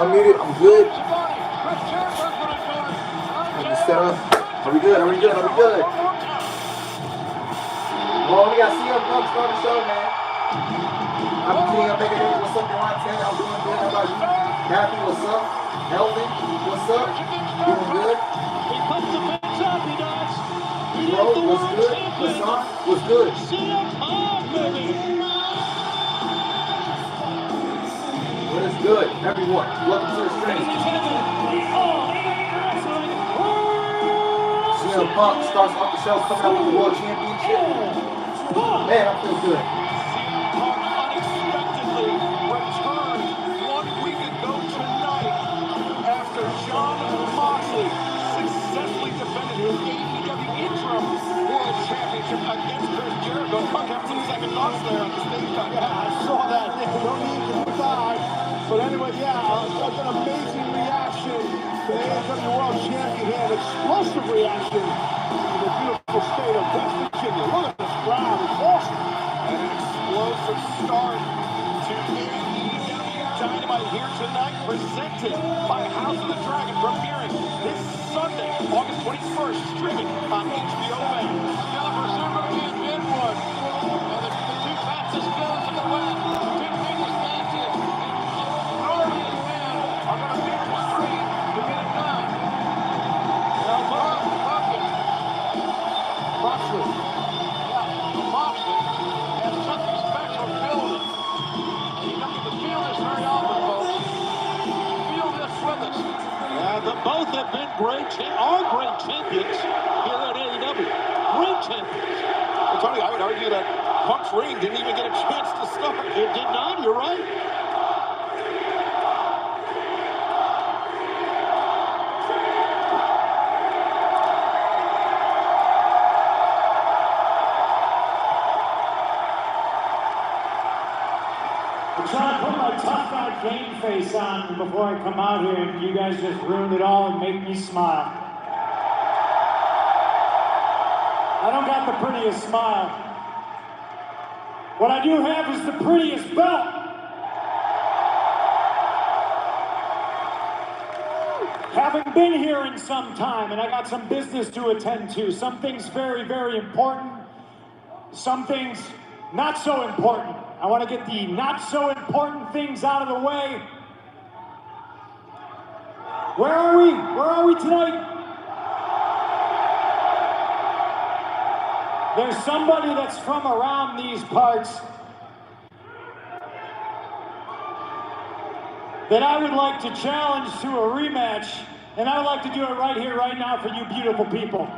unmuted. I'm good. Set up. Are we good? Are we good? Are we good? Well, we got CM Punk start the show, man. I'm King. I'm making it. What's up, Devontae? I'm doing good. How about you? Matthew, what's up? Elvin, what's up? Doing good? He puts the fence up, he does. Bro, what's good? Hassan, what's good? CM Punk, baby. What is good, everyone? Welcome to the stream. CM Punk starts off the show coming up with the World Championship. Man, I feel good. Unexpectedly returned 1 week ago tonight after John Moxley successfully defended his AEW interim World Championship against Chris Jericho. Punk having some second thoughts there on the stage. Yeah, I saw that. No need to decide. But anyway, yeah, such an amazing reaction to the AEW World Champion here. An explosive reaction to the beautiful state of West Virginia. Look at this crowd. It's awesome. And an explosive start to AEW Dynamite here tonight, presented by House of the Dragon, premiering this Sunday, August 21st, streaming on HBO Max. Jennifer Super being in one. And the two fastest villains in the West, the two biggest matches, and glorious men are going to be on the street to get it done. Now, Moxley. Moxley has something special building. You don't get to feel this very often, folks. Feel this with us. Both have been great champions here at AEW. Great champions. Well, Tony, I would argue that Punk's reign didn't even get a chance to start. It did not, you're right. I'm trying to put my tough guy game face on before I come out here, and you guys just ruined it all and make me smile. I don't got the prettiest smile. What I do have is the prettiest belt. Having been here in some time, and I got some business to attend to, some things very, very important, some things not so important. I want to get the not so important things out of the way. Where are we? Where are we tonight? There's somebody that's from around these parts that I would like to challenge to a rematch, and I would like to do it right here, right now for you beautiful people.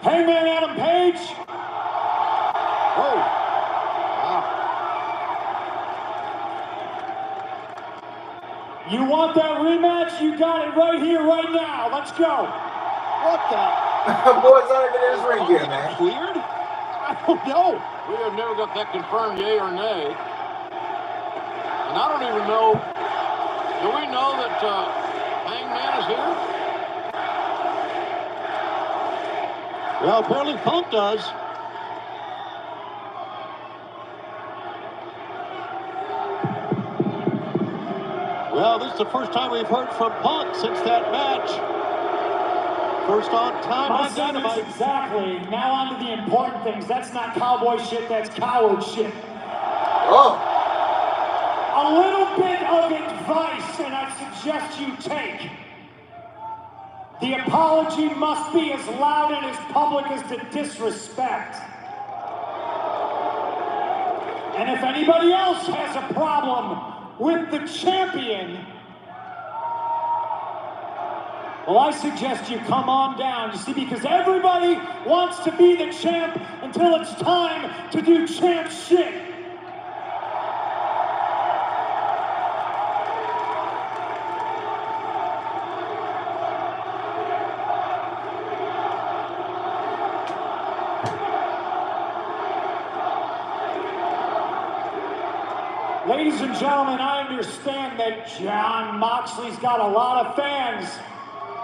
Hangman Page. Whoa. Wow. You want that rematch? You got it right here, right now. Let's go. What the? Boys aren't even in this ring here, man. Cleared? I don't know. We have never got that confirmed, yay or nay. And I don't even know, do we know that Hangman is here? Well, apparently Punk does. Well, this is the first time we've heard from Punk since that match. First on time on Dynamite. Exactly. Now on to the important things. That's not cowboy shit, that's coward shit. Oh. A little bit of advice, and I suggest you take. The apology must be as loud and as public as the disrespect. And if anybody else has a problem with the champion, well, I suggest you come on down, you see, because everybody wants to be the champ until it's time to do champ shit. Ladies and gentlemen, I understand that John Moxley's got a lot of fans,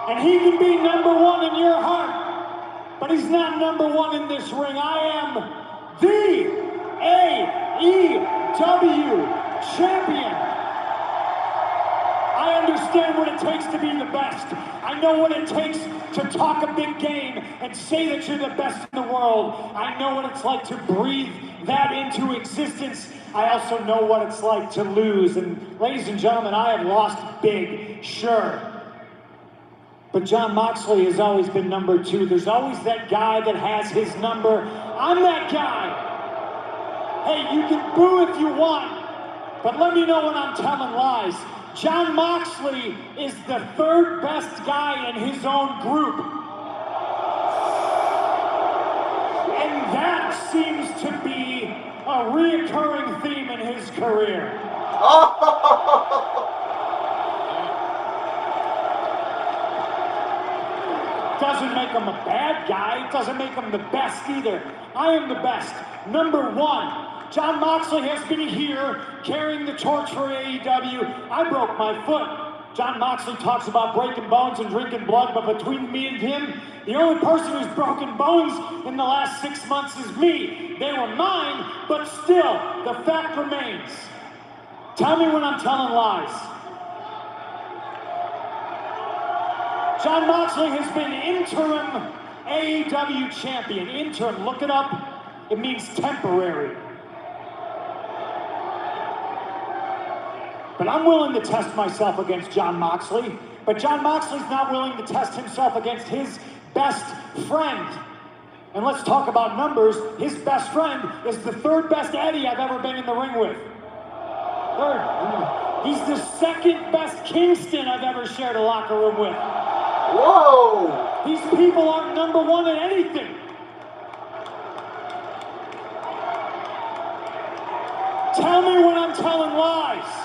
and he can be #1 in your heart, but he's not #1 in this ring. I am the AEW champion. I understand what it takes to be the best. I know what it takes to talk a big game and say that you're the best in the world. I know what it's like to breathe that into existence. I also know what it's like to lose. And ladies and gentlemen, I have lost big, sure. But Jon Moxley has always been number 2. There's always that guy that has his number. I'm that guy. Hey, you can boo if you want, but let me know when I'm telling lies. Jon Moxley is the 3rd best guy in his own group. And that seems to be a reoccurring theme in his career. Doesn't make him a bad guy. Doesn't make him the best either. I am the best. Number 1. Jon Moxley has been here carrying the torch for AEW. I broke my foot. Jon Moxley talks about breaking bones and drinking blood, but between me and him, the only person who's broken bones in the last 6 months is me. They were mine, but still, the fact remains. Tell me when I'm telling lies. Jon Moxley has been interim AEW champion. Interim, look it up. It means temporary. But I'm willing to test myself against Jon Moxley. But Jon Moxley's not willing to test himself against his best friend. And let's talk about numbers. His best friend is the 3rd best Eddie I've ever been in the ring with. 3rd. He's the 2nd best Kingston I've ever shared a locker room with. Whoa! These people aren't number 1 in anything. Tell me when I'm telling lies.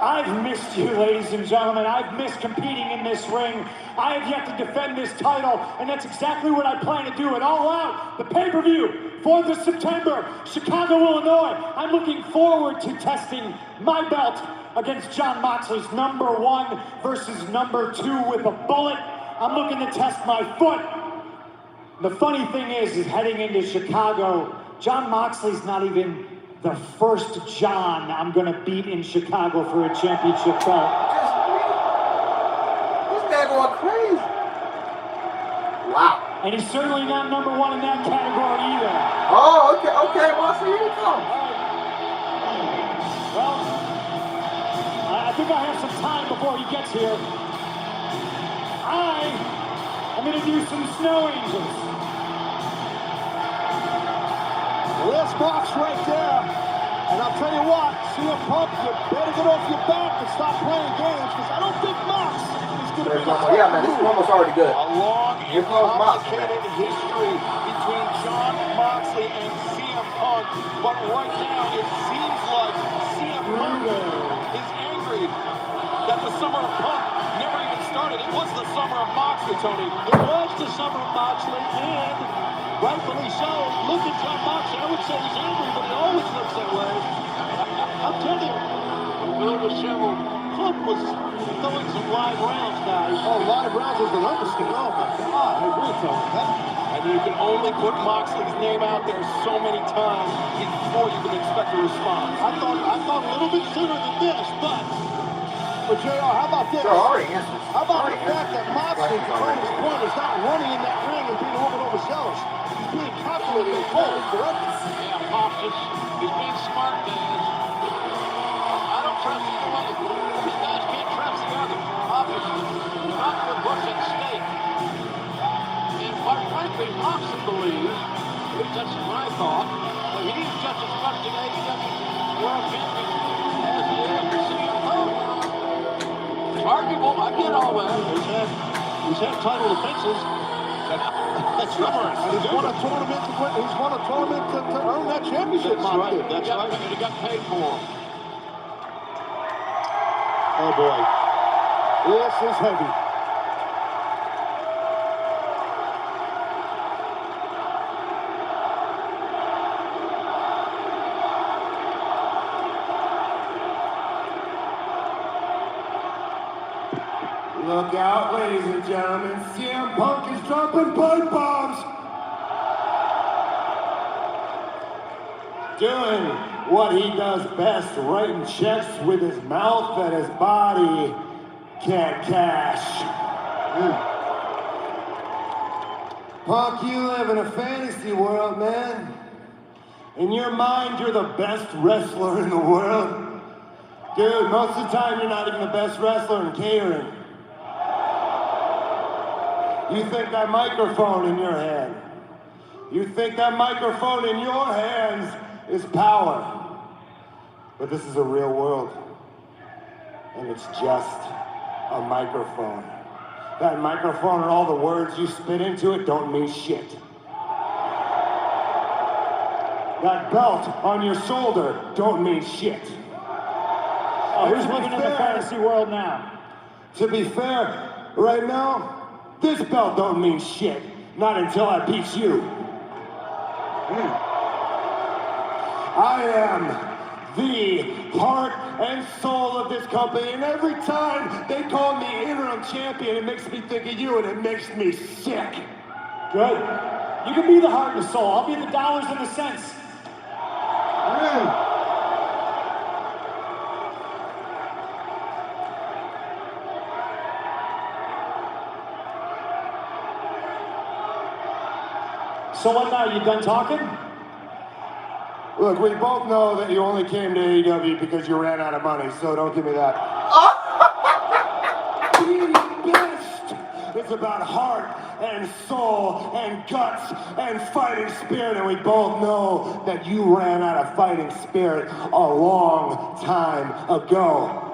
I've missed you, ladies and gentlemen. I've missed competing in this ring. I have yet to defend this title, and that's exactly what I plan to do. It All Out, the pay-per-view, 4th of September, Chicago, Illinois. I'm looking forward to testing my belt against Jon Moxley's number 1 versus number 2 with a bullet. I'm looking to test my foot. The funny thing is heading into Chicago, Jon Moxley's not even the first John I'm going to beat in Chicago for a championship belt. This man going crazy. Wow. And he's certainly not number 1 in that category either. Oh, okay, Moxley, here he comes. Well, I think I have some time before he gets here. I'm going to do some snow angels. Well, there's Mox right there. And I'll tell you what, CM Punk, you better get off your back and stop playing games, because I don't think Mox is going to be the Yeah, man, this promos already good. A long and Here comes Mox. complicated history between Jon Moxley and CM Punk. But right now, it seems like CM Punk is angry that the summer of Punk never even started. It was the summer of Moxley, Tony. It was the summer of Moxley, and rightfully so. Look at Jon Moxley. I would say he's angry, but he always looks that way. I'll tell you, Will Michelle, Punk was throwing some live rounds now. Oh, live rounds is an understatement. Oh, my God. I agree with that. And you can only put Moxley's name out there so many times before you can expect a response. I thought a little bit sooner than this, but JR, how about this? Sure, already answered. How about the fact that Moxley, to Tony's point, is not running in that ring and being a little bit overzealous? He's being calculated and cold, correct? Yeah, Pop is being smart, man. I don't trust either one of them. These guys can't trust the other. Pop is not with what's at stake. And quite frankly, Moxley believes, that's my thought, that he's just as much an AEW World Champion as he is the CM Punk. It's arguable, I get all that. He's had title defenses. That's numerous. And he's won a tournament to win. He's won a tournament to earn that championship. That's right. That's right. And he got paid for him. Oh boy, this is heavy. Look out, ladies and gentlemen. CM Punk is dropping pipe bombs. Doing what he does best, writing checks with his mouth that his body can't cash. Punk, you live in a fantasy world, man. In your mind, you're the best wrestler in the world. Dude, most of the time, you're not even the best wrestler in catering. You think that microphone in your hand. You think that microphone in your hands is power. But this is a real world. And it's just a microphone. That microphone and all the words you spit into it don't mean shit. That belt on your shoulder don't mean shit. Oh, who's living in the fantasy world now? To be fair, right now, this belt don't mean shit. Not until I beat you. I am the heart and soul of this company, and every time they call me interim champion, it makes me think of you, and it makes me sick. Good. You can be the heart and the soul. I'll be the dollars and the cents. So what now? You done talking? Look, we both know that you only came to AEW because you ran out of money, so don't give me that. Being best is about heart and soul and guts and fighting spirit, and we both know that you ran out of fighting spirit a long time ago.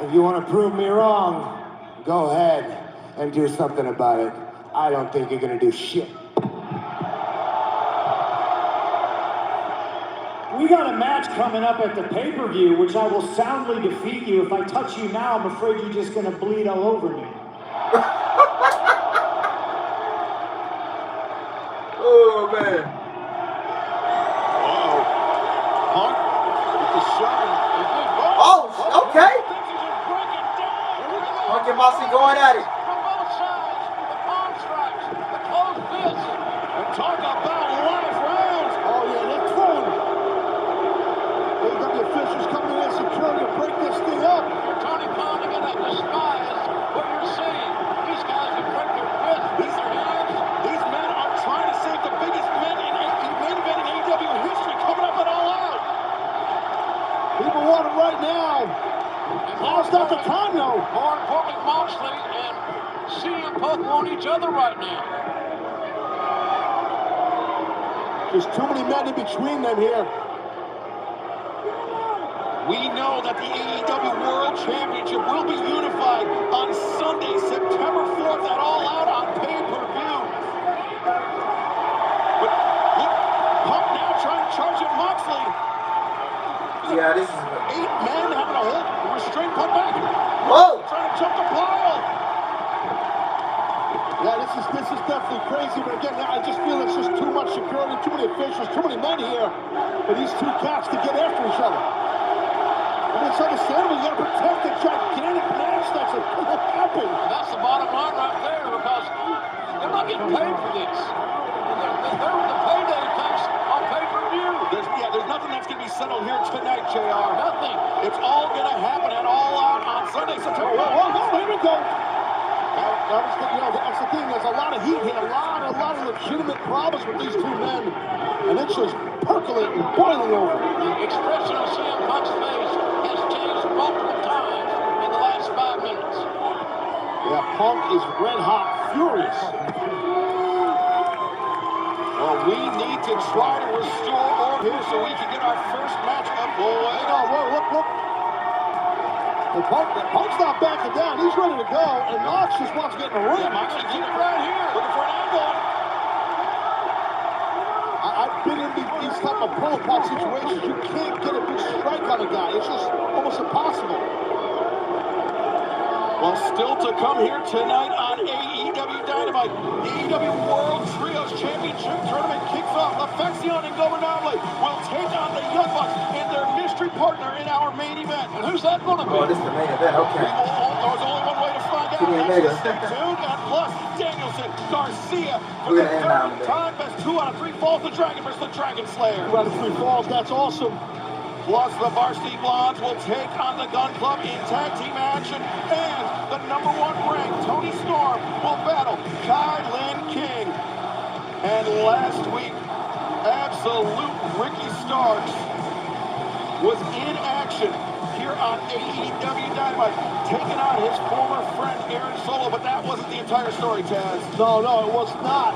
If you want to prove me wrong, go ahead and do something about it. I don't think you're gonna do shit. We got a match coming up at the pay-per-view, which I will soundly defeat you. If I touch you now, I'm afraid you're just gonna bleed all over me. Oh, man. Punk with the shove. Oh, okay. Punk and Moxley going at it. From both sides, the palm strikes, the closed fists, and talk about live rounds. Oh yeah, they're throwing. AEW officials coming in security to break this thing up. You're Tony Khan, you gotta despise what you're seeing. These guys can break their fists, beat their hands. These men are trying to save the biggest men in main event in AEW history coming up at All Out. People want it right now. Now's not the time, though. More importantly, Moxley and CM Punk want each other right now. There's too many men in between them here. We know that the AEW World Championship will be unified on Sunday, September 4th at All Out on pay-per-view. But look, Punk now trying to charge at Moxley. Yeah, this is... 8 men having a hold, restraint Punk back. Whoa! Trying to jump the pile. Yeah, this is definitely crazy, but again, I just feel it's just too much security, too many officials, too many men here for these two cats to get after each other. I mean, it's understandable, you gotta protect the gigantic match that's gonna happen. That's the bottom line right there, because they're not getting paid for this. They're the payday things on pay-per-view. There's nothing that's going to be settled here tonight, JR. Nothing. It's all going to happen at All Out on Sunday, September 4th. Oh, here we go. That's the thing. There's a lot of heat here, a lot of legitimate problems with these two men, and it's just percolating, boiling over. The expression on CM Punk's face has changed multiple times in the last 5 minutes. Yeah, Punk is red hot, furious. Well, we need to try to restore order so we can get our first match up. Look. Punk's not backing down. He's ready to go, and Mox just wants to get in the ring. Yeah, Moxley keep it right here. Looking for an angle. I've been in these type of protocol situations. You can't get a big strike on a guy. It's just almost impossible. Well, still to come here tonight on AEW Dynamite. The AEW World Trios Championship Tournament kicks off. Affection and Governable will take on the Young Bucks in their mission mystery partner in our main event. And who's that going to be? Oh, this is the main event. Okay. There's only one way to find out. Stay tuned. And plus, Danielson, Garcia, for the third time, best 2 out of 3 falls. The Dragon versus the Dragon Slayer. 2 out of 3 falls. That's awesome. Plus, the Varsity Blondes will take on the Gun Club in tag team action. And the #1 ranked Toni Storm will battle Kilynn King. And last week, absolute Ricky Starks was in action here on AEW Dynamite, taking on his former friend Aaron Solo, but that wasn't the entire story, Taz. No, it was not.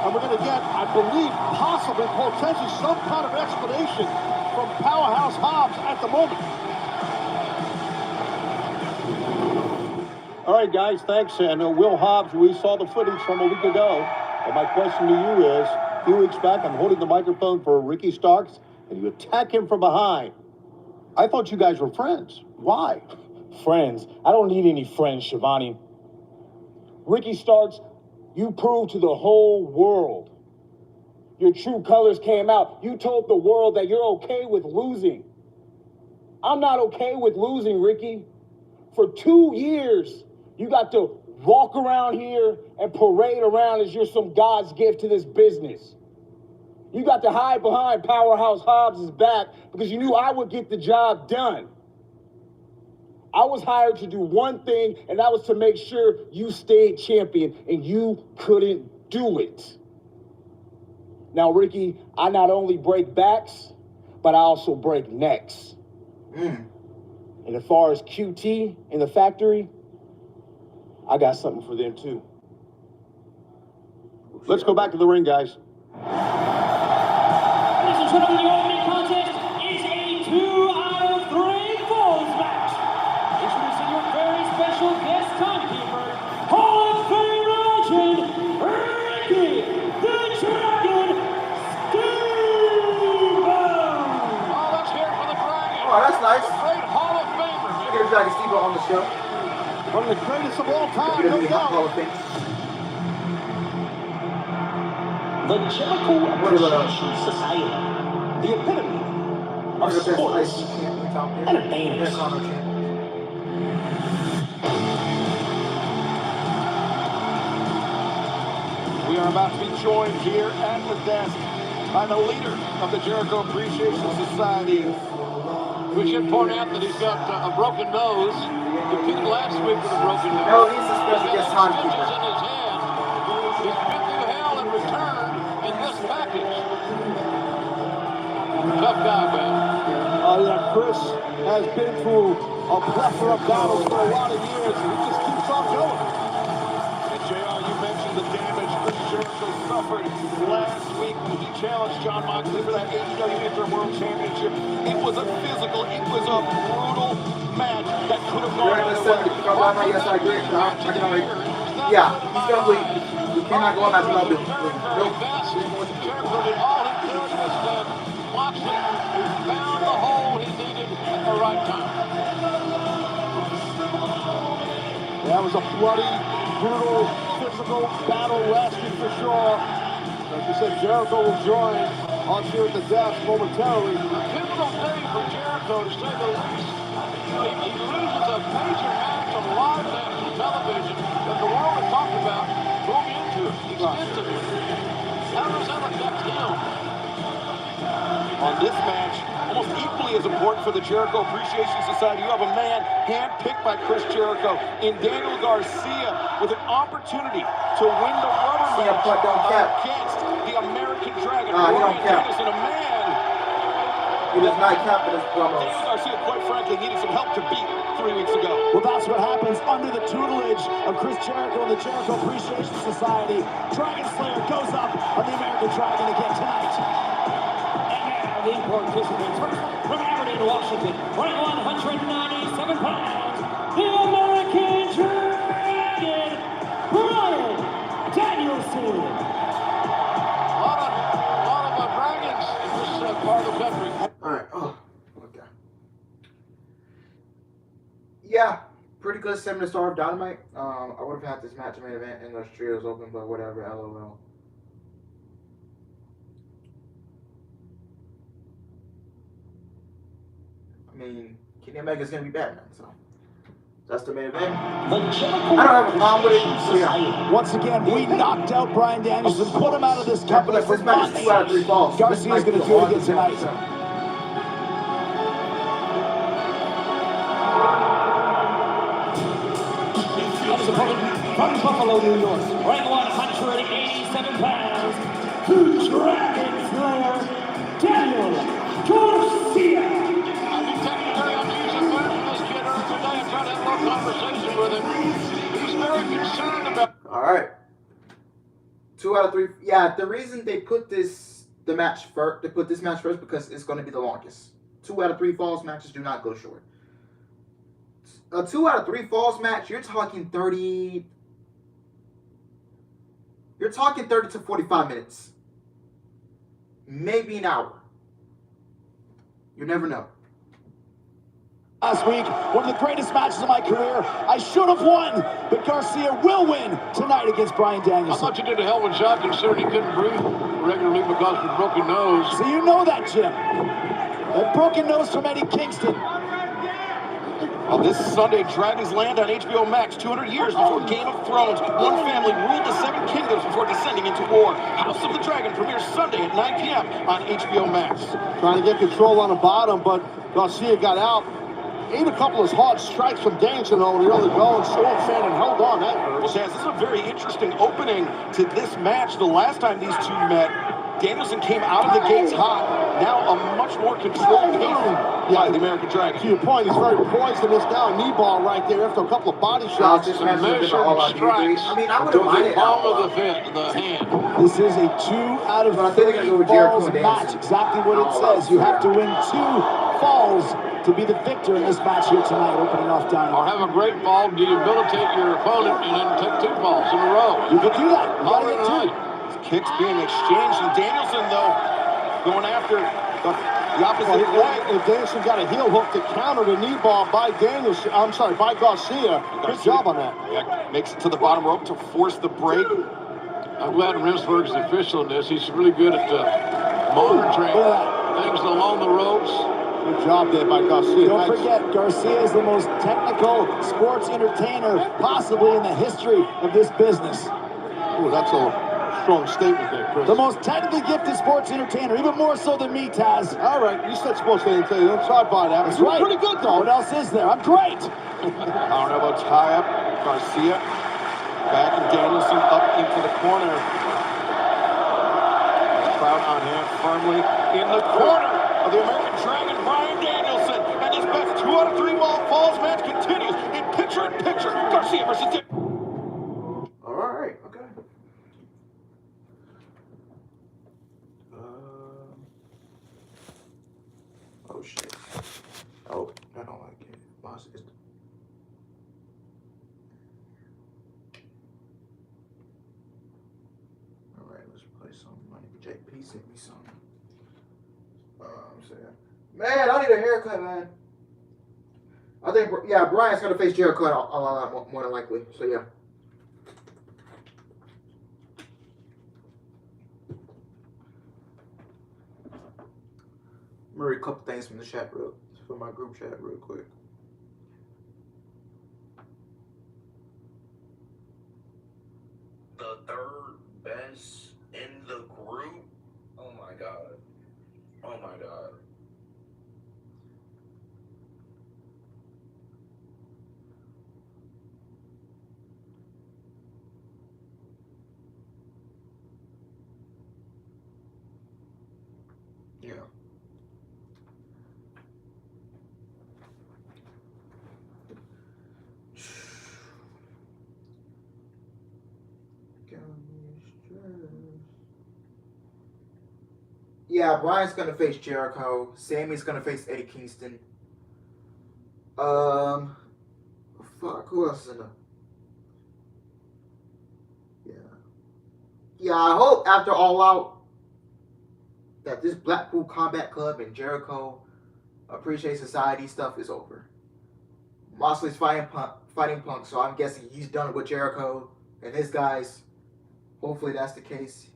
And we're going to get, I believe, possibly, potentially, some kind of explanation from Powerhouse Hobbs at the moment. All right, guys, thanks. And Will Hobbs, we saw the footage from a week ago. And my question to you is, a few weeks back, I'm holding the microphone for Ricky Starks, and you attack him from behind. I thought you guys were friends. Why? Friends? I don't need any friends, Shivani. Ricky Starks, you proved to the whole world. Your true colors came out. You told the world that you're okay with losing. I'm not okay with losing, Ricky. For 2 years, you got to walk around here and parade around as you're some God's gift to this business. You got to hide behind Powerhouse Hobbs' back because you knew I would get the job done. I was hired to do one thing, and that was to make sure you stayed champion, and you couldn't do it. Now, Ricky, I not only break backs, but I also break necks. And as far as QT in the factory, I got something for them, too. Let's go back to the ring, guys. Ladies and gentlemen, the opening contest is a 2 out of 3 falls match. Introducing your very special guest timekeeper, Hall of Fame legend, Ricky the Dragon Steamboat. Oh, let's hear it for the Dragon. Oh, that's nice. The great Hall of Famer. Get a Dragon Steamboat on the show. One of the greatest of all time. Get a No new doubt. Hall of Fame. The Jericho Appreciation Society, the epitome of sports entertainers. We are about to be joined here at the desk by the leader of the Jericho Appreciation Society. We should point out that he's got a broken nose. He competed last week with a broken nose. No, he's a special guest Stitches timekeeper. in his hand. He's been through hell and returned in this package. Tough guy, man. Yeah, Chris has been through a plethora of battles for a lot of years, and he just keeps on going. And JR, you mentioned the damage Chris Jericho suffered last week when he challenged John Moxley for that AEW Interim World Championship. It was a physical, it was a brutal match that could have gone either way. Yes, I agree. Yeah, he's definitely. You cannot go on that level. Nope. Jericho did all he could was that Moxley found the hole he needed at the right time. That was a bloody, brutal, physical battle last week for sure. Like you said, Jericho will join us here at the desk momentarily. A pivotal day for Jericho, to say the least. He loses a major match on live national television that the world has talked about going into it extensively. How does that affect him? On this match, almost equally as important for the Jericho Appreciation Society, you have a man handpicked by Chris Jericho in Daniel Garcia with an opportunity to win the rubber match against the American Dragon. Danielson, a man. He does not cap in his promos. Daniel Garcia, quite frankly, needed some help to beat 3 weeks ago. Well, that's what happens under the tutelage of Chris Jericho and the Jericho Appreciation Society. Dragon Slayer goes up on the American Dragon again tonight. And now the important participants first from Aberdeen, Washington, weighing 197 pounds, the American Dragon, Brian Danielson. A lot of dragons in this part of the country. Alright, oh, okay. Yeah, pretty good 7-star of Dynamite. I would have had this match main event in those trios open, but whatever, LOL. mean, Kenny Omega's gonna be Batman, so that's the main event. The I don't have a problem with it. So, yeah. Once again, we knocked out Bryan Danielson, put him out of this company for This match months. is 2 out of 3 falls. Garcia's going to do it again tonight. From Buffalo, New York, weighing 187 pounds, the Dragon Slayer, Daniel Garcia. Very unusual plan for this kid earlier today. I'm trying to have a little conversation with him. He's very concerned about. All right. 2 out of 3. Yeah, the reason they put this match first because it's going to be the longest. 2 out of 3 falls matches do not go short. A 2 out of 3 falls match, you're talking 30. You're talking 30 to 45 minutes, maybe an hour. You never know. Last week, one of the greatest matches of my career. I should have won, but Garcia will win tonight against Bryan I Danielson. thought you did a hell of a job considering he couldn't breathe regularly because of a broken nose. So you know that, Jim. That broken nose from Eddie Kingston. Well, this Sunday, Dragons land on HBO Max 200 years before Game of Thrones. One family ruled the 7 kingdoms before descending into war. House of the Dragon premieres Sunday at 9 p.m. on HBO Max. Trying to get control on the bottom, but Garcia got out. Ate a couple of hard strikes from Danielson over the early going. Storm fan and held on. That hurt. Well, Chaz, this is a very interesting opening to this match. The last time these two met, Danielson came out of the gates hot. Now a much more controlled pace by the American Dragon. To your point, he's very poisonous now. Knee ball right there after a couple of body shots. This match has been all about strikes. I mean, I would have minded palm of the hand. This is a 2 out of 3 falls match. Exactly what it says. You have to win 2 falls to be the victor in this match here tonight, opening off Dynamite. Or have a great fall, debilitate your opponent, and then take 2 falls in a row. You can do that. You gotta get 2. Kicks being exchanged, and Danielson, though, going after the opposite leg. If Danielson got a heel hook to counter the knee ball by Danielson, by Garcia. Good job on that. Yeah, makes it to the bottom rope to force the break. I'm glad Remsburg's the official in this. He's really good at monitoring things along the ropes. Good job there by Garcia. Don't forget, Garcia is the most technical sports entertainer possibly in the history of this business. Oh, that's a strong statement there, Chris. The most technically gifted sports entertainer, even more so than me, Taz. All right, you said sports entertainer. Don't try by that. That's right. Pretty good, though. What else is there? I'm great. Power elbow tie up. Garcia back and Danielson up into the corner. Crowd on hand firmly in the corner of the American Dragon, Bryan Danielson. And this best 2 out of 3 falls match continues in picture-in-picture. Garcia versus Danielson. All right, okay. Oh shit. Oh, I don't like it. Boss is. All right, let's play some money. JP sent me some. I'm saying, man, I need a haircut, man. I think, yeah, Brian's gonna face Jericho a lot more than likely. So yeah. I'm gonna read a couple things from the chat from my group chat real quick. The 3rd best in the group? Oh my god. Oh my god. Yeah. Yeah, Brian's gonna face Jericho. Sammy's gonna face Eddie Kingston. Fuck, who else is in the? Yeah, I hope after All Out that this Blackpool Combat Club and Jericho Appreciate Society stuff is over. Moxley's fighting Punk, so I'm guessing he's done with Jericho and his guys. Hopefully that's the case.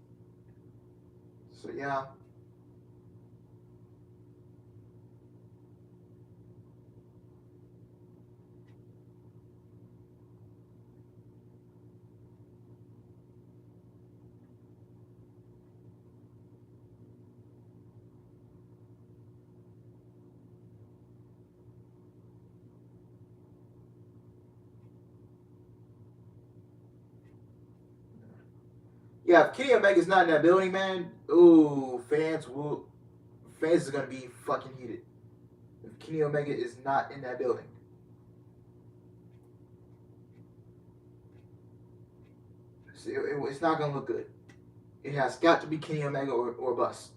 So yeah. Yeah, if Kenny Omega's not in that building, man, ooh, fans is gonna be fucking heated. If Kenny Omega is not in that building. It's not gonna look good. It has got to be Kenny Omega or bust.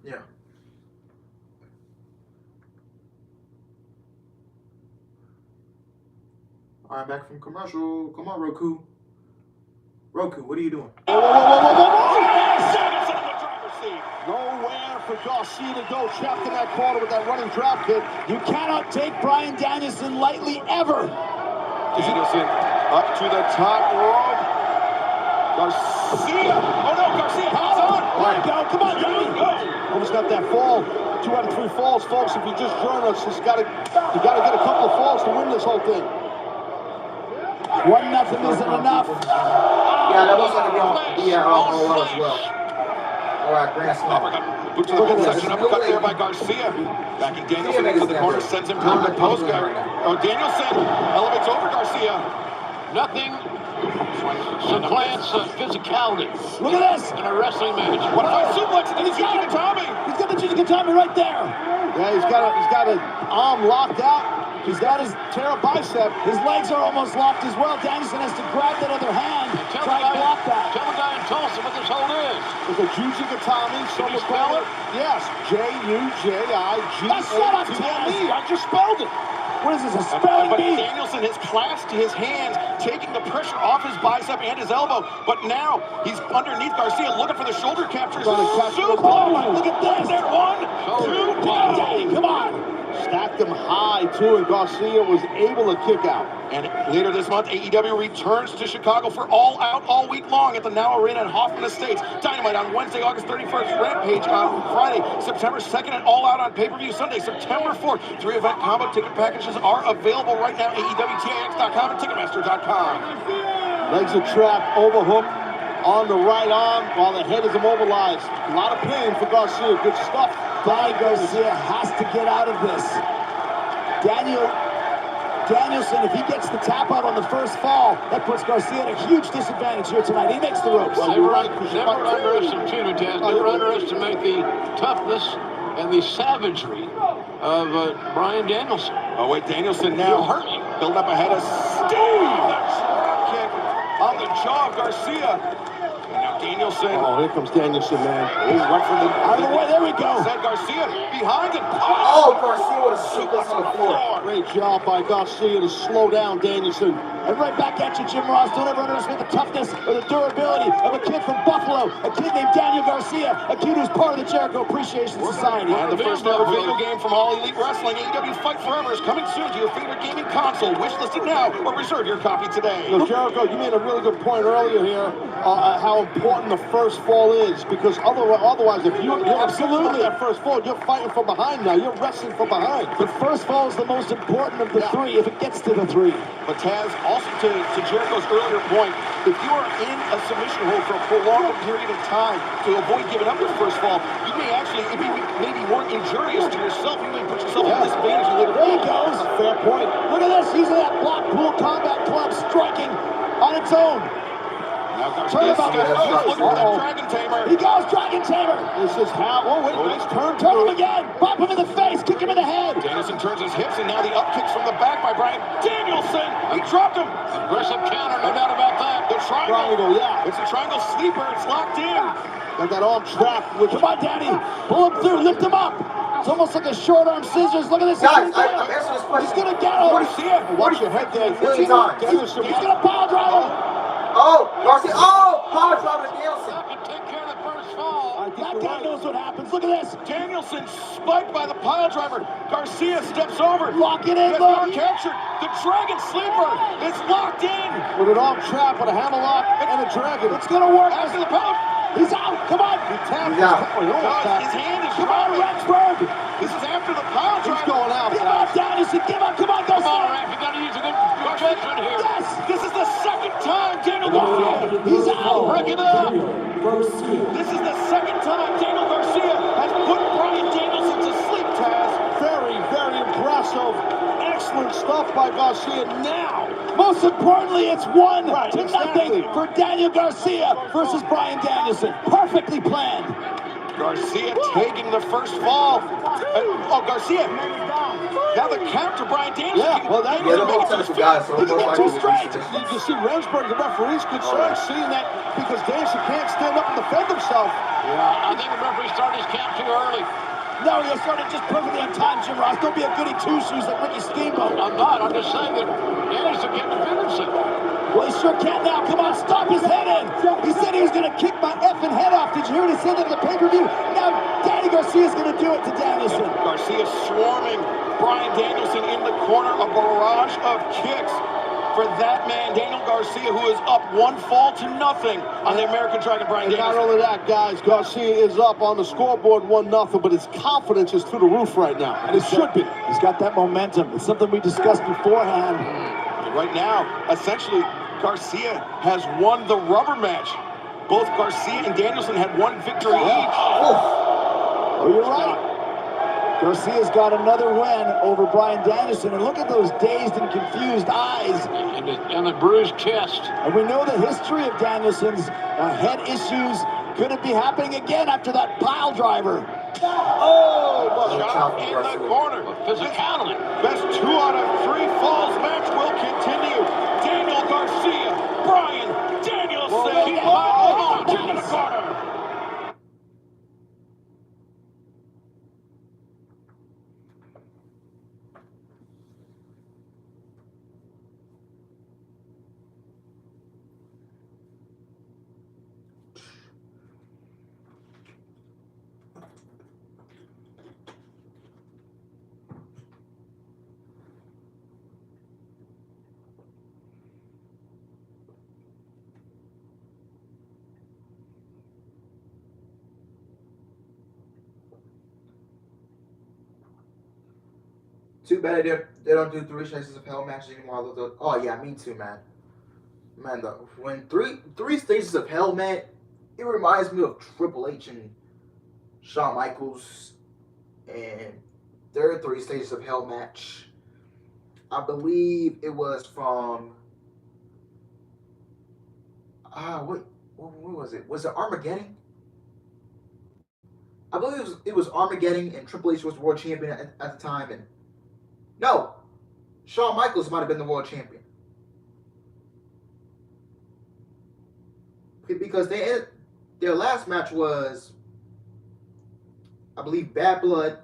Yeah. All right, back from commercial. Come on, Roku. Roku, what are you doing? Nowhere for Garcia to go, trapped in that corner with that running drop kick. You cannot take Bryan Danielson lightly, ever. Danielson up to the top rope. Garcia. Oh no, Garcia hangs on. There you go. Come on, Toni. Almost got that fall. 2 out of 3 falls, folks. If you just join us, you gotta get a couple of falls to win this whole thing. 1-0 isn't enough. Yeah, that looks like all well as well. All right, grand slam. Boots to the midsection, uppercut there by Garcia. Backing Danielson into the corner, sends him down the post guard. Oh, Danielson elevates over Garcia. Nothing supplants physicality. Look at this. In a wrestling match. What about suplex and the Jujikatami? He's got the Jujikatami right there. Yeah, he's got an arm locked out. He's got his tear bicep. His legs are almost locked as well. Danielson has to grab that other hand. Try to block that. Tell the guy in Tulsa what this hold is. It's a Jujikatami. Can you spell it? Yes. Jujigatami. That's not a Taz. I just spelled it. What is this, a spelling But bee? Danielson has clasped his hands, taking the pressure off his bicep and his elbow. But now he's underneath Garcia, looking for the shoulder captures. Oh, look at this. There, 1, 2, Daddy, come on. Stacked him high, too, and Garcia was able to kick out. And later this month, AEW returns to Chicago for All Out all week long at the Now Arena in Hoffman Estates. Dynamite on Wednesday, August 31st. Rampage on Friday, September 2nd, and All Out on pay-per-view Sunday, September 4th. 3-event combo ticket packages are available right now. AEWTAX.com and Ticketmaster.com. Legs are trapped, overhook on the right arm while the head is immobilized. A lot of pain for Garcia. Good stuff. Garcia has to get out of this. Danielson, if he gets the tap out on the first fall, that puts Garcia at a huge disadvantage here tonight. He makes the ropes. Well, never underestimate the toughness and the savagery of Bryan Danielson. Oh, wait, Danielson now building up ahead of Steve. That's a kick on the jaw of Garcia. And now Danielson. Oh, here comes Danielson, man. He went from the out of the way. There we go. Said Garcia behind it. Oh, Garcia with a suplex on the floor. Great job by Garcia to slow down Danielson. And right back at you, Jim Ross. Don't ever underestimate the toughness or the durability of a kid from Buffalo, a kid named Daniel Garcia, a kid who's part of the Jericho Appreciation Society. And the first ever video game from All Elite Wrestling, AEW Fight Forever, is coming soon to your favorite gaming console. Wish-list it now or reserve your copy today. You know, Jericho, you made a really good point earlier here, how important the first fall is, because otherwise if you're absolutely that first fall, you're fighting from behind now. You're wrestling from behind. The first fall is the most important of the three, if it gets to the three. But Taz, also to Jericho's earlier point, if you are in a submission hold for a prolonged period of time to avoid giving up your first fall, you may actually, it may be more injurious to yourself. You may put yourself at a disadvantage later. There he goes. Fair point. Look at this. Using that Blackpool Combat Club striking on its own. Now Garcia's looking for the Dragon Tamer. He goes Dragon Tamer. This is how. Oh, wait, nice turn. Turn him again. Bump him in the face. Kick him in the head. Danielson turns his hips, and now the up kicks from the back by Bryan Danielson. He dropped him. Aggressive counter, no doubt about that. The triangle. Yeah. It's a triangle sleeper. It's locked in. Got that arm trapped. Come on, Danny. Pull him through. Lift him up. It's almost like a short arm scissors. Look at this. Guys, I'm answering this question. He's going to get him. Watch your head there. Million times. He's going to pile drive him. Oh, Garcia. Oh, power drop to Danielson. Take care of the first fall. That guy knows what happens. Look at this. Danielson spiked by the pile driver. Garcia steps over. Lock it in, Gets look. captured. The Dragon Sleeper is locked in. With an arm trap, with a hammerlock, and a dragon. It's going to work. After the pile. He's out. Come on. He tapped. He's out. His hand is Come on, dropping. Rexburg. This is after the pile driver. He's going out. Give up, Danielson. Give up. Come on, Come on, Garcia. Raf, you gotta use a good judgment here. Yes. This is the second time Daniel Garcia. He's out. Break it up. This is the second time by Garcia now. Most importantly, it's 1-0 exactly. for Daniel Garcia versus Bryan Danielson. Perfectly planned. Garcia taking the first fall. Garcia. Now the counter, Bryan Danielson. Yeah, well, that Yeah, they're both technical guys, so He's most got likely too will straight. be submission. You see Remsburg, the referee's concerned, seeing that because Danielson can't stand up and defend himself. Yeah, I think the referee started his count too early. No, he started just perfectly on time, Jim Ross. Don't be a goody two-shoes like Ricky Steamboat. I'm not. I'm just saying that Danielson can't defend himself. Well, he sure can now. Come on, stop his head in. He said he was going to kick my effing head off. Did you hear what he said that at the pay-per-view? Now, Danny Garcia's going to do it to Danielson. Garcia swarming Bryan Danielson in the corner, a barrage of kicks for that man, Daniel Garcia, who is up 1-0 on the American Dragon, Bryan And not Danielson. only that, guys, Garcia is up on the scoreboard 1-0, but his confidence is through the roof right now, and it should be. He's got that momentum. It's something we discussed beforehand. Right now, essentially, Garcia has won the rubber match. Both Garcia and Danielson had one victory each. Oh, you're right. Garcia's got another win over Bryan Danielson, and look at those dazed and confused eyes. And the bruised chest. And we know the history of Danielson's head issues. Could it be happening again after that pile driver? Shot in the corner. Physicality. Best 2 out of 3 falls match will continue. Daniel Garcia, Bryan Danielson. In the corner. Too bad they don't do 3 Stages of Hell matches anymore. Oh yeah, me too, man. Man, when three Stages of Hell, man, it reminds me of Triple H and Shawn Michaels and their 3 Stages of Hell match. I believe it was from what was it? Was it Armageddon? I believe it was Armageddon, and Triple H was the world champion at the time, and no, Shawn Michaels might have been the world champion. Because their last match was, I believe, Bad Blood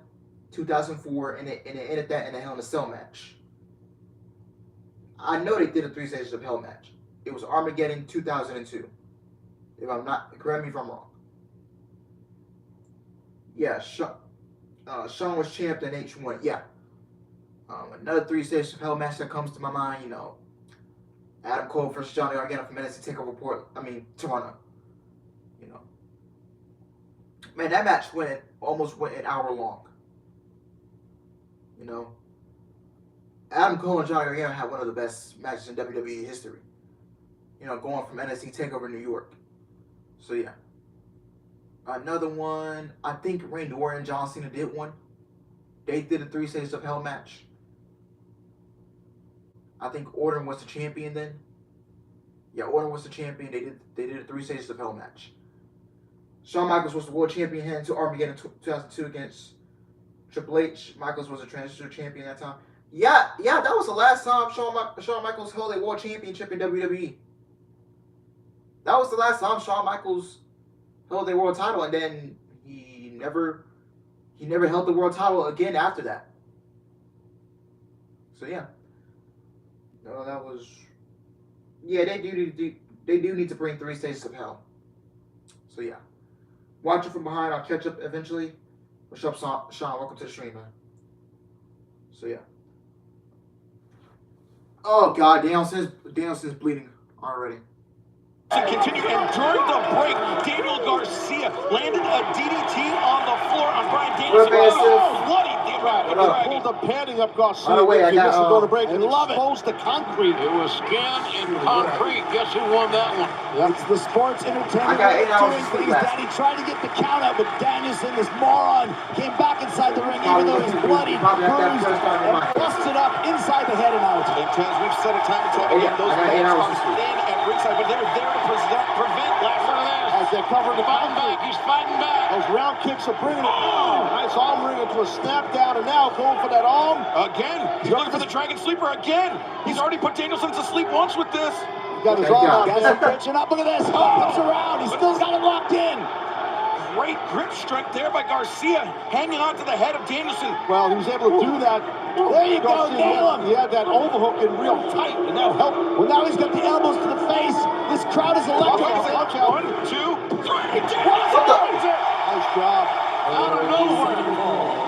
2004, and it ended that in a Hell in a Cell match. I know they did a 3 Stages of Hell match. It was Armageddon 2002. If I'm not, correct me if I'm wrong. Yeah, Shawn was champ, and H won. Yeah. Another 3 Stages of Hell match that comes to my mind, Adam Cole versus Johnny Gargano from NXT TakeOver Toronto. Man, that match almost went an hour long. Adam Cole and Johnny Gargano had one of the best matches in WWE history. Going from NXT TakeOver New York. So yeah. Another one, I think Randy Orton and John Cena did one. They did a 3 Stages of Hell match. I think Orton was the champion then. Yeah, Orton was the champion. They did a 3 Stages of Hell match. Shawn Michaels was the world champion heading to Armageddon 2002 against Triple H. Michaels was a transitional champion at that time. Yeah, that was the last time Shawn Michaels held a world championship in WWE. That was the last time Shawn Michaels held a world title, and then he never held the world title again after that. So yeah. No, that was. Yeah, they do need to bring 3 Stages of Hell. So yeah, watch it from behind. I'll catch up eventually. What's up, Sean? Welcome to the stream, man. So yeah. Oh God, Danielson's bleeding already. Continue, and during the break, Daniel Garcia landed a DDT on the floor on Bryan Danielson. Bloody Pulled the padding up Garcia. By the way, I got go to break. I love it. Exposed the concrete. It was skin and concrete. Guess who won that one? It's the sports entertainment I got 8 hours doing of sleep things. last Danny tried to get the count out, but Danielson, this moron, came back inside the ring, even though he's bloody, bruised, and busted up inside the ahead tonight. And Taz, we've said it time and time again, those men are thin at ringside, but they're there to prevent last As they're covering the Fighting back, he's fighting back. Those round kicks are bringing it. Oh, nice arm ring into a snap down, and now going for that arm. Again, he's looking for the Dragon Sleeper again. He's already put Danielson to sleep once with this. He got his arm out. Got some tension up. Look at this. Oh, comes around. He's still got it locked in. Great grip strength there by Garcia, hanging on to the head of Danielson. Well, he was able to do that. There you go, nail him. He had that overhook in real tight, and that helped. Well, now he's got the elbows to the face. This crowd is electric. Watch out. 1, 2, 3. Nice job. Out of nowhere.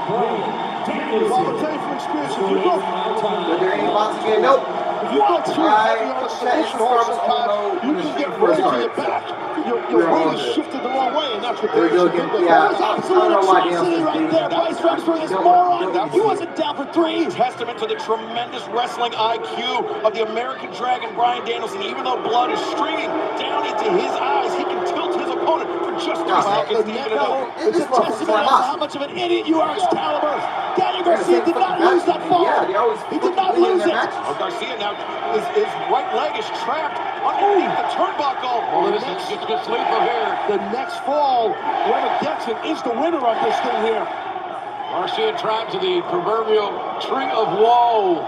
Well, I'll tell you from experience, if you go, Are there any bots again? Nope. if you go too heavy on the submission horse sometimes, you can get right to your back. Your weight is shifted the wrong way, and that's what There you go Danielson again. did. Yeah, There's I don't absolute know why atrocity Danielson's right beating there. him. Vice Rex for this Don't- moron. don't He see wasn't down for 3. Testament to the tremendous wrestling IQ of the American Dragon, Bryan Danielson. Even though blood is streaming down into his eyes, he can tilt his opponent for just 3 seconds to even it out. It's a testament to how much of an idiot you are, Excalibur. Daniel Garcia did not lose that fall. Yeah, they always He did not lose it. Oh, Garcia now, his right leg is trapped underneath the turnbuckle. Well, this gets lethal here. The next fall, whoever gets it is the winner of this thing here. Garcia tried to the proverbial tree of woe,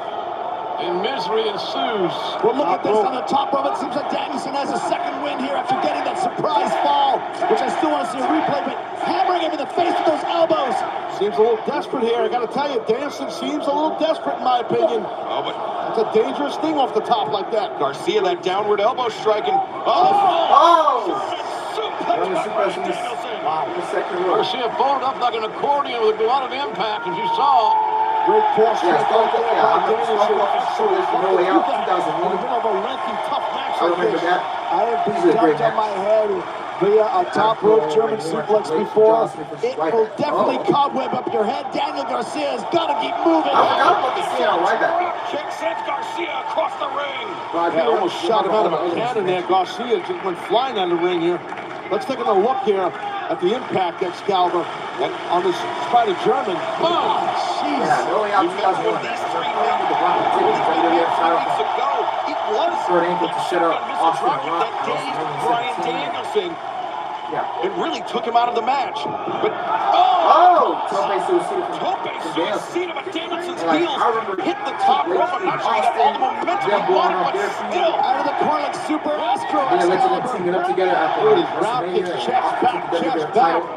and misery ensues. Well, look at this on the top of it. Seems like Danielson has a second win here after getting that surprise fall, which I still want to see a replay, but hammering him in the face with those elbows. Seems a little desperate here. I got to tell you, Danielson seems a little desperate in my opinion. Oh, but It's a dangerous thing off the top like that. Garcia, that downward elbow striking. Oh! Suplex Running by suplex in Bryan this- Danielson. Wow, the second row. Garcia folded up like an accordion with a lot of impact, as you saw. Great force Yeah, check Stone right Cold, there yeah, by I'm not Danielson. Stone Cold for sure. There's no way out, 2001. It's been of a lengthy, tough match I like remember this. that. I have This is been a great dumped on match. my head via a top rope German suplex before. It will definitely cobweb up your head. Daniel Garcia has got to keep moving. I forgot about the scene on right back. Kick sends Garcia across the ring. Yeah, almost shot him out of a cannon there. Garcia just went flying down the ring here. Let's take a look here at the impact Excalibur and on this Spider German. Oh, Yeah, jeez. the only out You remember 2001. when these That's three right. men The Rock were taking in the the WWE title weeks from ago? It was Short ankle to shut up Austin Rocket Rock. that dazed Bryan Danielson. Yeah. It really took him out of the match. But Oh! Tope suicida Tope from suicida, but Danielson's Like, heels I remember hit the top rope. I'm not sure he got all the momentum he wanted, but still. Out of the corner like Super Astro. Yeah, let's Excalibur. team it up together after Look at his round WrestleMania kicks, and chest Austin back, took the chest WWE back. title.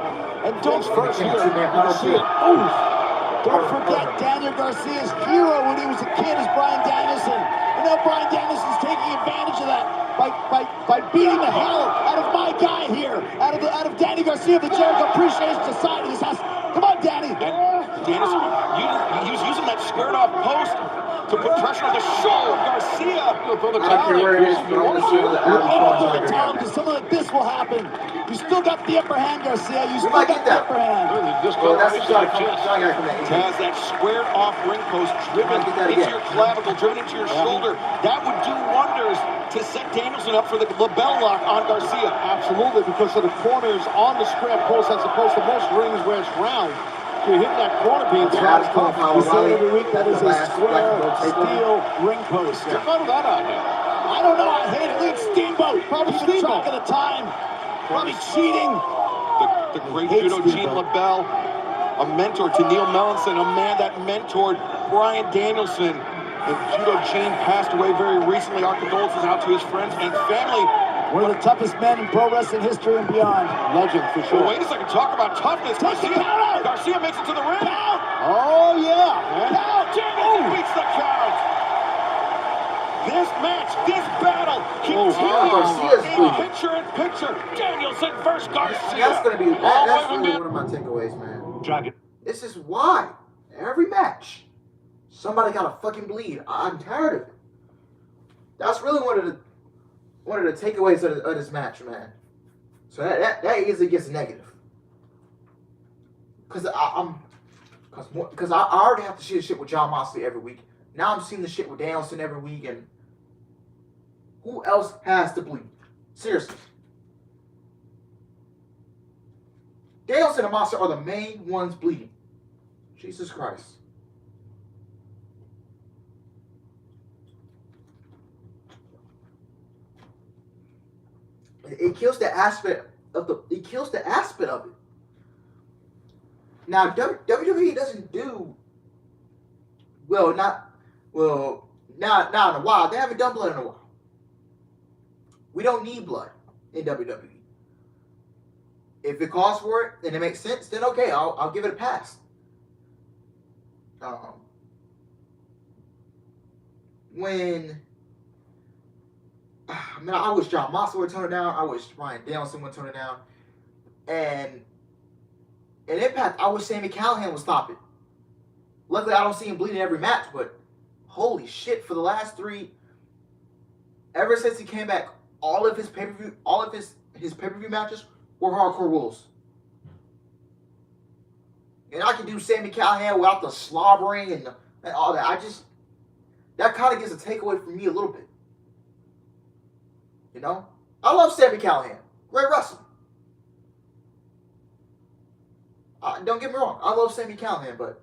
And don't first Became here. a two-man You see it. battle. Ooh. Don't forget Daniel Garcia's hero when he was a kid is Bryan Danielson. And now Bryan Danielson's taking advantage of that by beating the hell out of my guy here, out of Danny Garcia of the Jericho Appreciation Society. This has, come on, Danny. And Danielson, he was using that squared off post to put pressure on the shoulder of Garcia. For the I don't care where it is, you don't want to see the Adam Don't Cole throw the towel because something like this will happen. You still got the upper hand, Garcia. You still might got get the that. upper hand. Well, that's the shot coming. Shot guy from the Has that squared off ring post driven Get that into again. your clavicle, driven into your shoulder. That would do wonders to set Danielson up for the label lock on Garcia. Absolutely, because of the corners on the square post as opposed to most rings where it's round. You're hitting that corner beam. That's cool. We say it every week that is a Last square black belt takeover. steel ring post. Who thought of that idea? I don't know. I hate it. Look at Steamboat. Probably should track of the time. Probably cheating. The great Hate judo Gene Steamboat. LaBelle, a mentor to Neil Melanson, a man that mentored Bryan Danielson. And Judo Gene passed away very recently. Our condolences out to his friends and family. One of the toughest men in pro wrestling history and beyond. Legend for Well, sure. wait a second, talk about toughness. Take the count out. Garcia makes it to the ring. Count. Oh, yeah. Count. Danielson beats the count. This match, this battle continues Garcia's in bleeding. picture-in-picture. Danielson versus Garcia. That's gonna be All that's the way really to one of my takeaways, man. Dragon. This is why every match somebody gotta fucking bleed. I'm tired of it. That's really one of the takeaways of this match, man. So that easily gets negative. Cause I already have to see the shit with John Moxley every week. Now I'm seeing the shit with Danielson every week, and who else has to bleed? Seriously. Danielson and Moxley are the main ones bleeding. Jesus Christ. It kills the aspect of it. Now WWE doesn't do not in a while. They haven't done blood in a while. We don't need blood in WWE. If it calls for it and it makes sense, then okay, I'll give it a pass. I wish John Moxley would tone it down. I wish Ryan Danielson would tone it down. And in Impact, I wish Sami Callihan would stop it. Luckily, I don't see him bleeding every match, but holy shit, for the last 3, ever since he came back, all of his pay-per-view matches were hardcore rules. And I can do Sami Callihan without the slobbering and all that. That kind of gets a takeaway from me a little bit. You know? I love Sami Callihan. Great wrestler. Don't get me wrong. I love Sami Callihan, but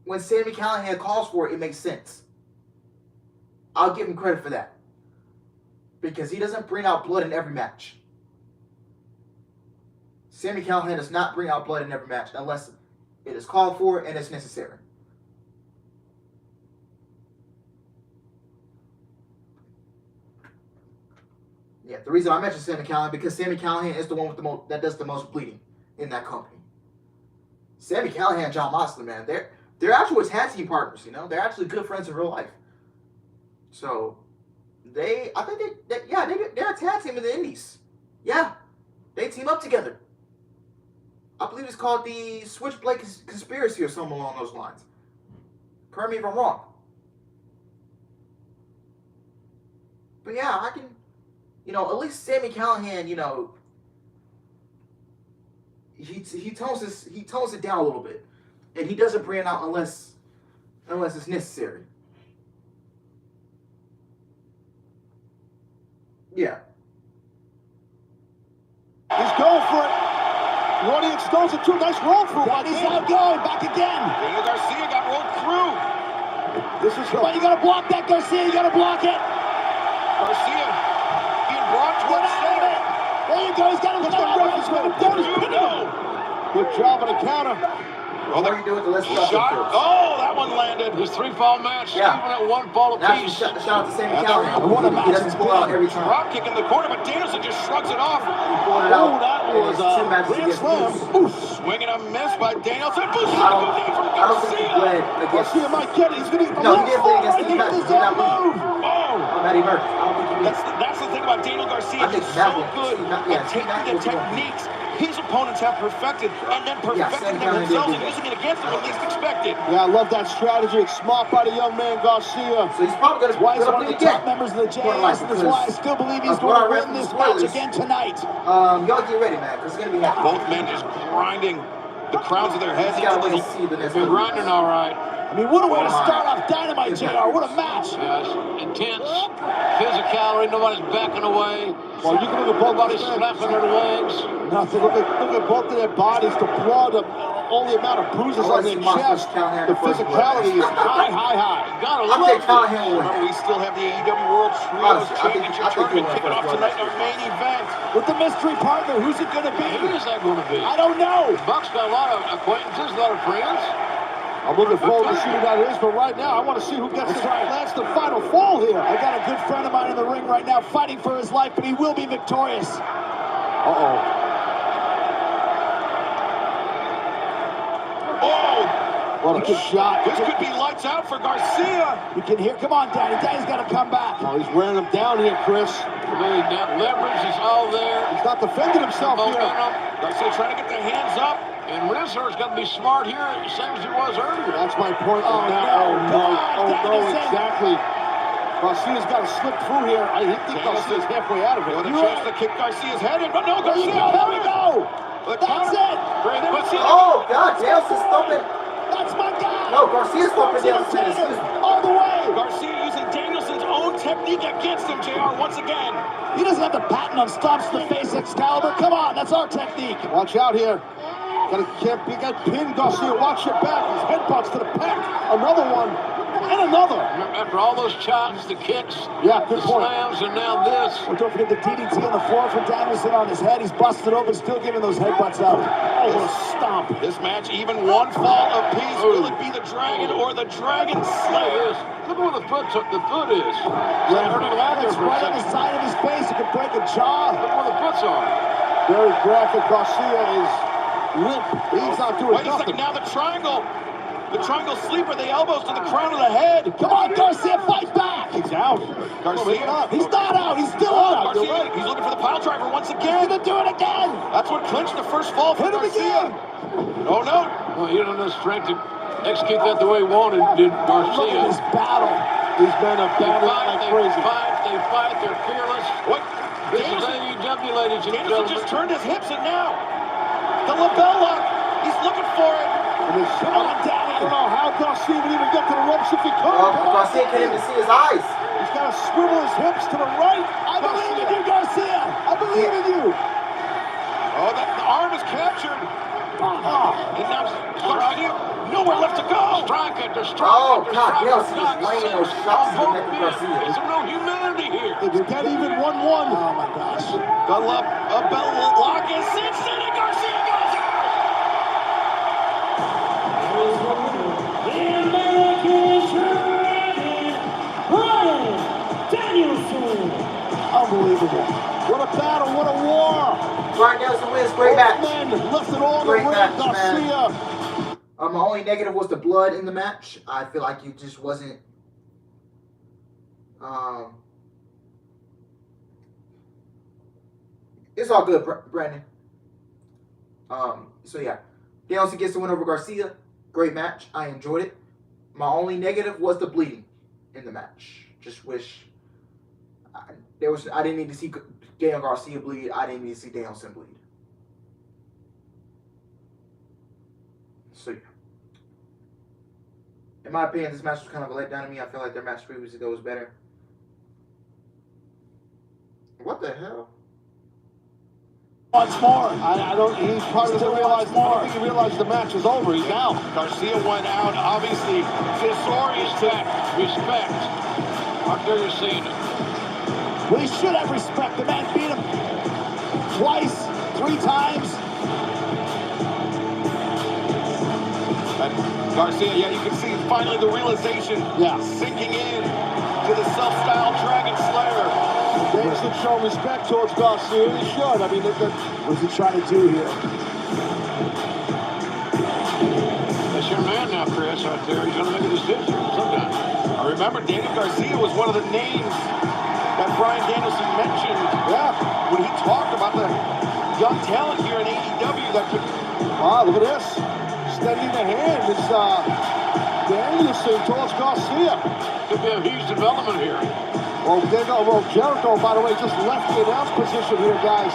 when Sami Callihan calls for it, it makes sense. I'll give him credit for that. Because he doesn't bring out blood in every match. Sami Callihan does not bring out blood in every match unless it is called for and it's necessary. Yeah, the reason I mentioned Sami Callihan because Sami Callihan is the one with that does the most bleeding in that company. Sami Callihan and John Moxley, man, they're actually tag team partners. You know, they're actually good friends in real life. So they're a tag team in the Indies. Yeah, they team up together. I believe it's called the Switchblade Conspiracy or something along those lines. Correct me if I'm wrong. But yeah, I can. At least Sami Callihan, he tones it down a little bit, and he doesn't bring it out unless it's necessary. Yeah. He's going for it. The audience knows it too. Nice roll through. He's out going. Back again. Daniel Garcia got rolled through. This is But you got to block that, Garcia. You got to block it. Garcia being brought towards center. There you go. He's got him down. good job on the counter. The more you do it, the less stuff Shot. it feels. Oh, that one landed. His 3-fall match, Yeah. even at 1 fall Now apiece. shout out to Sami That's Callihan. What a He match doesn't it's pull out been. every time. Drop kick in the corner, but Danielson just shrugs it off. He pulled it out. that and was it's 2 matches grand against slam. Moose. Swing and a miss by Danielson. Boost I don't knee from think he Garcia. bled against. Garcia might get it. He's going to get the No, he left didn't bleed against. foot. He did not bleed. Oh, Matty Murphy. I don't think he did. that's the thing about Daniel Garcia. I think He's that so was- good yeah, at taking the that was the one. techniques his opponents have perfected and then Sami perfecting them Callihan themselves did and that. using it against them when least expected. Yeah, I love that strategy. It's smart by the young man, Garcia. So he's probably That's why he's one of bleed the top again. members of the JS, and that's why I still believe he's What I going to read win from this the match spoilers. again tonight. Y'all get ready, man, because it's gonna be happening. Both men just grinding the crowns of their heads You gotta into wait the and see the next They're one. grinding all right. I mean, what a way to start off Dynamite, JR. What a match. Yes, intense, physicality, nobody's backing away. Well, you can look at both Nobody's of them. slapping their legs. Nothing. Look at both of their bodies, the blood, all the amount of bruises on their chest. The physicality is high. Gotta I'm love taking it. Callihan will win. We still have the AEW World Trios Honestly, I think Championship he'll tournament win kicking first off blood. tonight, our main event. With the mystery partner, who's it going to Who be? is that going to be? I don't know. Buck's got a lot of acquaintances, a lot of friends. I'm looking forward to seeing that is, but right now I want to see who gets that's the final fall here. I got a good friend of mine in the ring right now fighting for his life, but he will be victorious. Uh-oh. Oh, What a shot. this could be lights out for Garcia. You can hear, come on, Danny. Danny's got to come back. Oh, he's wearing him down here, Chris. Really, that leverage is all there. He's not defending himself here. Momentum. Garcia trying to get the hands up. And Rizzo's got to be smart here, same as he was earlier. That's my point. Oh, no. Danielson. Exactly. Garcia's got to slip through here. I think Garcia's halfway out of it. With a chance to kick Garcia's head in, but no, There you Garcia. go. There we go. The That's counter. it. Great, puts it. Oh God, Danielson's thumping. That's my guy. No, Garcia's thumping Danielson. Excuse me. All the way. Garcia using Danielson's own technique against him, JR, once again. He doesn't have the patent on stomps to the face Excalibur. Come on, that's our technique. Watch out here. Got pinned Garcia. Watch your back. His headbutts to the pec. Another one. And another. After all those chops, the kicks, Yeah, good the point. slams, and now this. Well, don't forget the DDT on the floor for Danielson on his head. He's busted open, still giving those headbutts out. Oh, what a stomp. This match, even one fall apiece. Will it be the Dragon or the Dragon Slayer? Look where the foot is. Yeah, it's right on the side of his face. It could break a jaw. Look where the foot's on. Very graphic. Garcia is limp. He's not doing Wait a nothing. second, now the triangle. The triangle sleeper, the elbows to the crown of the head. Come on, Garcia, fight back. He's out. Garcia. He's not out. He's still out. Garcia, You're right. he's looking for the pile driver once He's again. gonna do it again. That's what clinched the first fall for Hit him Garcia. again. Oh, no. Well, he didn't have the strength to execute that the way he wanted, did Look at Garcia. this battle. These men are battling like crazy. They fight, they're fearless. What? This is AEW, ladies and Danielson gentlemen. just turned his hips, and now the lapel lock. He's looking for it. And it's, I don't know how Garcia would even get to the ropes if he could. Garcia can't even see his eyes. He's got to swivel his hips to the right. I believe in you, Garcia. I believe in you. Oh, the arm is captured. And now Garcia, nowhere left to go. Strike it, Oh, God, Danielson is laying those shots to the neck of Garcia. There's no humanity here. If you get even 1-1. Oh my gosh. The bell lock is cinched in, and Garcia goes out. The American Dragon, Bryan Danielson. Unbelievable. What a battle, what a war. Bryan Danielson wins. Great match. Men left it all in the Great ring. match, Garcia. My only negative was the blood in the match. I feel like it just wasn't. It's all good, Brandon. So yeah, Danielson gets the win over Garcia. Great match. I enjoyed it. My only negative was the bleeding in the match. Just wish I didn't need to see Daniel Garcia bleed. I didn't need to see Danielson bleed. So yeah. In my opinion, this match was kind of a letdown to me. I feel like their match previously ago was better. What the hell? Once more. I don't. He probably doesn't realize. I don't think he realized the match is over. He's down. Garcia went out, obviously disoriented. Respect. Out there you're seeing it. We should have respect. The man beat him twice, 3 times. Garcia, yeah, you can see finally the realization sinking in to the self-styled Dragon Slayer. They should show respect towards Garcia. He should. I mean, What's he trying to do here? That's your man now, Chris, out there. He's going to make a decision sometime. I remember Daniel Garcia was one of the names that Bryan Danielson mentioned when he talked about the young talent here in AEW that could... wow, look at this. Steadying the hand. It's Danielson towards Garcia. Could be a huge development here. Well, Jericho, by the way, just left the announce position here, guys.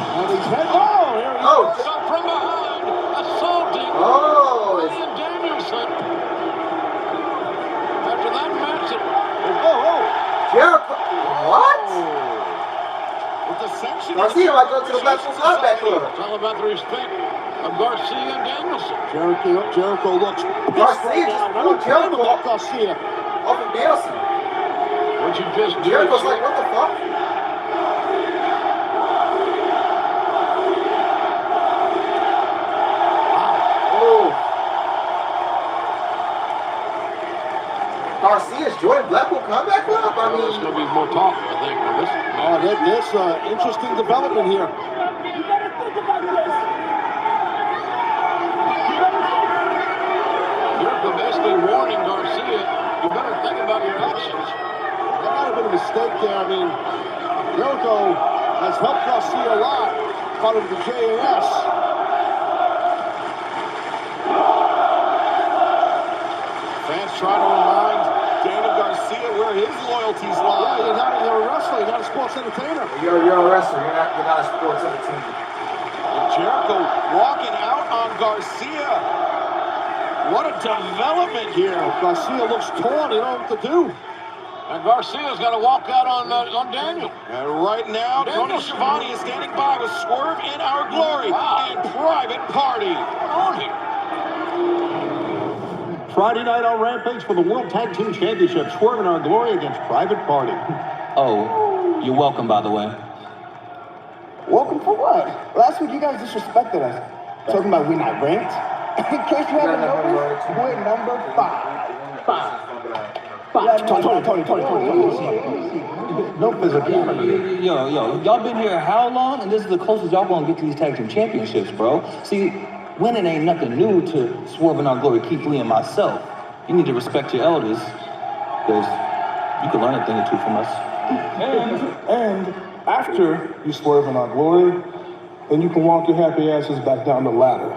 And he's head. Oh, here he is. So from behind, assaulting Bryan Danielson. After that match, Jericho. What? With the sanction Garcia might go to the Blackpool Combat Club. it's all about the respect of Garcia and Danielson. Jericho looks Garcia just blew Jericho Garcia. off of Danielson. What you just did. Jericho's like, what the fuck? Oh. Garcia's joined Blackpool Combat Club? I There's mean, going to be more talk, I think, on this. Oh, there's interesting development here. Jericho basically warning Garcia, you better think about your actions. That might have been a mistake there. I mean, Jericho has helped Garcia a lot, part of the JAS. Fans trying to remind Daniel Garcia where his loyalties lie. Yeah, you're a wrestler, you're not a sports entertainer. you're a wrestler. You're not a sports entertainer. And Jericho walking out on Garcia. What a development here. Garcia looks torn, he don't know what to do. And Garcia's got to walk out on Daniel. And right now, Toni Schiavone is standing by with Swerve in Our Glory and Private Party. What's going on here? Friday night on Rampage for the World Tag Team Championship, Swerve Our Glory against Private Party. Oh, you're welcome, by the way. Welcome for what? Last week you guys disrespected us. Talking about we're not ranked. In case you haven't noticed, we're number 5. Tony. No physicality. Yo, y'all been here how long? And this is the closest y'all gonna get to these tag team championships, bro. See, winning ain't nothing new to Swerving Our Glory, Keith Lee, and myself. You need to respect your elders, because you can learn a thing or two from us. And after you swerve in our glory, then you can walk your happy asses back down the ladder.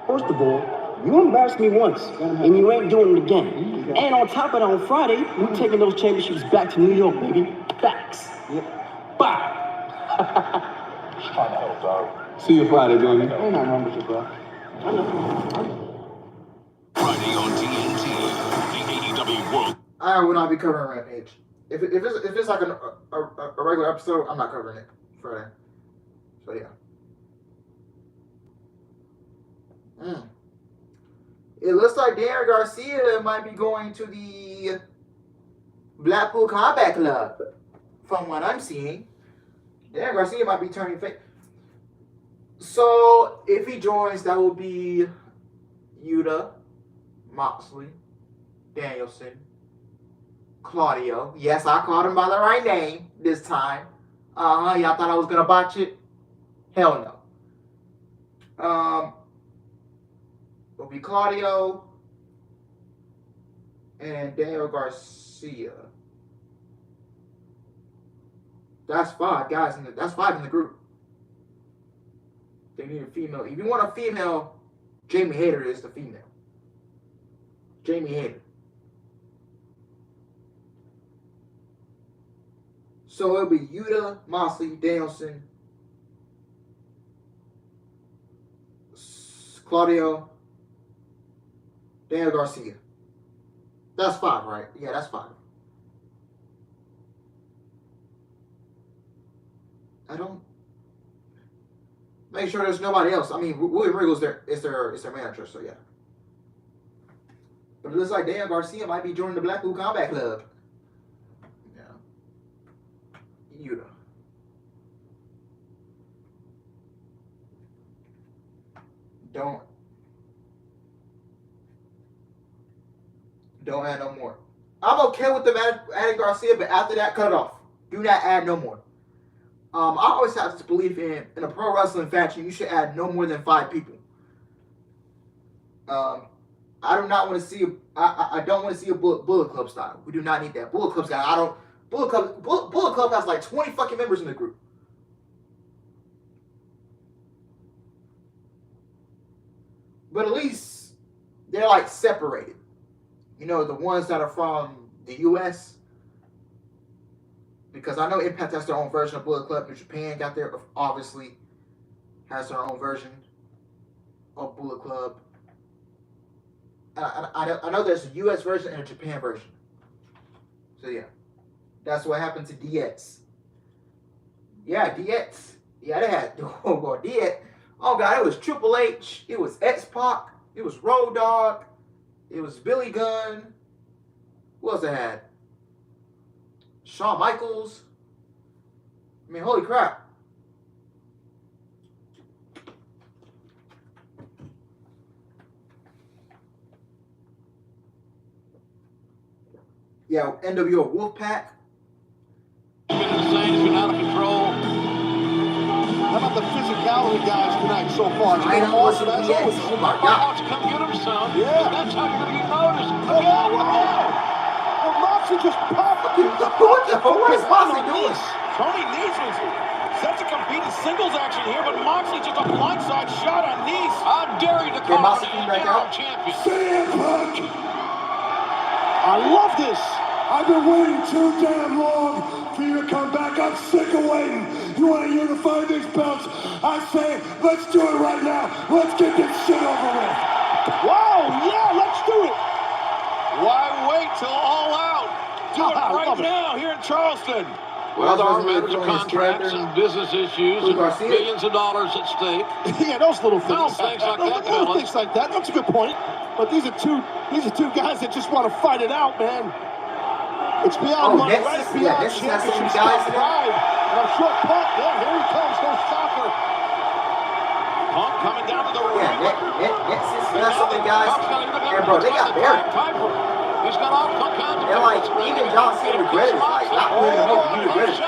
First of all, you embarrassed me once, and you ain't doing it again. And on top of that, on Friday, we taking those championships back to New York, baby. Facts. Yep. Bye. See you Friday, baby. I ain't not wrong with you, bro. I know. Friday on TNT, the AEW World. I will not be covering Rampage. If it's like a regular episode, I'm not covering it Friday. So yeah. It looks like Daniel Garcia might be going to the Blackpool Combat Club. From what I'm seeing, Daniel Garcia might be turning face. So if he joins, that will be Yuta, Moxley, Danielson, Claudio. Yes, I called him by the right name this time. Y'all thought I was gonna botch it? Hell no. It'll be Claudio and Daniel Garcia. That's 5 guys that's 5 in the group. They need a female. If you want a female, Jamie Hayter is the female. Jamie Hayter. So it'll be Yuta, Moxley, Danielson, Claudio, Daniel Garcia. That's 5, right? Yeah, that's 5. I don't make sure there's nobody else. I mean, William Regal's is their manager, so yeah. But it looks like Daniel Garcia might be joining the Blackpool Combat Club. Yeah. Yuta. Don't add no more. I'm okay with them adding Garcia, but after that, cut it off. Do not add no more. I always have this belief in a pro wrestling faction, you should add no more than 5 people. I do not want to see. I don't want to see a Bullet Club style. We do not need that. Bullet Club style. Bullet Club has like 20 fucking members in the group. But at least they're like separated. You know, the ones that are from the U.S. Because I know Impact has their own version of Bullet Club. New Japan got their, obviously, has their own version of Bullet Club. I know there's a U.S. version and a Japan version. So, yeah. That's what happened to DX. Yeah, DX. Yeah, they had, oh, boy, DX. Oh, God, it was Triple H. It was X-Pac. It was Road Dogg. It was Billy Gunn. Who else they had? Shawn Michaels. I mean, holy crap. Yeah, NWO Wolfpack. Insane, it's been out of control. How about the physicality guys tonight so far? It's been awesome as always. Oh my God. Come get him some. Yeah. That's how you're going to get noticed. Well, Moxley just popped. What is Moxley doing? Tony Nese was set to compete in singles action here, but Moxley just a blindside shot on Nese. How dare you to call Moxley him back interim out. champion? I love this. I've been waiting too damn long for you to come back. I'm sick of waiting. You want to unify these belts? I say, let's do it right now. Let's get this shit over with. Wow, yeah, let's do it. Why wait till All Out? Do it right now here in Charleston. Well, there are Really matters of feeling his contracts character. and business issues and Garcia. millions of dollars at stake. Yeah, those little things. Little things like that, Little fellas. things like that. That's a good point. But these are two guys that just want to fight it out, man. It's beyond money, right? It's beyond championship stuff, pride. And I'm sure Punk, yeah, here he comes, no shocker. Punk coming down to the ring. That's some of the guys. And bro, they got buried. He's got all kinds of And like, even John Cena regretted it. Like, not putting him over, he regretted it.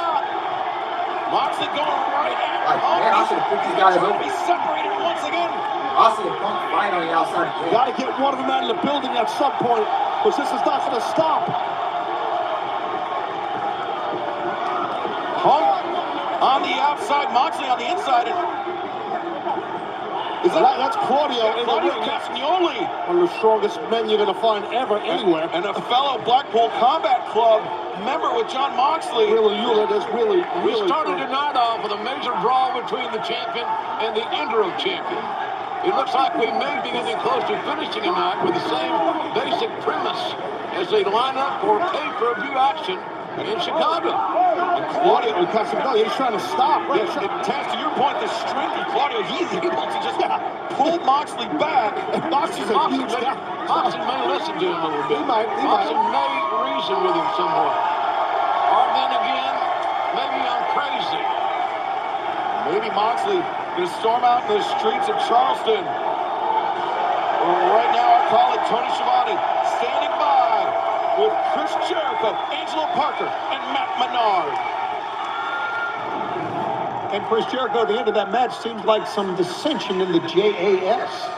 Moxley going right at Like, man, I should have put these guys over. Be separated once again. I see a Punk fight on the outside again. Got to get one of them out of the building at some point, because this is not going to stop. Punk on the outside, Moxley on the inside. That's Claudio. Claudio Castagnoli. One of the strongest men you're going to find ever, anywhere. And a fellow Blackpool Combat Club member with John Moxley. Really, We started tonight off with a major draw between the champion and the interim champion. It looks like we may be getting close to finishing tonight with the same basic premise as they line up for pay-per-view action in Chicago. And Claudio Castagnoli, he's trying to stop. Right? Yeah, Taz, to your point, the strength of Claudio, he's able to just pull Moxley back. And Moxley's a huge guy. Moxley may listen to him a little bit. He might. Moxley may reason with him somewhat. Or then again, maybe I'm crazy. Maybe Moxley going to storm out in the streets of Charleston. Right now, our colleague Tony Schiavone standing by with Chris Jericho, Angelo Parker, and Matt Menard. And Chris Jericho, at the end of that match, seems like some dissension in the JAS.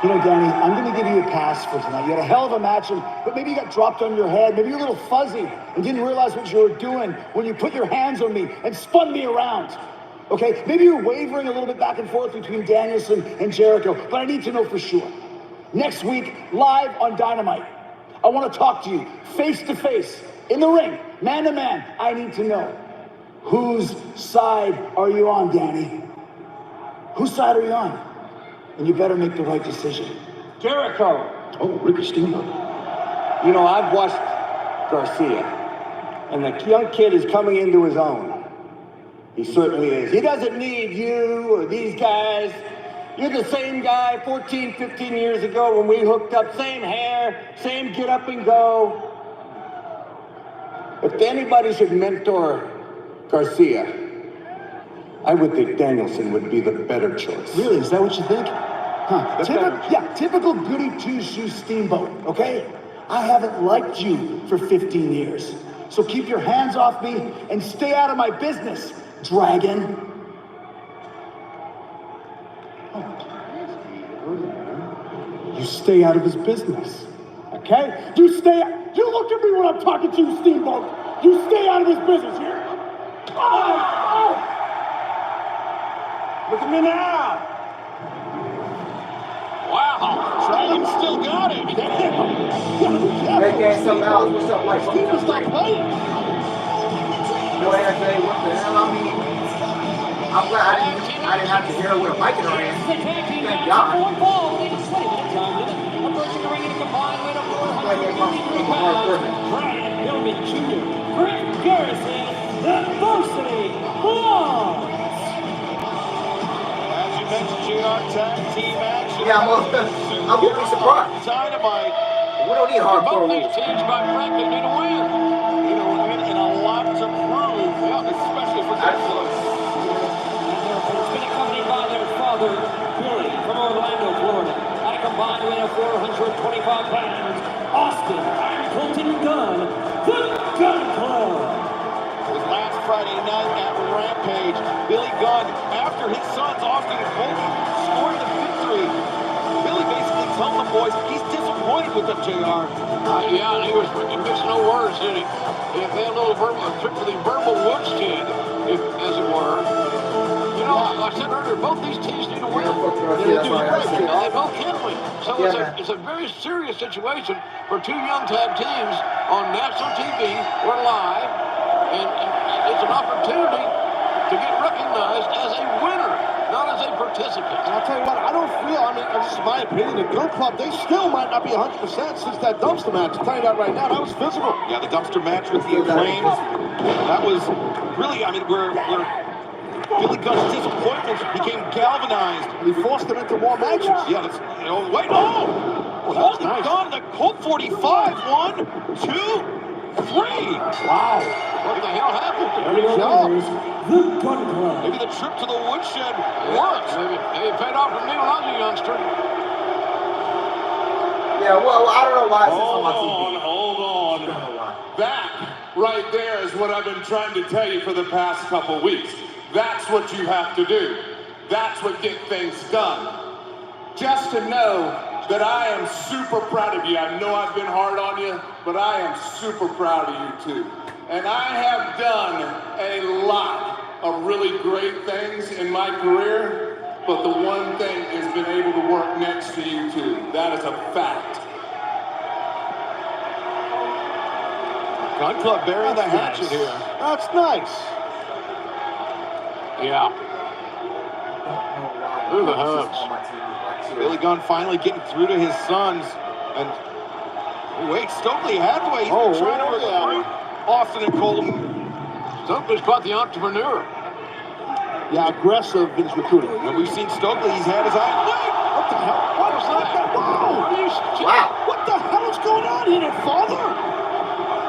You know, Danny, I'm going to give you a pass for tonight. You had a hell of a match, but maybe you got dropped on your head. Maybe you're a little fuzzy and didn't realize what you were doing when you put your hands on me and spun me around. Okay? Maybe you're wavering a little bit back and forth between Danielson and Jericho, but I need to know for sure. Next week, live on Dynamite, I want to talk to you face to face, in the ring, man to man. I need to know, whose side are you on, Danny? Whose side are you on? And you better make the right decision. Jericho. Oh, Ricky Steamboat. You know, I've watched Garcia, and the young kid is coming into his own. He certainly is. He doesn't need you or these guys. You're the same guy 14, 15 years ago when we hooked up. Same hair, same get up and go. If anybody should mentor Garcia, I would think Danielson would be the better choice. Really? Is that what you think? Huh. Typical goody two-shoes Steamboat, okay? I haven't liked you for 15 years. So keep your hands off me and stay out of my business, dragon. You stay out of his business, okay? You look at me when I'm talking to you, Steamboat. You stay out of his business here. Oh! Look at me now. Wow. Dragon still got it. That game somehow was something like Steamboat's not playing. No, I tell you what the hell, I mean, I'm glad I didn't have to hear her with a mic in her hand. Thank God. Approaching the ring in a combined weight of 425 hard pounds. Brian Pillman Jr., Chris Garrison, the Varsity Blondes. As you mentioned, JR tag team action. Yeah, I won't be surprised. Dynamite. We don't need hardcore Both these rules. teams, quite frankly, need a win. You know, and a lot to prove, especially for Danielson. It's been accompanied by their father, Billy, from Orlando, Florida. At a combined weight of 425 pounds, Austin and Colton Gunn, the Gun Club. It was last Friday night at Rampage. Billy Gunn, after his sons, Austin and Colton, scored the victory. Billy basically told the boys he's disappointed with them, JR. Yeah, and he mixed no words, did he? If they had a little trip for the verbal woodshed, as it were. You know, I said earlier, both these teams need to win. They both can win. So it's a very serious situation for two young tag teams on national TV. We're live, and it's an opportunity to get recognized as a winner, not as a participant. And I'll tell you what, I don't feel, this is my opinion, the Gun Club, they still might not be 100% since that dumpster match. I'm telling you that right now, that was physical. Yeah, the dumpster match with the Acclaim. That was really, I mean, where Billy Gunn's disappointment became galvanized. He forced him into more matches. Yeah, that's, wait, oh! Holy nice. Gun, the Colt 45, 1, 2, 3. Wow. What the hell happened? Good job. The Gun Club. Maybe the trip to the woodshed worked. Maybe it paid off for me when I was a youngster. Yeah, well, I don't know why it's on my TV. Hold on. I don't know why. That right there is what I've been trying to tell you for the past couple weeks. That's what you have to do. That's what gets things done. Just to know that I am super proud of you. I know I've been hard on you, but I am super proud of you too. And I have done a lot of really great things in my career, but the one thing is been able to work next to you too. That is a fact. Gun Club burying the hatchet here. That's nice. Yeah. Through the It's just hooks. on my TV, like, seriously. Billy Gunn finally getting through to his sons. And wait, Stokely Hathaway, he's been trying to recruit Austin and Colton. Stokely's quite the entrepreneur. Yeah, aggressive in his recruiting. And we've seen Stokely, he's had his eye. Wait! What the hell? What was that? Wow! Wow. What the hell is going on here, father?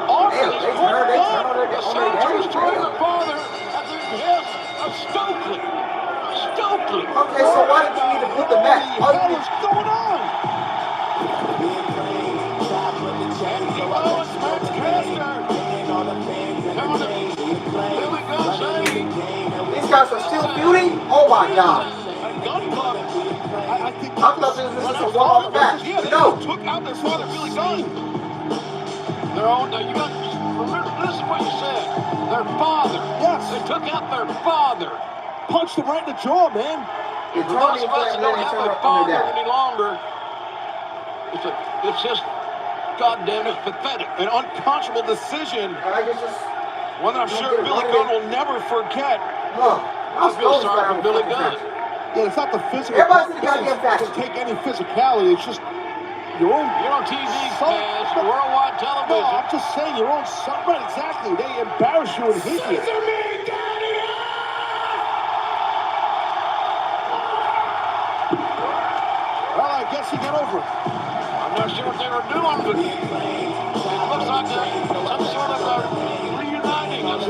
Austin Damn, is they Colt turned Gunn, on the their son daddy. to destroy the father at the behest of Stokely. Stokely. Okay, so why did you need to put the match? What the hell is going on? Andy Owens, Max Caster. Coming to Billy Gunn saying, These guys are still feuding? Oh my god. and Gun Club. I think I thought this was just a one-off match. Yeah, they No. took out their father, Billy Gunn. Now you got to remember, listen to what you said. Their father. Yes. They took out their father. punched him right in the jaw, man. You're For those Toni of us that don't have a on father your dad. any longer, it's just, goddamn it, pathetic. An unconscionable decision. I guess just, One that I'm sure Billy Gunn will never forget. I feel sorry for Billy Gunn. Yeah, it's not the physical. Everybody's in the goddamn fashion. Doesn't take any physicality. It's just your own. You're on TV, son. Kaz, worldwide No, television. I'm just saying your own son. Right, exactly. They embarrass you and hate you. Well, I guess he got over it. I'm not sure what they were doing, but it looks like some sort of reuniting of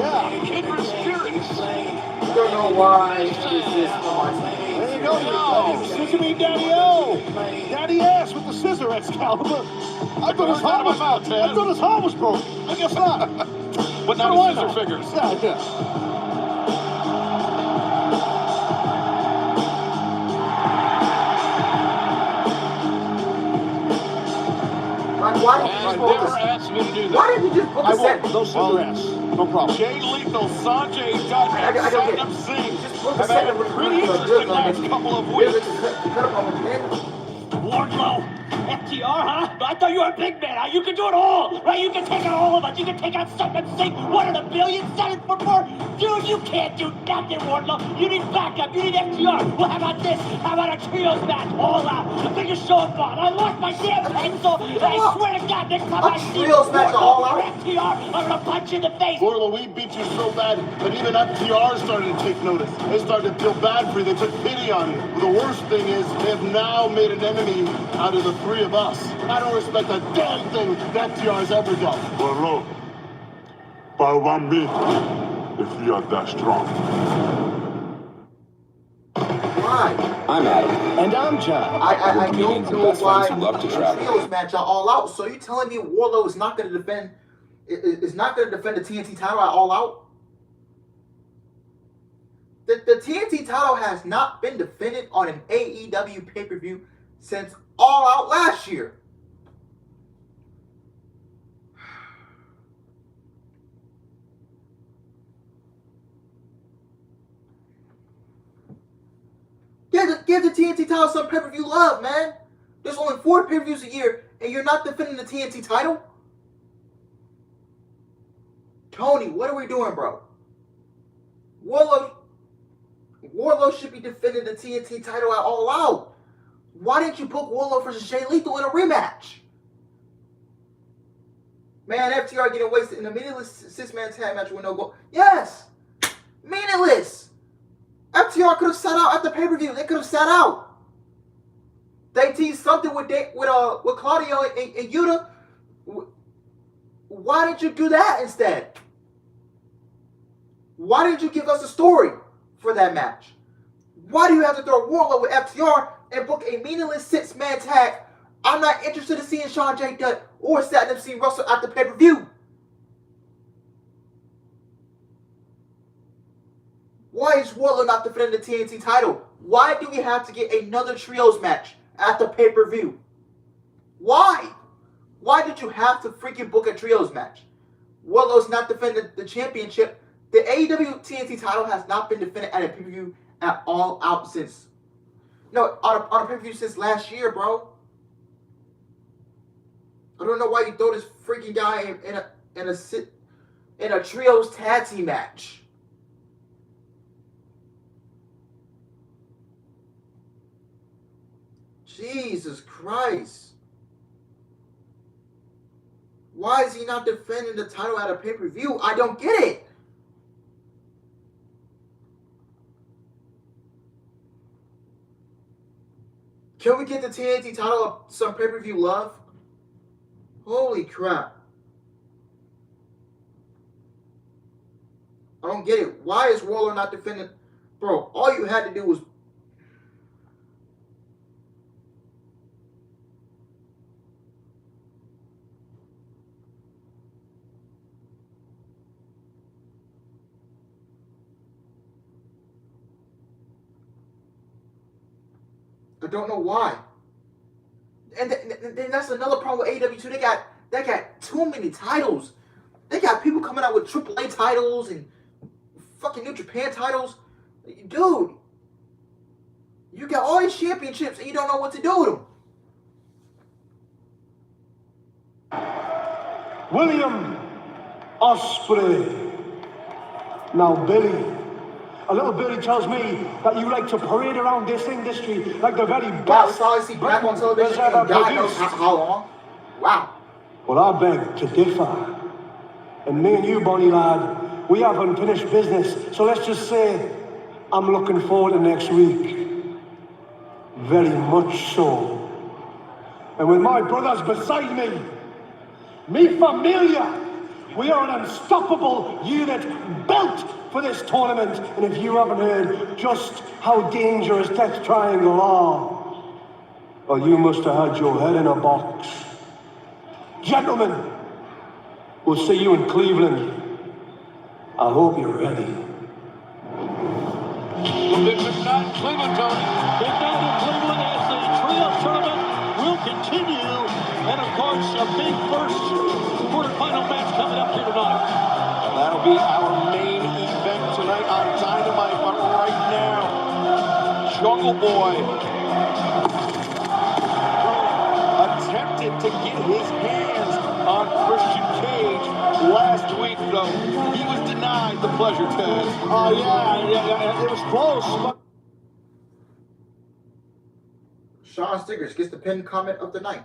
kindred spirits. I don't know why this is on my TV. There you go. Scissor me, Daddy-O. Daddy ass with the scissor, Excalibur. I thought his heart was out. I thought his heart was broken. I guess not. But not What his do I scissor know? fingers. Yeah. Like, why did you And just never book this? asked me to do Why that. did you just book I a set? won't. No scissor ass. No problem. Jay Lethal, Sanjay Dutt, I and don't get it. Satnam Singh Just book a have set had a and pretty interesting last couple of weeks. Wardlow, FTR, huh? I thought you were a big man. Huh? You can do it all, right? You can take out all of us. You can take out Satnam Singh. What are the billion 7-4? Dude, you can't do nothing, Wardlow. You need backup. You need FTR. Well, how about this? How about a trios match? All out. The biggest show of all. I lost my damn pencil. And I swear to God, next time I see trios match all out? FTR, I'm gonna punch you in the face. Wardlow, we beat you so bad that even FTR started to take notice. They started to feel bad for you. They took pity on you. But the worst thing is they have now made an enemy out of the three of us. I don't respect a damn thing that FTR has ever done. Wardlow, by one beat, if you are that strong. Why? I'm Adam. And I'm John. I don't Comedians and know best friends why who love to the travel. trios match are all out. So you telling me Wardlow is not going to defend? Is not going to defend the TNT title at All Out? The TNT title has not been defended on an AEW pay-per-view since All Out last year. Give the TNT title some pay-per-view love, man. There's only 4 pay-per-views a year, and you're not defending the TNT title? Tony, what are we doing, bro? Wardlow should be defending the TNT title at All Out. Why didn't you book Wardlow versus Jay Lethal in a rematch? Man, FTR getting wasted in a meaningless six-man tag match with no goal. Yes! Meaningless! FTR could have sat out at the pay-per-view. They could have sat out. They teased something with Claudio and Yuta. Why didn't you do that instead? Why didn't you give us a story for that match? Why do you have to throw Wardlow with FTR and book a meaningless six-man tag? I'm not interested in seeing Sean J. Dutt or Satnam Singh Russell at the pay-per-view. Why is Wardlow not defending the TNT title? Why do we have to get another trios match at the pay-per-view? Why? Why did you have to freaking book a trios match? Wardlow's not defending the championship. The AEW TNT title has not been defended at a pay-per-view at all out since. No, on a pay-per-view since last year, bro. I don't know why you throw this freaking guy in a trios tag team match. Jesus Christ. Why is he not defending the title at a pay-per-view? I don't get it. Can we get the TNT title some pay-per-view love? Holy crap. I don't get it. Why is Waller not defending? Bro, all you had to do was... I don't know why. And that's another problem with AEW too. They got too many titles. They got people coming out with AAA titles and fucking New Japan titles. Dude, you got all these championships and you don't know what to do with them. William Ospreay. Now, Billy. A little Billy tells me that you like to parade around this industry like the very best. Wow, that's all I see back on television in God knows how long. Wow. Well, I beg to differ. And me and you, Bonnie lad, we have unfinished business. So let's just say I'm looking forward to next week. Very much so. And with my brothers beside me, mi familia, we are an unstoppable unit built for this tournament. And if you haven't heard just how dangerous Death Triangle are, well, you must have had your head in a box. Gentlemen, we'll see you in Cleveland. I hope you're ready. Well, big night in Cleveland, Tony. Big night in Cleveland as the trio tournament will continue. And of course, a big first quarterfinal match coming up here tonight. And that'll be our main event tonight on Dynamite. But right now, Jungle Boy attempted to get his hands on Christian Cage last week, though. He was denied the pleasure test. Oh, yeah, it was close. Sean Stickers gets the pinned comment of the night.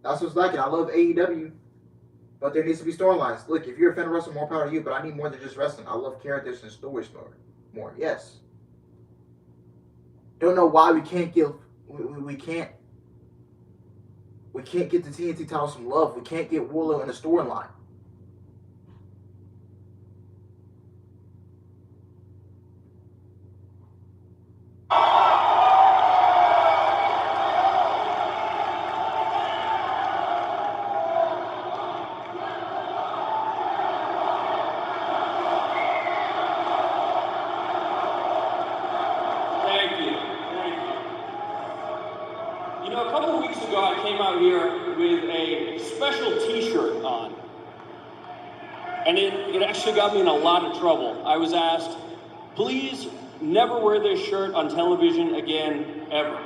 That's what's like it. I love AEW, but there needs to be storylines. Look, if you're a fan of wrestling, more power to you, but I need more than just wrestling. I love characters and stories more. Yes. Don't know why we can't get the TNT title some love. We can't get Wardlow in the storyline. And it actually got me in a lot of trouble. I was asked, please never wear this shirt on television again, ever.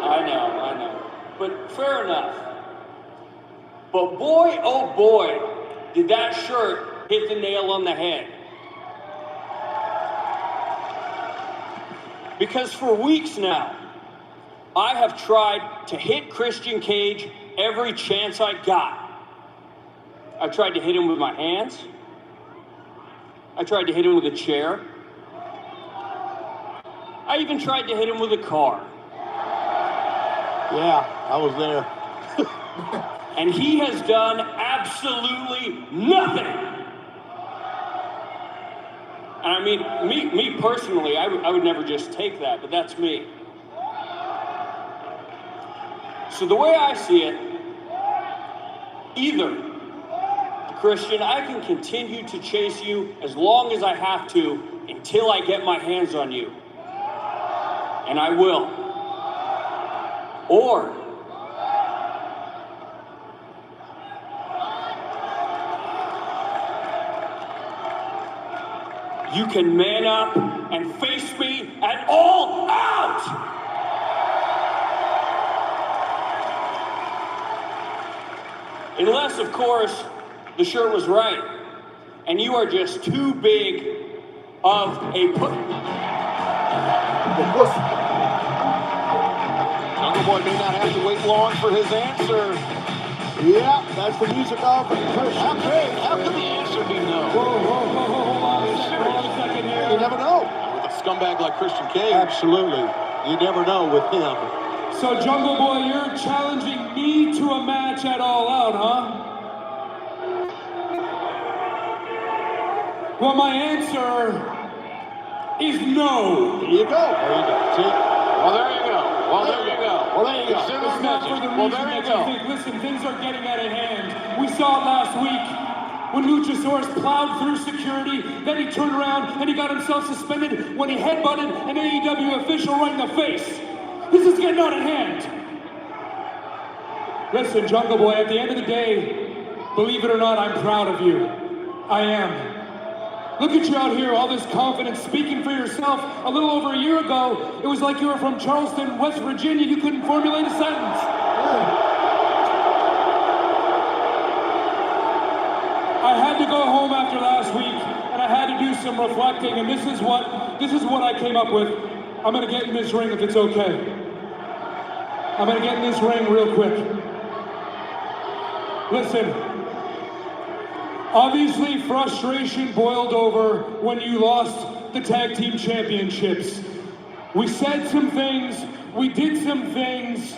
I know. But fair enough. But boy, oh boy, did that shirt hit the nail on the head. Because for weeks now, I have tried to hit Christian Cage every chance I got. I tried to hit him with my hands. I tried to hit him with a chair. I even tried to hit him with a car. Yeah, I was there. And he has done absolutely nothing. And I mean, me personally, I would never just take that, but that's me. So the way I see it, either, Christian, I can continue to chase you as long as I have to until I get my hands on you. And I will. Or you can man up and face me at All Out! Unless, of course, the shirt was right, and you are just too big of a Jungle Boy may not have to wait long for his answer. Yeah, that's the music of Christian Cage. How could the answer be no? Hold on a second here. You never know. With a scumbag like Christian Cage. Absolutely. You never know with him. So, Jungle Boy, you're challenging me to a match at All Out, huh? Well, my answer is no. There you go. There you go. See? Well, there you go. Well, there you go. Well, there you go. It's It's not for the well, reason there you that go. you think. Listen, things are getting out of hand. We saw it last week when Luchasaurus plowed through security, then he turned around and he got himself suspended when he headbutted an AEW official right in the face. This is getting out of hand. Listen, Jungle Boy, at the end of the day, believe it or not, I'm proud of you. I am. Look at you out here, all this confidence, speaking for yourself. A little over a year ago, it was like you were from Charleston, West Virginia. You couldn't formulate a sentence. I had to go home after last week, and I had to do some reflecting, and this is what I came up with. I'm gonna get in this ring if it's okay. I'm gonna get in this ring real quick. Listen. Obviously, frustration boiled over when you lost the tag team championships. We said some things, we did some things,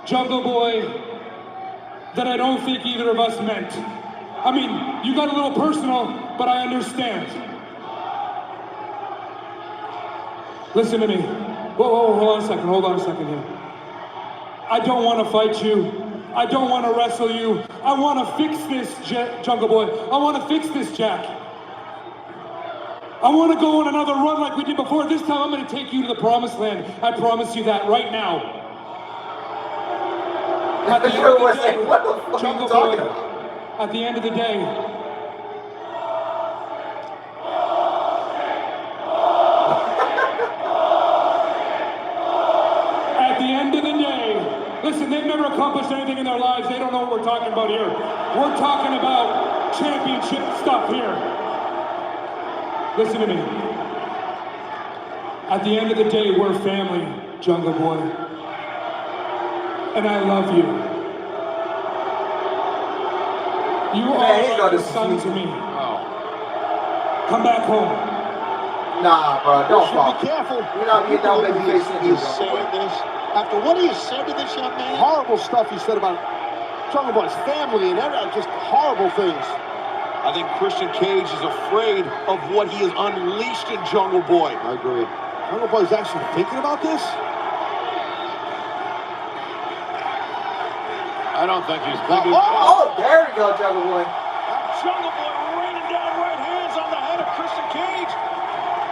Jungle Boy, that I don't think either of us meant. I mean, you got a little personal, but I understand. Listen to me. Whoa, hold on a second here. I don't want to fight you. I don't want to wrestle you. I want to fix this, Jungle Boy. I want to fix this, Jack. I want to go on another run like we did before. This time I'm going to take you to the promised land. I promise you that right now. At the end of the day, what the fuck Jungle are you talking Boy, about? at the end of the day, listen, they've never accomplished anything in their lives. They don't know what we're talking about here. We're talking about championship stuff here. Listen to me. At the end of the day, we're family, Jungle Boy. And I love you. You are like a son to me. Come back home. Nah, bro, don't fall. Be careful. You're not being down baby face in He's saying this. After what he said to this young man, horrible stuff he said about Jungle Boy's family and just horrible things. I think Christian Cage is afraid of what he has unleashed in Jungle Boy. I agree. Jungle Boy's actually thinking about this? I don't think he's thinking. Oh, there we go, Jungle Boy. Jungle Boy raining down right hands on the head of Christian Cage.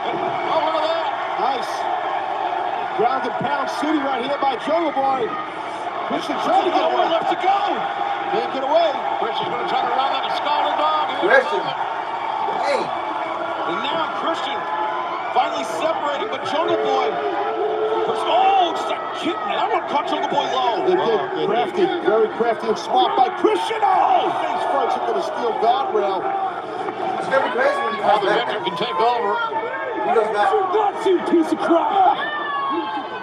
And, oh, look at that. Nice. Ground and pound city right here by Jungle Boy. Christian trying to get away. Left to go. Can't get away. Christian's going to try to run like a scalded dog. Christian. Hey. And now Christian finally separating, but Jungle Boy. Oh, just a kick. That one caught Jungle Boy low. It did. Crafty. Very crafty and smart by Christian. Oh, face first. He's going to steal guardrail. It's going to be crazy when he comes The back. Victor can take over. He goes back. That's you piece of crap.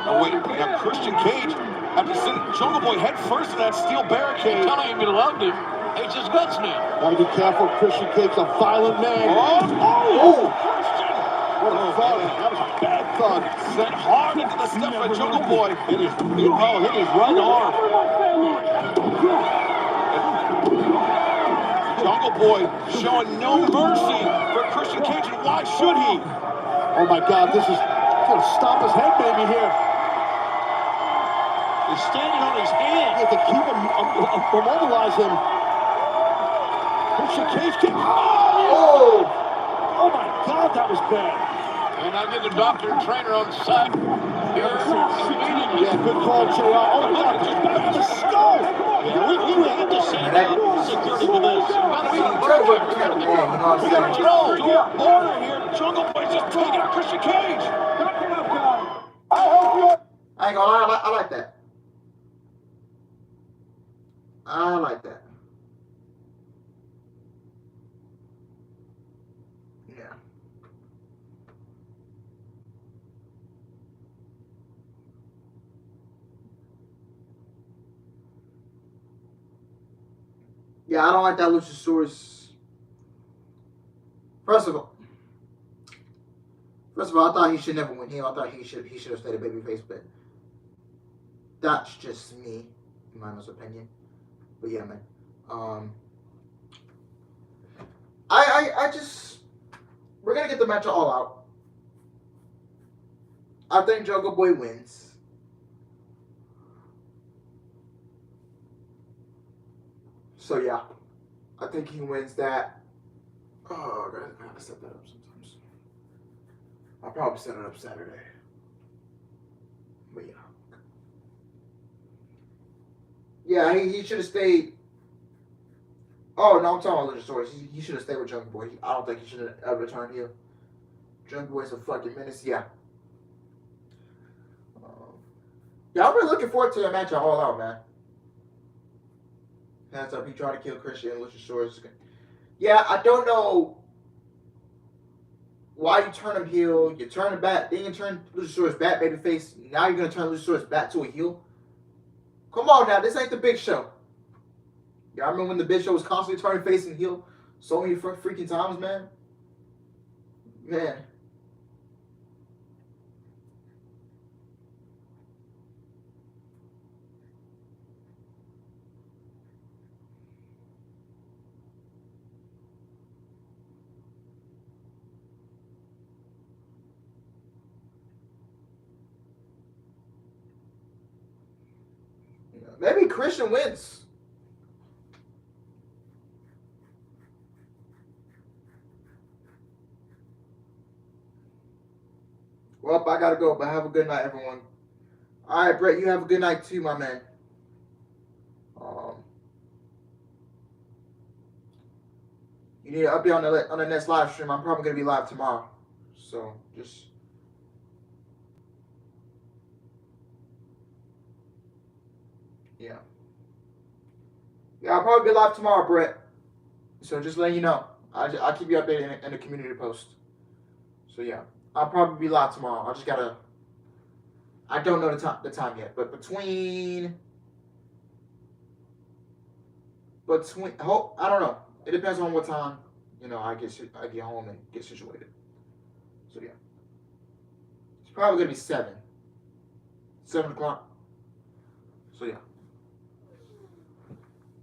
Oh, wait, we got Christian Cage after sending Jungle Boy head first in that steel barricade. Telling him he loved him. Hates his guts now. Gotta be careful. Christian Cage, a violent man. Oh! Christian! What a thug. That was a bad thug. Sent hard into the step by Jungle Boy. Hit his right arm. Jungle Boy showing no mercy for Christian Cage, and why should he? Oh my God, this is gonna stop his head maybe here. He's standing on his head. You have to keep him, immobilize him. Christian Cage kick. Oh! Oh my God, that was bad. And I get the doctor and trainer on the side here immediately. Yeah, good call, JR. Oh my God, just back to the skull. Yeah, we had to send out security for this. Order here. Jungle Boy's just taking out Christian Cage. I ain't gonna lie, I like that. I like that. Yeah. Yeah, I don't like that Luchasaurus. First of all, I thought he should never win heel. I thought he should have stayed a babyface, but that's just me, in my honest opinion. But yeah, man. I just, we're gonna get the match all out. I think Jungle Boy wins. So yeah, I think he wins that. Oh, I gotta set that up sometimes. I'll probably set it up Saturday. But yeah. Yeah, he should have stayed. Oh, no, I'm talking about Luchasaurus. He should have stayed with Jungle Boy. I don't think he should have ever turned heel. Jungle Boy's a fucking menace. Yeah. Yeah, I'm really looking forward to the match at All Out, man. Hands up, he tried to kill Christian and Luchasaurus. Yeah, I don't know why you turn him heel. You turn him back, then you turn Luchasaurus back, babyface. Now you're going to turn Luchasaurus back to a heel. Come on now, this ain't the Big Show. Y'all remember when the Big Show was constantly turning face and heel so many freaking times, man? Man. Maybe Christian wins. Well, I gotta go, but have a good night, everyone. All right, Brett, you have a good night too, my man. You need to update on the next live stream. I'm probably gonna be live tomorrow, so just. Yeah. Yeah, I'll probably be live tomorrow, Brett. So just letting you know. I'll keep you updated in the community post. So yeah, I'll probably be live tomorrow. I just gotta. I don't know the time yet, but between. I don't know. It depends on what time, I get home and get situated. So yeah, it's probably gonna be 7 o'clock. So yeah.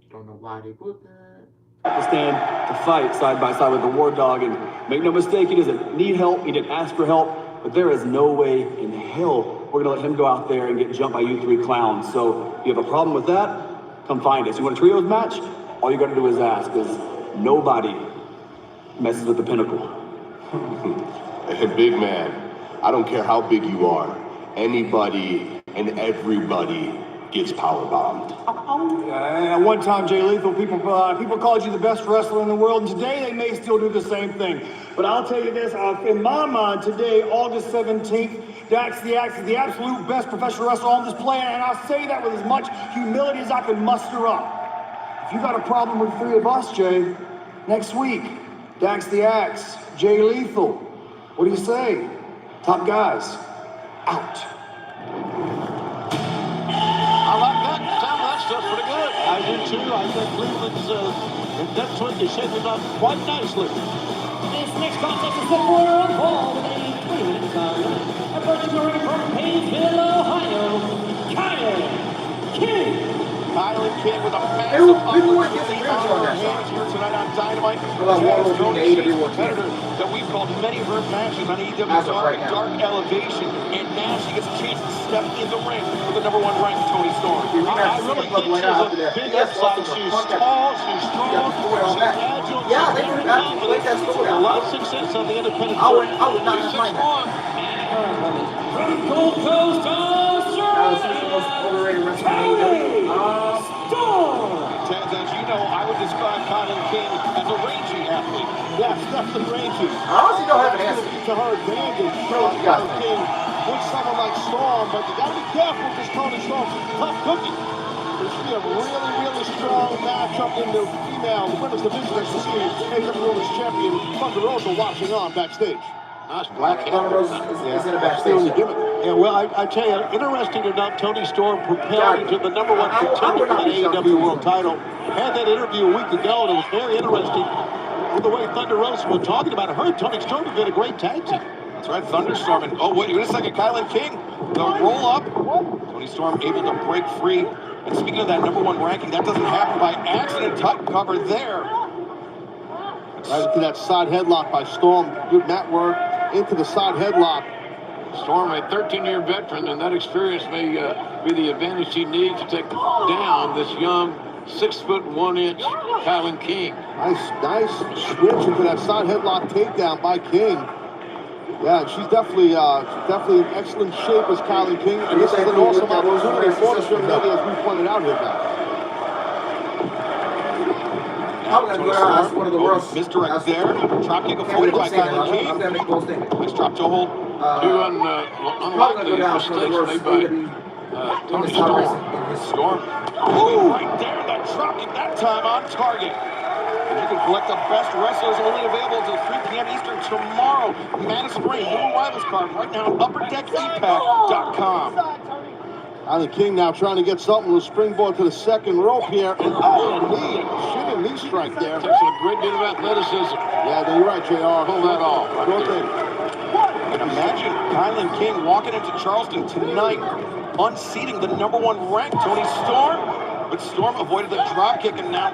Don't know why they put that. To stand to fight side by side with the War Dog, and make no mistake, he doesn't need help. He didn't ask for help, but there is no way in hell we're gonna let him go out there and get jumped by you 3 clowns. So if you have a problem with that, come find us. You want a trios match? All you gotta do is ask, because nobody messes with the Pinnacle. Hey, big man, I don't care how big you are. Anybody and everybody gets powerbombed. At one time, Jay Lethal, people called you the best wrestler in the world, and today they may still do the same thing. But I'll tell you this, in my mind, today, August 17th, Dax the Axe is the absolute best professional wrestler on this planet, and I say that with as much humility as I can muster up. If you got a problem with 3 of us, Jay, next week, Dax the Axe, Jay Lethal, what do you say? Top guys, out. I like that. Sound that stuff's pretty good. I do too. I think Cleveland's next week is shaping up quite nicely. This next contest is set for a fall with a 20-minute time limit. Approaching the ring from Painesville, Ohio, Kilynn. Kilynn King with a massive opportunity on her hands here tonight on Dynamite. Toni, she's a competitor that we've called many of her matches on AEW Dark Elevation, and now she gets a chance to step in the ring with the #1 ranked Toni Storm. I really think she's a big upside. She's tall, she's strong, she's agile, she's very confident. A lot of success on the independent. I would not mind that. From Gold Coast, overrated Toni Storm. Taz, as you know, I would describe Kilynn King as a rangy athlete. Yes, definitely rangy. I honestly don't have an answer. To her advantage, Kilynn King with someone like Storm, but you gotta be careful with this Toni Storm. She's a tough cookie. There's gonna be a really, really strong matchup in the female, the women's division as you see AEW Women's Champion Thunder Rosa watching on backstage. Nice black hat. Thunder Rosa is in a backstage. Yeah, well, I tell you, interesting enough, Toni Storm propelled into the #1 contender for the AEW World title. Had that interview a week ago, and it was very interesting with the way Thunder Rosa was talking about it. Her and Toni Storm have been a great tag team. That's right, Thunderstorm. And, oh, wait a second, Kilynn King, the roll up. Toni Storm able to break free. And speaking of that #1 ranking, that doesn't happen by accident. Tight cover there. Right into that side headlock by Storm. Good mat work into the side headlock. Storm, a 13-year veteran, and that experience may be the advantage she needs to take down this young 6'1" Kilynn King. Nice switch into that side headlock takedown by King. Yeah, she's definitely in excellent shape as Kilynn King, and this is an awesome opportunity for the young lady, as we pointed out here now. I'm going to go down as one of the world's misdirect there. Drop kick avoided by Kilynn King. I'm going to make both statements. Nice drop to hold. Two unlikely mistakes made by Toni Storm. Ooh, right there, that drop kick that time on target. And you can collect the best wrestlers only available until 3 p.m. Eastern tomorrow. Madison Rain, new rivals card right now at UpperDeckEPAC.com. Kilynn King now trying to get something. Little springboard to the second rope here. And a knee strike there. Takes a great deal of athleticism. Yeah, you're right, JR. Pull that off. Right there. And imagine Kilynn King walking into Charleston tonight, unseating the #1 ranked Toni Storm. But Storm avoided the drop kick, and now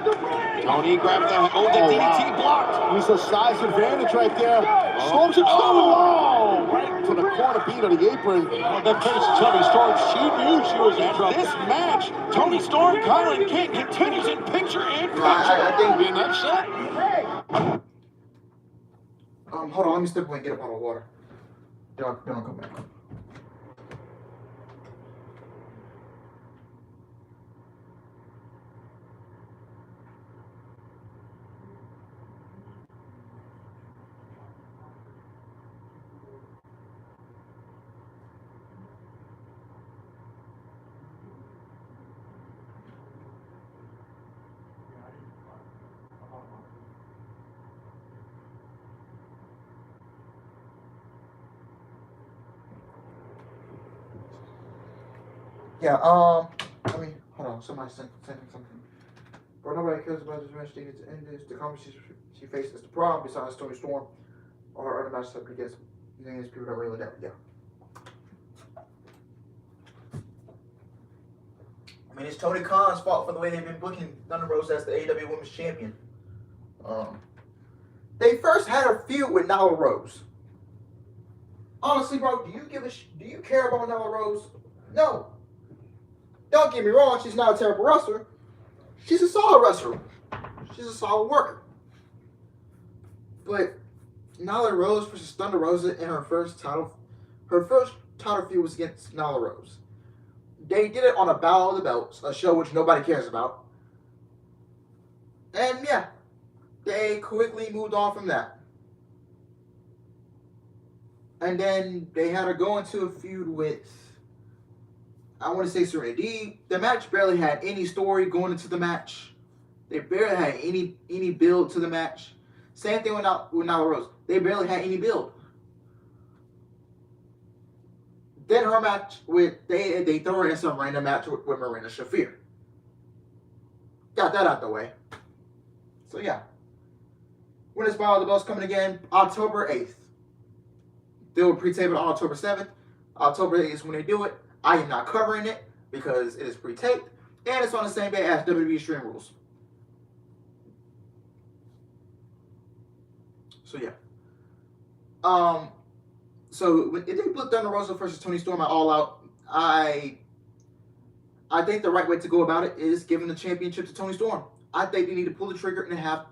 Toni grabbed the DDT blocked. Use a size advantage right there. Storm's right to the corner beat on the apron. That face Toni Storm, she knew she was in trouble. This match, Toni Storm, Kilynn King continues in picture-in-picture. I think being upset. Hold on, let me step away and get a bottle of water. Then I'll come back. Yeah, I mean, hold on, somebody sent something. Bro, nobody cares about this match. They need to end this. The competition she faces the problem besides Toni Storm or her other matches up against people that really doubt. Yeah. I mean, it's Tony Khan's fault for the way they've been booking Thunder Rosa as the AEW Women's Champion. They first had a feud with Nyla Rose. Honestly, bro, do you care about Nyla Rose? No. Don't get me wrong, she's not a terrible wrestler. She's a solid wrestler. She's a solid worker. But Nyla Rose versus Thunder Rosa in her first title feud was against Nyla Rose. They did it on a Battle of the Belts, a show which nobody cares about. And yeah, they quickly moved on from that. And then they had her go into a feud with, I want to say, Serena Deeb. The match barely had any story going into the match. They barely had any build to the match. Same thing with Nyla Rose. They barely had any build. Then her match with they throw her in some random match with Marina Shafir. Got that out the way. So yeah. Women's Battle of the Belts coming again October 8th. They will pre-tape it on October 7th. October 8th is when they do it. I am not covering it because it is pre-taped. And it's on the same day as WWE Extreme Rules. So yeah. So if they put Thunder Rosa versus Toni Storm at All Out, I think the right way to go about it is giving the championship to Toni Storm. I think they need to pull the trigger and have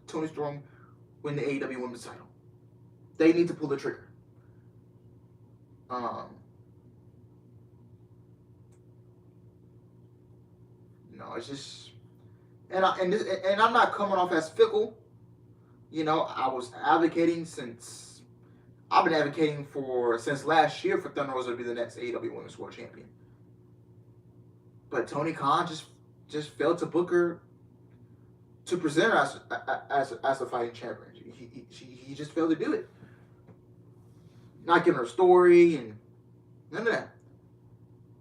Toni Storm win the AEW Women's title. They need to pull the trigger. No, it's just, and I'm not coming off as fickle. You know, I was advocating since last year for Thunder Rosa to be the next AEW Women's World Champion. But Tony Khan just failed to book her, to present her as a fighting champion. He just failed to do it. Not giving her a story and none of that.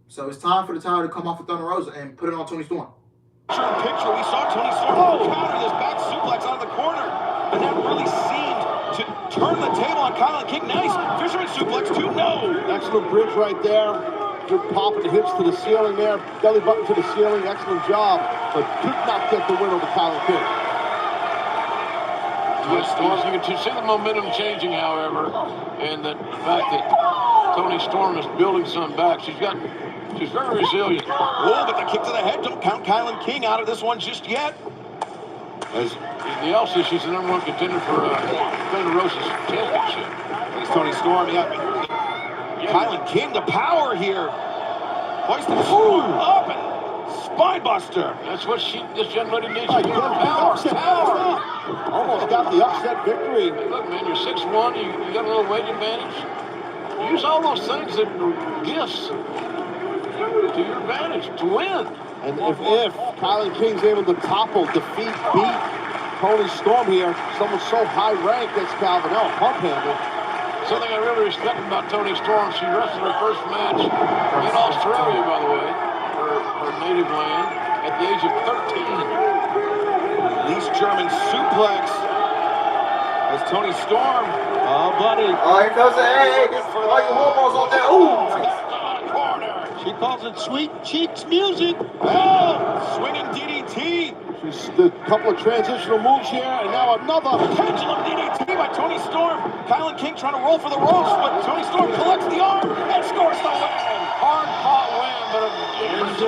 So it's time for the title to come off of Thunder Rosa and put it on Toni Storm. Picture, we saw Toni Storm counter this back suplex out of the corner, and that really seemed to turn the table on Kilynn King. Nice fisherman suplex, 2-0. Excellent bridge right there. Good pop and hits to the ceiling there. Belly button to the ceiling. Excellent job, but could not get the win over Kilynn King. Yes, you can see the momentum changing, however, and the fact that Toni Storm is building some back. She's very resilient. Whoa, but the kick to the head. Don't count Kilynn King out of this one just yet. As the LC, she's the #1 contender for Thunder Rosa's championship. It's Toni Storm, yeah. Kilynn King, the power here. Hoisting Storm up and spinebuster. That's what this young lady needs. Power. Almost got the upset victory. Hey, look, man, you're 6'1", you got a little weight advantage. Use all those things that are gifts to your advantage to win. And if Kilynn King's able to topple, defeat, beat Toni Storm here, someone so high ranked as Calvin L, pump handle. Something I really respect about Toni Storm, she wrestled her first match in Australia, by the way, her native land, at the age of 13. East German suplex as Toni Storm. Oh, buddy. Oh, here comes the egg. For all you homos on there. Ooh, nice. She calls it Sweet Cheeks music. Oh, swinging DDT. She's a couple of transitional moves here, and now another pendulum DDT by Toni Storm. Kilynn King trying to roll for the ropes, but Toni Storm collects the arm and scores the win. Hard-fought win, but a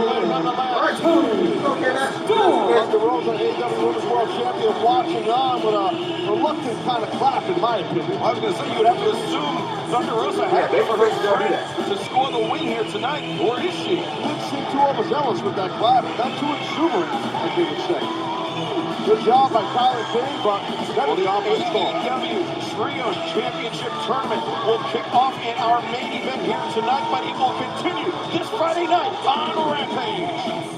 win nonetheless. All right, Toni. Okay, that's Thunder Rosa, AEW Women's World Champion, watching on with a reluctant kind of clap, in my opinion. I was going to say, you would have to assume Thunder Rosa had for her strength to score the win here tonight, or is she? Didn't seem too overzealous with that clap, not too exuberant, as they would say. Good job by Kilynn King, but that was the offense ball. AEW Trios Championship Tournament will kick off in our main event here tonight, but it will continue this Friday night on Rampage.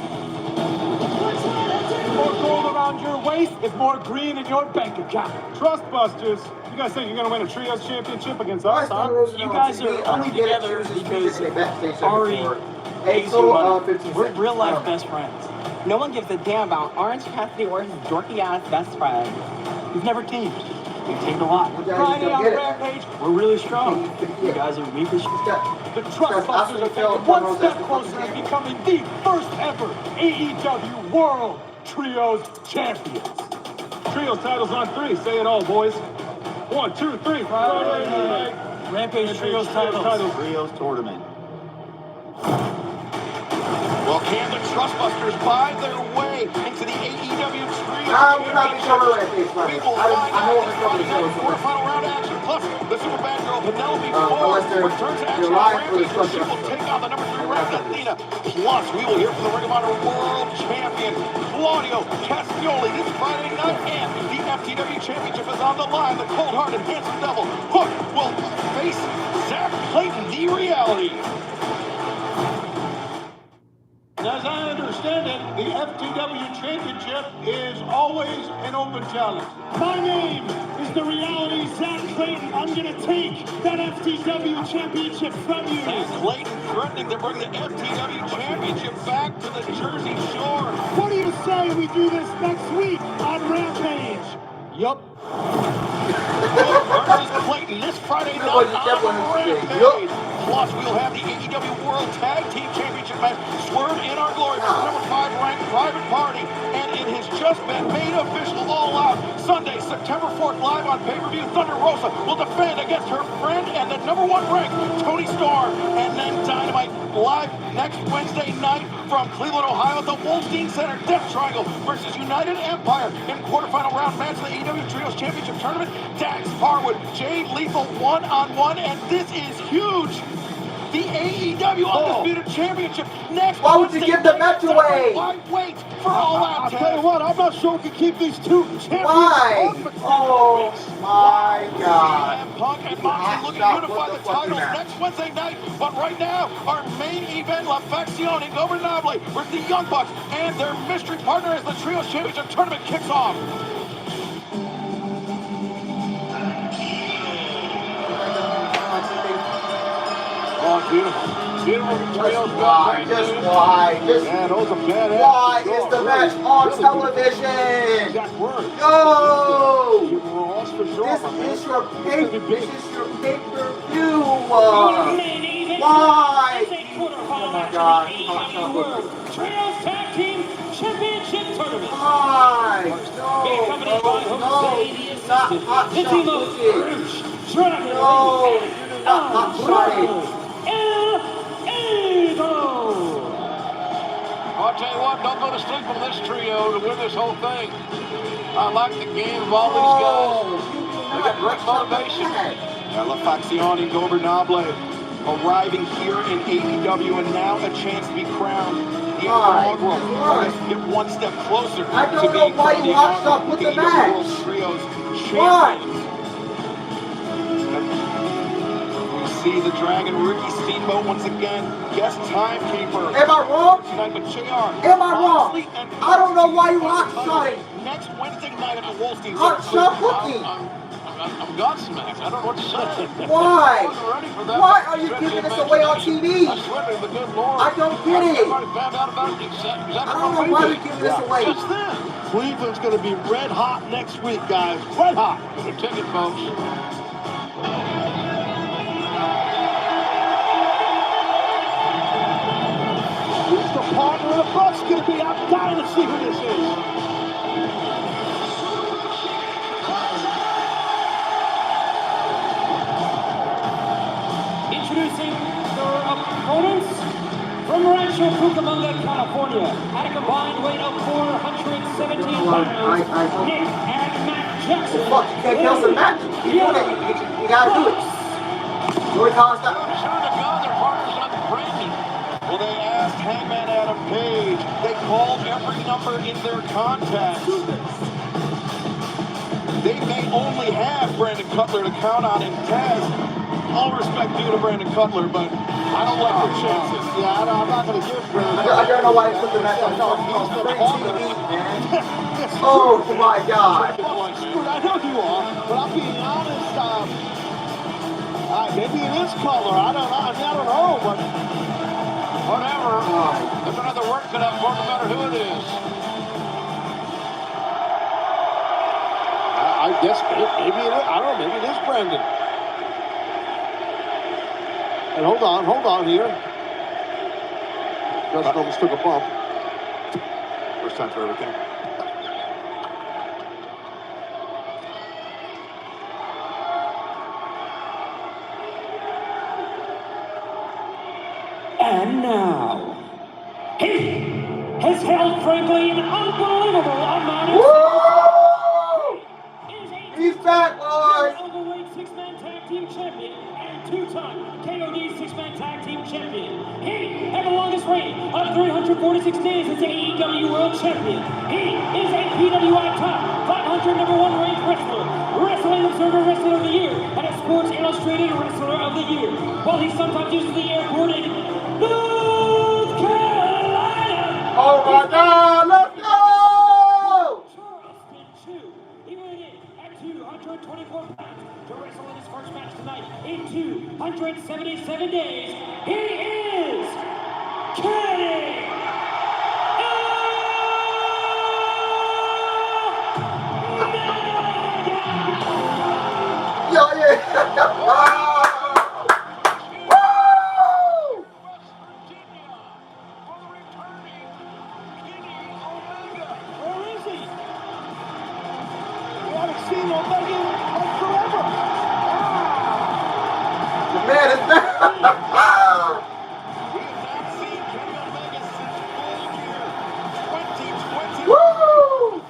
More gold around your waist is more green in your bank account. Trustbusters, you guys think you're going to win a Trios Championship against us, huh? You guys are only together because Ari pays you money. We're real-life best friends. No one gives a damn about Orange Cassidy or his dorky-ass best friend. We've never teamed. We've teamed a lot. Friday on Rampage, we're really strong. You guys are weak as shit. The Trustbusters are taking one step closer to becoming the first ever AEW World Trios Champions. Trios titles on 3. Say it all, boys. 1, 2, 3. Friday night. Rampage Trios titles. Trios tournament. Well, can the Trustbusters buy their way into the AEW Trios we're not going to show her Rampage. We will find out in the quarterfinal round action. Plus, the super bad girl Penelope Ford returns to action on Rampage, where she will take on the #3 ranked Athena. Plus, we will hear from the Ring of Honor World Champion Claudio Castagnoli this Friday night, and the FTW Championship is on the line. The cold-hearted handsome devil Hook will face Zach Clayton, the Reality. As I understand it, the FTW Championship is always an open challenge. My name is the reality, Zach Clayton. I'm going to take that FTW championship from you. Zach Clayton threatening to bring the FTW championship back to the Jersey Shore. What do you say we do this next week on Rampage? Yup. Versus Clayton this Friday night on Rampage. Plus, we'll have the AEW World Tag Team Championship match. Swerve in our glory for number 5 ranked Private Party. And it has just been made official all out. Sunday, September 4th, live on pay-per-view. Thunder Rosa will defend against her friend and the number 1 ranked Toni Storm. And then Dynamite live next Wednesday night from Cleveland, Ohio at the Wolstein Center. Death Triangle versus United Empire in quarterfinal round match of the AEW Trios Championship Tournament. Dax Harwood, Jade Lethal 1-on-1, and this is huge. The AEW Undisputed Championship next. Why would you give the match away? Why wait for All Out? I'll tell you what, I'm not sure we can keep these two champions. Why? Oh my God. Punk and Moxley looking to unify the titles next Wednesday night. But right now, our main event, La Facción Ingobernable versus the Young Bucks and their mystery partner as the Trios Championship Tournament kicks off. Oh, beautiful. Beautiful Trios. Why? Just why? Just man, those are badass. why is the match on television? No! This is your pay-per-view. Why? Oh my God. Trios Tag Team Championship Tournament. Why? No, not hot shot cookie. No, you do not hot shot it. I'll tell you what, don't go to sleep on this trio to win this whole thing. I like the game of all these guys. They got great motivation. Yeah, La Facción Ingobernable arriving here in AEW and now a chance to be crowned the inaugural. Get one step closer to being crowned the inaugural AEW World Trios champions. See the Dragon Ricky Steamboat once again, guest timekeeper. Am I wrong? Tonight with JR. Am I wrong? I don't know why you hot shotting. Next Wednesday night at the Wolstein. Hot shot cookie. I'm godsmacked. I don't know what to say. Why? Ready for that. Why are you giving this away on TV? I swear to the good Lord. I don't get it. Everybody found out about it except I don't know why you're giving this away. Just then. Cleveland's going to be red hot next week, guys. Red hot. Get a ticket, folks. Who's the partner of the Bucks going to be? I'm dying to see who this is. Introducing their opponents from Rancho Cucamonga, California, at a combined weight of 417 pounds, Nick and Matt Jackson. Fuck, you can't cancel the match. You gotta do it. Joey Collins, stop. Well, they asked Hangman Page. They called every number in their contacts. They may only have Brandon Cutler to count on in Taz. All respect due to Brandon Cutler, but I don't like their chances. Yeah, I'm not going to give Brandon. I don't know why they put the match on TV, man. Oh my God. I know you are, but I'm being honest. Maybe it is color. I don't know, but whatever. There's another work cut out for no matter who it is. I guess maybe it is. I don't know. Maybe it is Brandon. And hold on here. Justin almost took a bump. First time for everything. And now, he has held, frankly, an unbelievable amount of... Woo! He's back, boys! Overweight six-man tag team champion and two-time KOD six-man tag team champion. He had the longest reign of 346 days as AEW World Champion. He is a PWI Top 500 #1 ranked wrestler, Wrestling Observer Wrestler of the Year, and a Sports Illustrated Wrestler of the Year. While he sometimes uses the airport in North Carolina. Oh my God, let's go! He weighed in at 220 77 days, he is Kenny Yo, yeah. Seen Omega like forever. The man is there. Woo!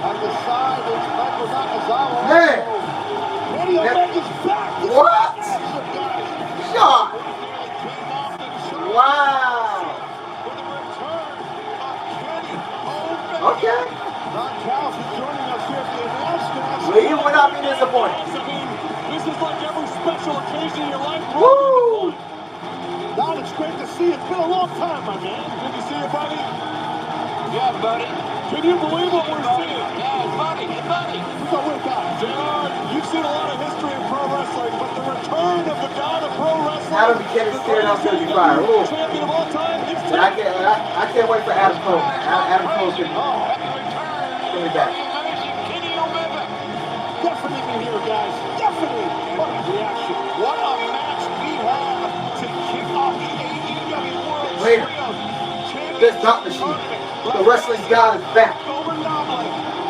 On the side is Michael Nakazawa. Man. Kenny Omega's back. What? Shot. Wow. Okay. Don Callis is joining us here at the announcement. Well, you would not be disappointed. This is like every special occasion in your life. Woo! Don, it's great to see you. It's been a long time, my man. Good to see you, buddy. Yeah, buddy. Can you believe what we're seeing? Yeah, buddy. We got with God. JR, you've seen a lot of history in pro wrestling, but the return of the god of pro wrestling, Adam Buchanan staring out 35. Ooh. champion of all time, it's I can't wait for Adam Cole, man. Adam Cole can be back. Definitely been here, guys. Definitely. What a reaction. What a match we have to kick off the AEW World Later. This Dot Machine. The wrestling god is back.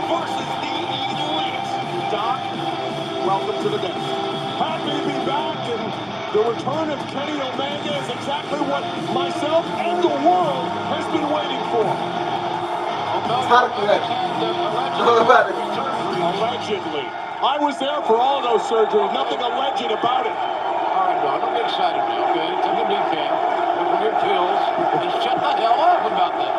Versus the Elite. Doc, welcome to the day. Happy to be back, and the return of Kenny Omega is exactly what myself and the world has been waiting for. Allegedly. I was there for all those surgeries. Nothing alleged about it. All right, Don, don't get excited now, okay? Take a deep count. Look from your kills. And shut the hell up about that.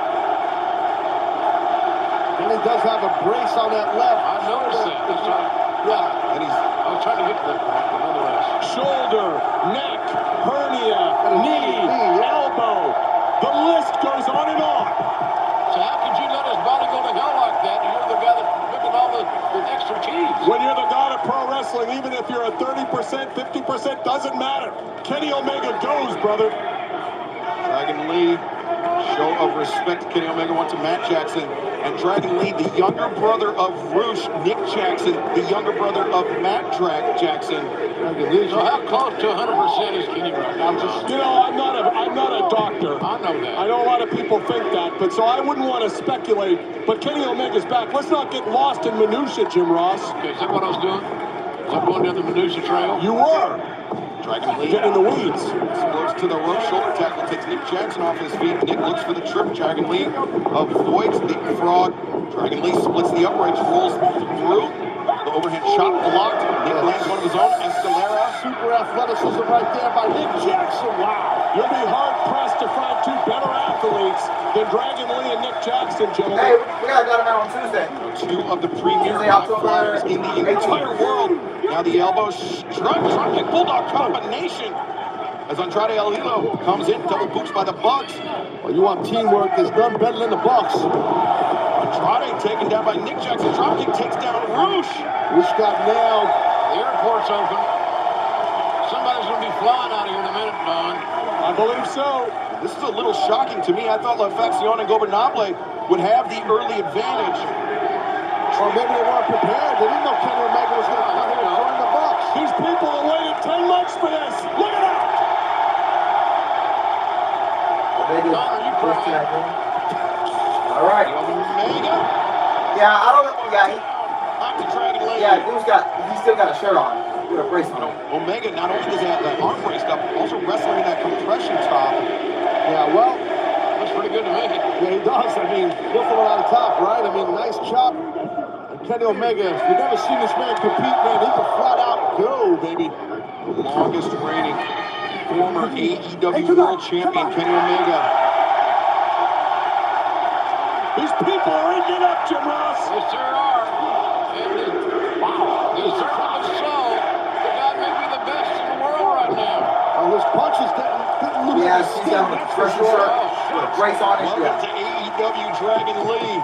And he does have a brace on that left. I noticed that. That's right. Yeah. And I was trying to get to that point, but nonetheless. Shoulder, neck, hernia, knee, elbow. The list goes on and on. So how could you let his body go to hell like that? And you're the guy that's picking all the extra cheese. When you're the god of pro wrestling, even if you're a 30%, 50%, doesn't matter. Kenny Omega goes, brother. Dragon Lee, show of respect to Kenny Omega went to Matt Jackson. And Dragon Lee, the younger brother of Roosh, Nick Jackson, the younger brother of Matt Jackson. So how close to 100% is Kenny right now? You know, I'm not a doctor. I know that. I know a lot of people think that, but so I wouldn't want to speculate. But Kenny Omega's back. Let's not get lost in minutia, Jim Ross. Okay, is that what I was doing? Was I going down the minutia trail? You were. Dragon Lee getting in the weeds. Explodes to the rope, shoulder tackle, takes Nick Jackson off his feet. Nick looks for the trip. Dragon Lee avoids the frog. Dragon Lee splits the uprights, rolls through. The overhead shot blocked. Nick lands one of his own. Escalera. Super athleticism right there by Nick Jackson. Wow. You'll be hard-pressed to find two better athletes than Dragon Lee and Nick Jackson, gentlemen. Hey, we got another night on Tuesday. Two of the premier fighters in the entire world. Now the elbow strike, kick, bulldog combination. As Andrade El Hilo comes in, double boots by the Bucks. Well, you want teamwork, there's none better than the Bucks. Andrade taken down by Nick Jackson. Dropkick takes down Roosh. Roosh got nailed. The airport's open. Somebody's going to be flying out of here in a minute, Don. I believe so. This is a little shocking to me. I thought La Facción and Gobernable would have the early advantage. Or maybe they weren't prepared. They didn't know Kenny Omega was going to come here and join the Bucks. These people have waited 10 months for this. Look at that. Don, are you crying? All right. Omega. Yeah, I don't know. Yeah, I'm the Dragon Lee. he still got a shirt on with a brace on. Omega not only does he have that arm braced up, also wrestling in that compression top. Yeah, well, Looks pretty good to me. yeah, he does. I mean, go for it out of top, right? I mean, nice chop. And Kenny Omega, you've never seen this man compete, man. He can flat out go, baby. The longest reigning former AEW World Champion, Kenny Omega. These people are eating it up, Jim Ross. They sure are. And wow. Deservedly so. The guy may be the best in the world right now. Well, his punch is getting Yeah, she's got a compression shirt with a brace on it. Welcome to AEW Dragon Lee.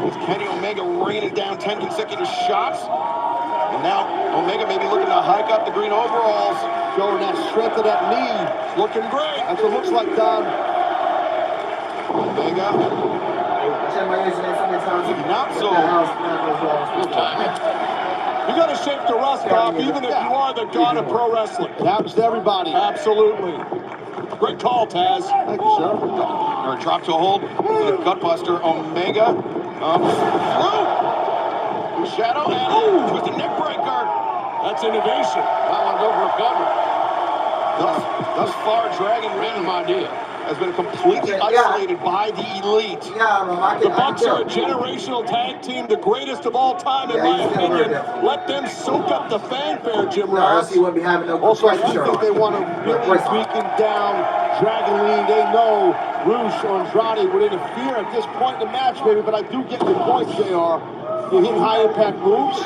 With Kenny Omega raining down 10 consecutive shots. And now Omega may be looking to hike up the green overalls. Showing that strength of that knee. Looking great. That's what it looks like, Don. Omega. Not so. You got to shake the rust off, even if you are the god of pro wrestling. It happens to everybody. Absolutely. Great call, Taz. Thank you, sir. Or drop to a hold. The gutbuster. Omega. Through. Shadow and with the neck breaker. That's innovation. That one's over a cover. Thus far, Dragon Random idea. has been completely isolated by the Elite. The Bucks are a generational tag team, the greatest of all time, in my opinion. Let them soak up the fanfare, Jim Ross. He wouldn't be having no Also, I compression do shirt think they want to really beacon down Dragon Lee. They know Roosh or Andrade would interfere at this point in the match, maybe, but I do get your point, JR. You hit high impact moves.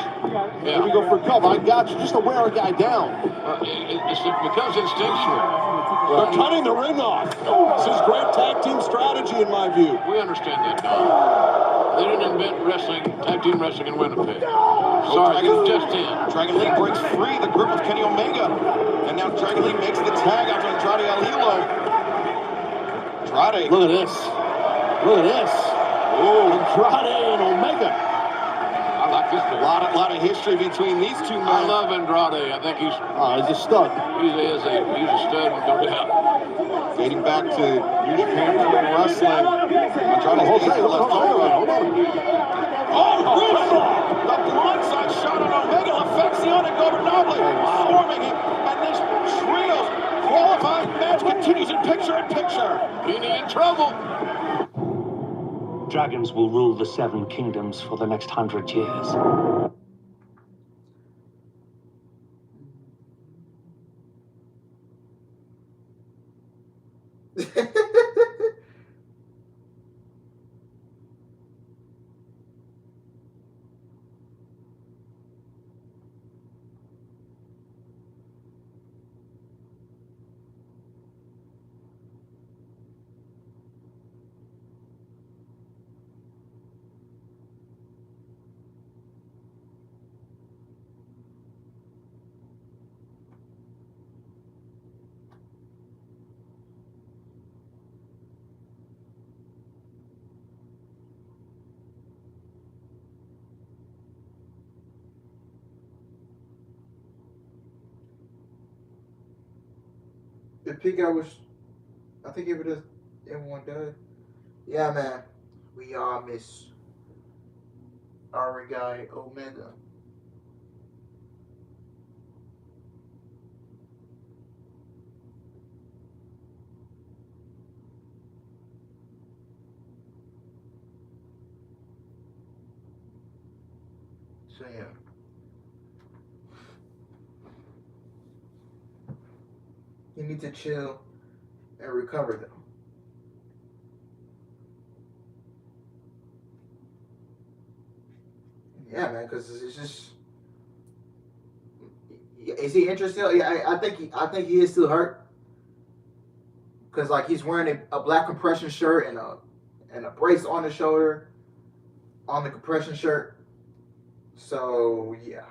Yeah. Maybe go for a cover. I got you. Just to wear a guy down. It becomes instinctual. They're cutting the ring off. This is great tag team strategy, in my view. We understand that, Don. They didn't invent wrestling, tag team wrestling in Winnipeg. Sorry, it's just in. Dragon Lee breaks free the grip of Kenny Omega. And now Dragon Lee makes the tag out to Andrade El Hilo. Andrade. Look at this. Look at this. Oh, Andrade and Omega. I like this thing. A lot of history between these two men. I love Andrade. I think he's a stud. He's a stud, no doubt. Dating back to New Japan Pro Wrestling. Andrade Hold on. Oh, the blindside shot on Omega. Affection Governable storming him. And this trio's qualifying match continues in picture-in-picture. Kenny in trouble. Dragons will rule the Seven Kingdoms for the next 100 years. The pick I think everyone does. Yeah, man. We all miss our guy Omega. So yeah. You need to chill and recover, though. Yeah, man, because it's just. Is he interested? Yeah, I think he is still hurt. Because like he's wearing a black compression shirt and a brace on the shoulder, on the compression shirt. So yeah.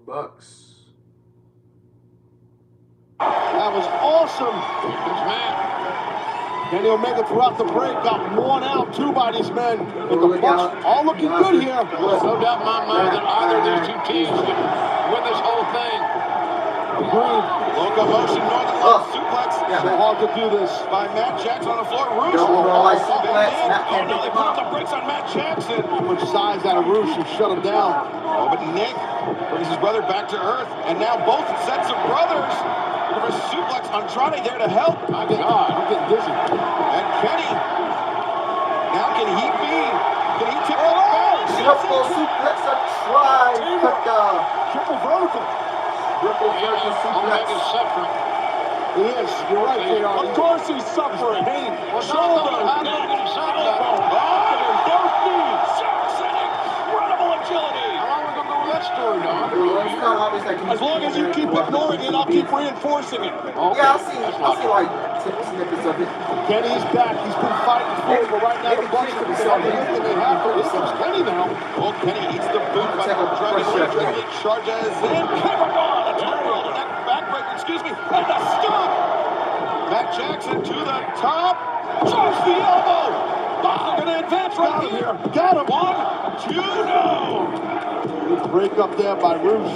Bucks gets him. Kenny Omega throughout the break got worn out too by these men. But the Bucks all looking good here. There's no doubt in my mind that either of these two teams can win this whole thing. Agreed. Locomotion Northern Lights suplex. So hard to do this. By Matt Jackson on the floor. Roosh. Oh, no, they put up the brakes on Matt Jackson. Too much size out of Roosh and shut him down. Oh, but Nick brings his brother back to earth. And now both sets of brothers. Reverse suplex. Andrade there to help. I'm getting dizzy. And Kenny. Now can he tip the balance? Triple suplex try. Triple vertical. Triple vertical suplex. Omega's suffering. He is. You're right, JR. Of course he's suffering. Pain. Shoulder. Neck. Elbow. Both knees. Jackson, incredible agility. How long are we going to go with that story now? As long as you keep ignoring it, I'll keep reinforcing it. Okay. Yeah, I'll see like snippets of it. Kenny's back. He's been fighting for it, but right now the Bucks are something they have to. This is Kenny now. Well, Kenny eats the boot by Dragon Lee. Charges in. Camera. A terrible neck backbreaker, and a stop. Matt Jackson to the top. Drops the elbow. They're going to advance right here. Got him. 1, 2, no. Good break up there by Roosh.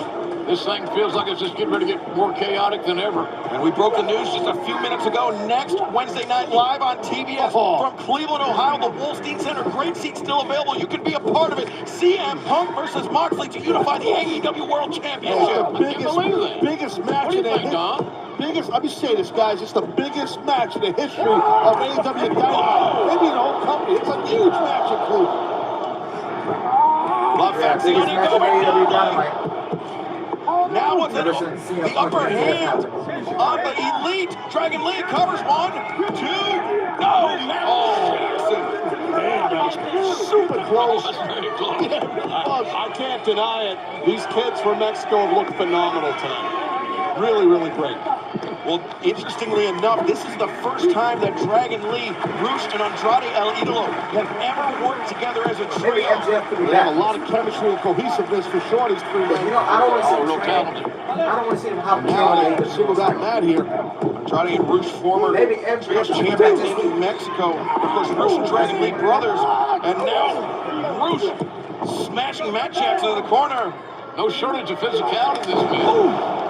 This thing feels like it's just getting ready to get more chaotic than ever. And we broke the news just a few minutes ago. Next Wednesday night live on TBS from Cleveland, Ohio, the Wolstein Center. Great seats still available. You can be a part of it. CM Punk versus Moxley to unify the AEW World Championship. The biggest match in the history. Let me say this, guys. It's the biggest match in the history of AEW Dynamite. Maybe in the whole company. It's a huge match in Cleveland. Love that. Biggest match in AEW Dynamite. Now with the upper hand on the Elite. Dragon Lee covers 1, 2, no! Jackson. Damn, that was super close. I can't deny it. These kids from Mexico have looked phenomenal tonight. Really, really great. Well, interestingly enough, this is the first time that Dragon Lee, Roosh, and Andrade El Idolo have ever worked together as a trio. They have a lot of chemistry and cohesiveness for sure. These three men. I don't want to see real talented. I don't want to see them hop now they singled out Matt here. Andrade and Roosh, former trios champions in Mexico. Of course, Roosh and Dragon Lee brothers. And now, Roosh smashing Matt Jackson in the corner. No shortage of physicality in this man.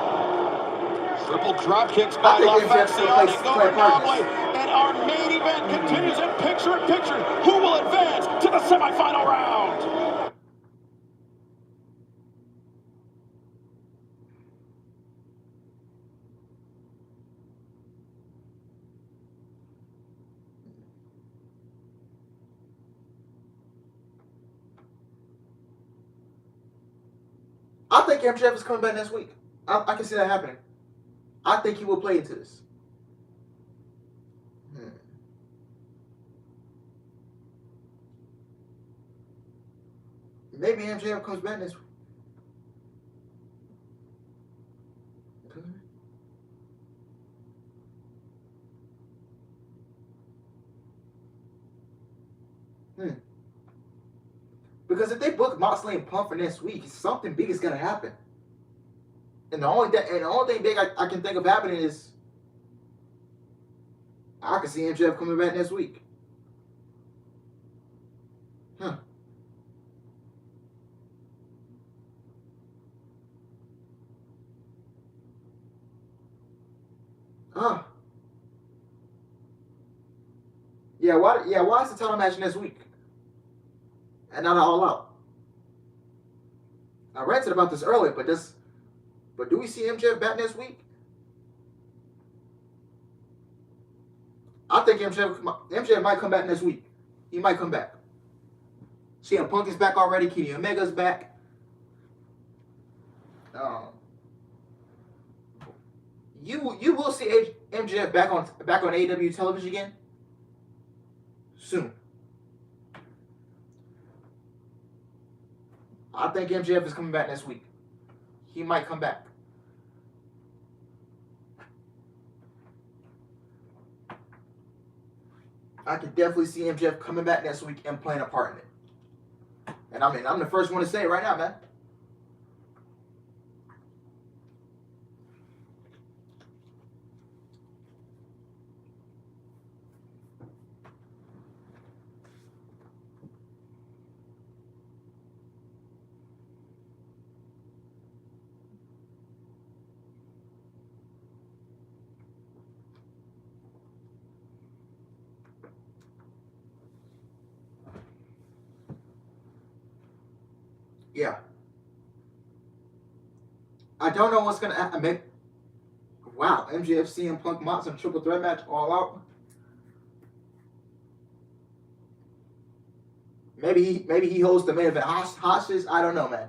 Triple drop kicks by LaFacione going down way. And our main event continues in picture-in-picture. Who will advance to the semifinal round? I think MJF is coming back next week. I can see that happening. I think he will play into this. Maybe MJF comes back next week. Because if they book Moxley and Punk for next week, something big is gonna happen. And the only thing big I can think of happening is I can see MJF coming back next week. Why is the title match next week? And not All Out. I ranted about this earlier, but do we see MJF back next week? I think MJF might come back next week. He might come back. CM Punk is back already. Kenny Omega's back. You will see MJF back on AEW television again soon. I think MJF is coming back next week. He might come back. I could definitely see MJF coming back next week and playing a part in it. And I'm the first one to say it right now, man. Yeah. I don't know what's gonna happen. Wow, MJF, CM Punk, Moxley, triple threat match, all out. Maybe he holds the main event hostage. I don't know, man.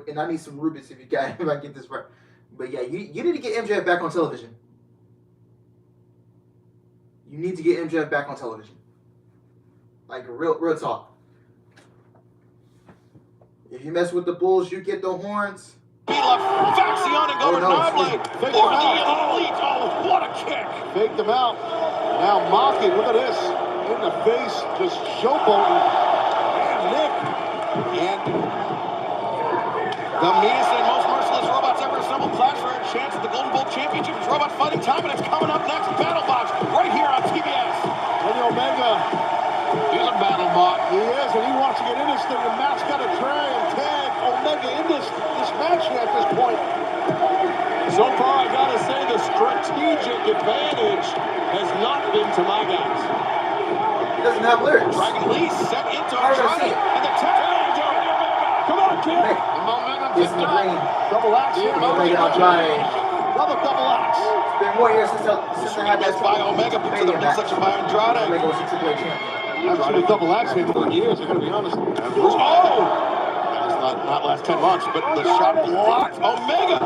And I need some rubies if I get this right. But yeah, you need to get MJF back on television. You need to get MJF back on television. Like real talk. If you mess with the Bulls, you get the horns. Faxion and Gober Noble. Or the Elite. Oh, what a kick. Faked them out. Now mocking. Look at this. In the face. Just showboating. And Nick. And the meanest and most merciless robots ever assembled clash for a chance at the Golden Bolt Championship. It's robot fighting time, and it's coming up next. Battle Box right here on TBS. Kenny Omega. He's a battle bot. He is, and he wants to get in this thing. The Matt's got to try and tag Omega in this match at this point. So far, I gotta say, the strategic advantage has not been to my guys. He doesn't have lyrics. Dragon Lee set into Andrade, and the tag. Come on, kid. The momentum This is is the done. green. Double axe. Another double axe. It's been more years since I had that by Omega, put to the midsection by Andrade. Omega was a Triple H champion. I've seen a double axe hit for years, I gotta be honest. Oh! Not last 10 months, but the shot blocked. Omega!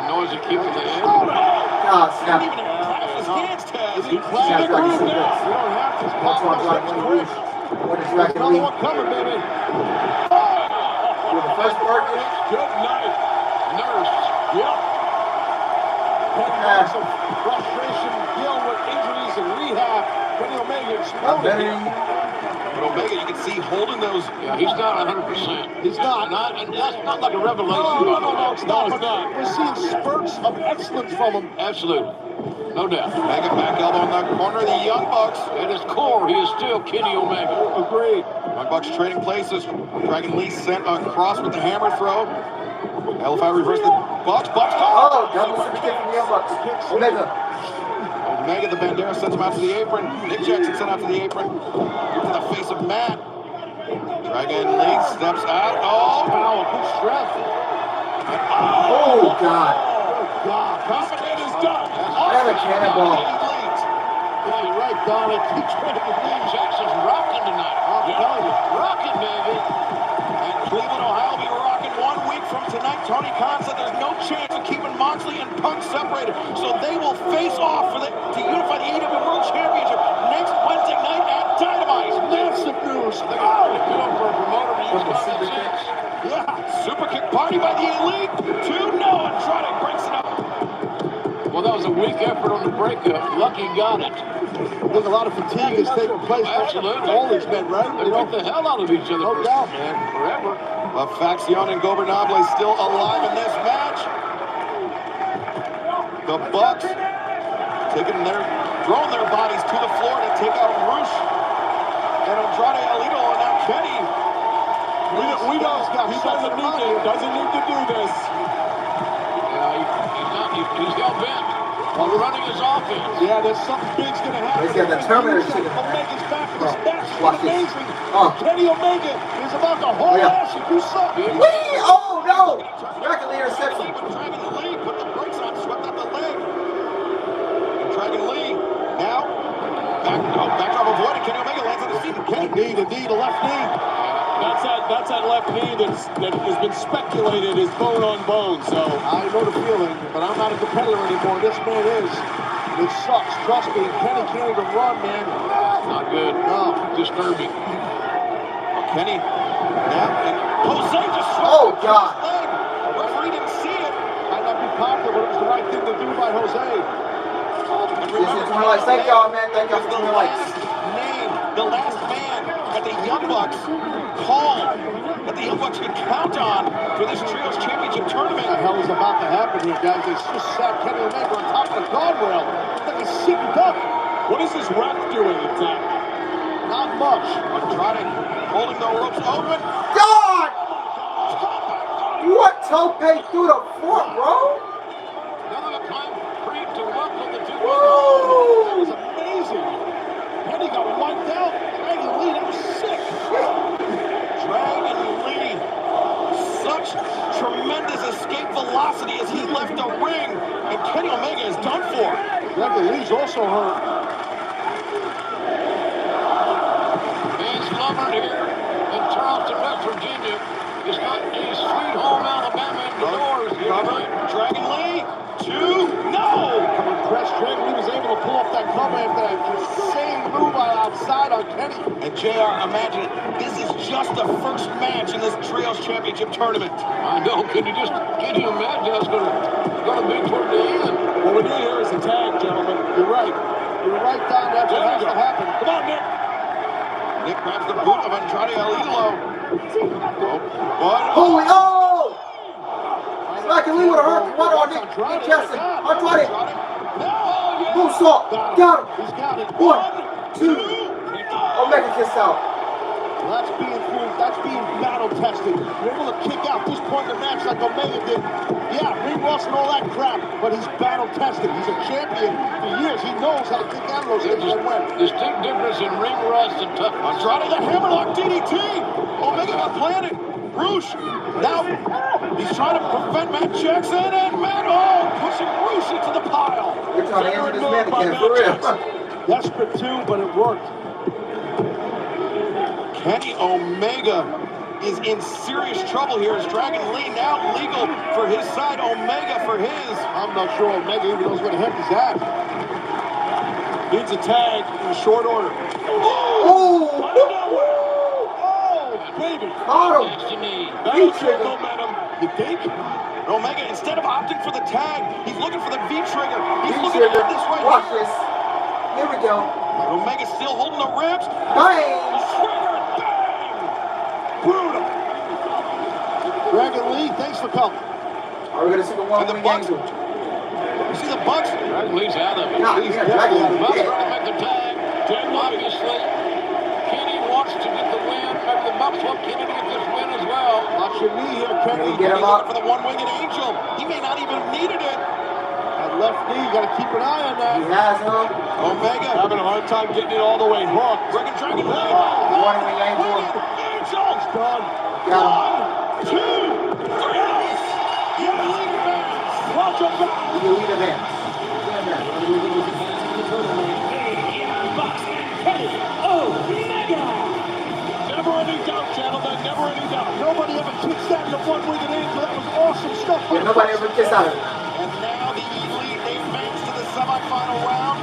Noise he keeps in the air. God, snap. Even clap his hands, Taz. He Snap like you see this. We don't have to That's why I'm driving Rouge. What is Dragon Another Lee? one coming, baby. With the first target. Good night. Nurse. Yep. 10 months of frustration, dealing with injuries and rehab. Kenny Omega exploded. But Omega, you can see holding those. Yeah, he's not 100%. He's not. And that's not like a revelation. No, it's not. We're seeing spurts of excellence from him. Absolutely. No doubt. Omega back elbow in the corner of the Young Bucks. At his core, he is still Kenny Omega. Agreed. Young Bucks trading places. Dragon Lee sent across with the hammer throw. L5 reverse the Bucks. Bucks go. Oh, double super kick from the Young Bucks. Omega. Omega, the Bandera, sends him out to the apron. Nick Jackson sent out to the apron. To the face of Matt. Dragon Lee steps out. Oh, Power, good strength. Oh, God. Good God. Confident is done. And a cannonball. Yeah, you're right, Donald. Keep trying to Nick Jackson's rocking tonight. Rocking, baby. And Cleveland, Ohio will be rocking 1 week from tonight. Tony Khan said there's no chance of keeping Moxley and Punk separated. So they will face off to unify the AEW World Championship next Wednesday night at Dynamite. massive news. They're going to do it for a promoter to use common sense. Yeah, super kick party by the Elite. 2-0. Andrade breaks it up. Well, that was a weak effort on the breakup. Lucky got it. I think a lot of fatigue is taking place. Absolutely. All these men, right? They beat the hell out of each other. No doubt, man. Forever. But Faxion and Gober Noble still alive in this match. The Bucks throwing their bodies to the floor to take out Roosh and Andrade Alito, and now Kenny. He doesn't need to do this. He's hell-bent on running his offense. Yeah, there's something big's going to happen. He's got the Terminator chicken. Omega's back in this match. Watch this. Amazing. Oh. Kenny Omega is about to haul ass and do something. Wee! Oh, no! Dragon Lee interception. Dragon Lee put the brakes on, swept out the leg. And Dragon Lee now backdrop avoided. Kenny Omega lands on his feet. The knee, the left knee. That's that left knee that has been speculated is bone on bone. So I know the feeling, but I'm not a competitor anymore. This man is. It sucks. Trust me. Kenny can't even run, man. Not good. No. Disturbing. Kenny now, and Jose just Oh, God. his leg. Referee didn't see it. Might not be popular, but it was the right thing to do by Jose. And This is 20 likes. Thank y'all, man. Thank y'all for 20 likes. The last man that the Young Bucks called, that the Young Bucks could count on for this Trios Championship tournament. What the hell is about to happen here, guys? They just sat Kenny Omega on top of the guardrail. Like a sitting duck. what is this ref doing exactly? Not much. Andrade holding the ropes open. God! What tope through the floor, bro? Another time, Creed to welcome the two. That was amazing. Kenny got wiped out. Dragon Lee, that was sick. Dragon Lee, such tremendous escape velocity as he left the ring, and Kenny Omega is done for. Dragon Lee's also hurt. He's lumbered here in Charleston, West Virginia. It's not a sweet home Alabama indoors. Dragon Lee, 2, no! I'm impressed Dragon Lee was able to pull off that cover after that insane move outside on Kenny. And JR, imagine it. This is just the first match in this Trios Championship tournament. I know. Can you imagine how it's going to be toward the end? What we need here is a tag, gentlemen. You're right. You're right, Don. That's what has to happen. Come on, Nick. Nick grabs the boot of Andrade El Idolo. Holy, oh! Dragon Lee with a hurt one on Nick Jackson. Andrade. Moonsault. Got him. He's got it. 1, 2. Omega kicks out. That's being battle tested. You're able to kick out this point in the match like Omega did. Yeah, ring rust and all that crap, but he's battle tested. He's a champion for years. He knows how to kick out of those things and win. Distinct difference in ring rust and toughness. Andrade, the hammerlock DDT. Omega got planted. Roosh. Now he's trying to prevent Matt Jackson, and Matt, pushing Roosh into the pile. We're trying to enter this mannequin for real. Desperate too, but it worked. Kenny Omega is in serious trouble here as Dragon Lee now legal for his side, Omega for his. I'm not sure Omega even knows where the heck he's at. Needs a tag in short order. Oh! Oh, baby. Caught him. V-trigger. Momentum. You think? Omega, instead of opting for the tag, he's looking for the V-trigger. He's looking V-trigger. at this right Watch here. this. Here we go. Omega's still holding the ribs. Bang! Trigger, bang! Brutal. Dragon Lee, thanks for coming. Are we going to see the one-wing angle? You see the Bucks? Dragon Lee's out of it. Nah, He's yeah, Dragon Lee. Bucks Yeah. trying to make the tag. Obviously, Kenny wants to get the win. Maybe the Bucks want Kenny to get this win as well. Watch your knee here, Kenny. Get him up. For the one-winged angel. He may not even have needed it. That left knee, you got to keep an eye on that. He has him. Omega Having a hard time getting it all the way hooked. Dragon Lee. One-wing angel. Angel. It's done. Got 1, him. 2, 3. You believe it, man. Watch him back. The elite event. Never any doubt, gentlemen. Never any doubt. Nobody ever kicks that in the one-winged angel. That was awesome stuff. Yeah, nobody ever kissed out of it. And now the Elite advance to the semifinal round.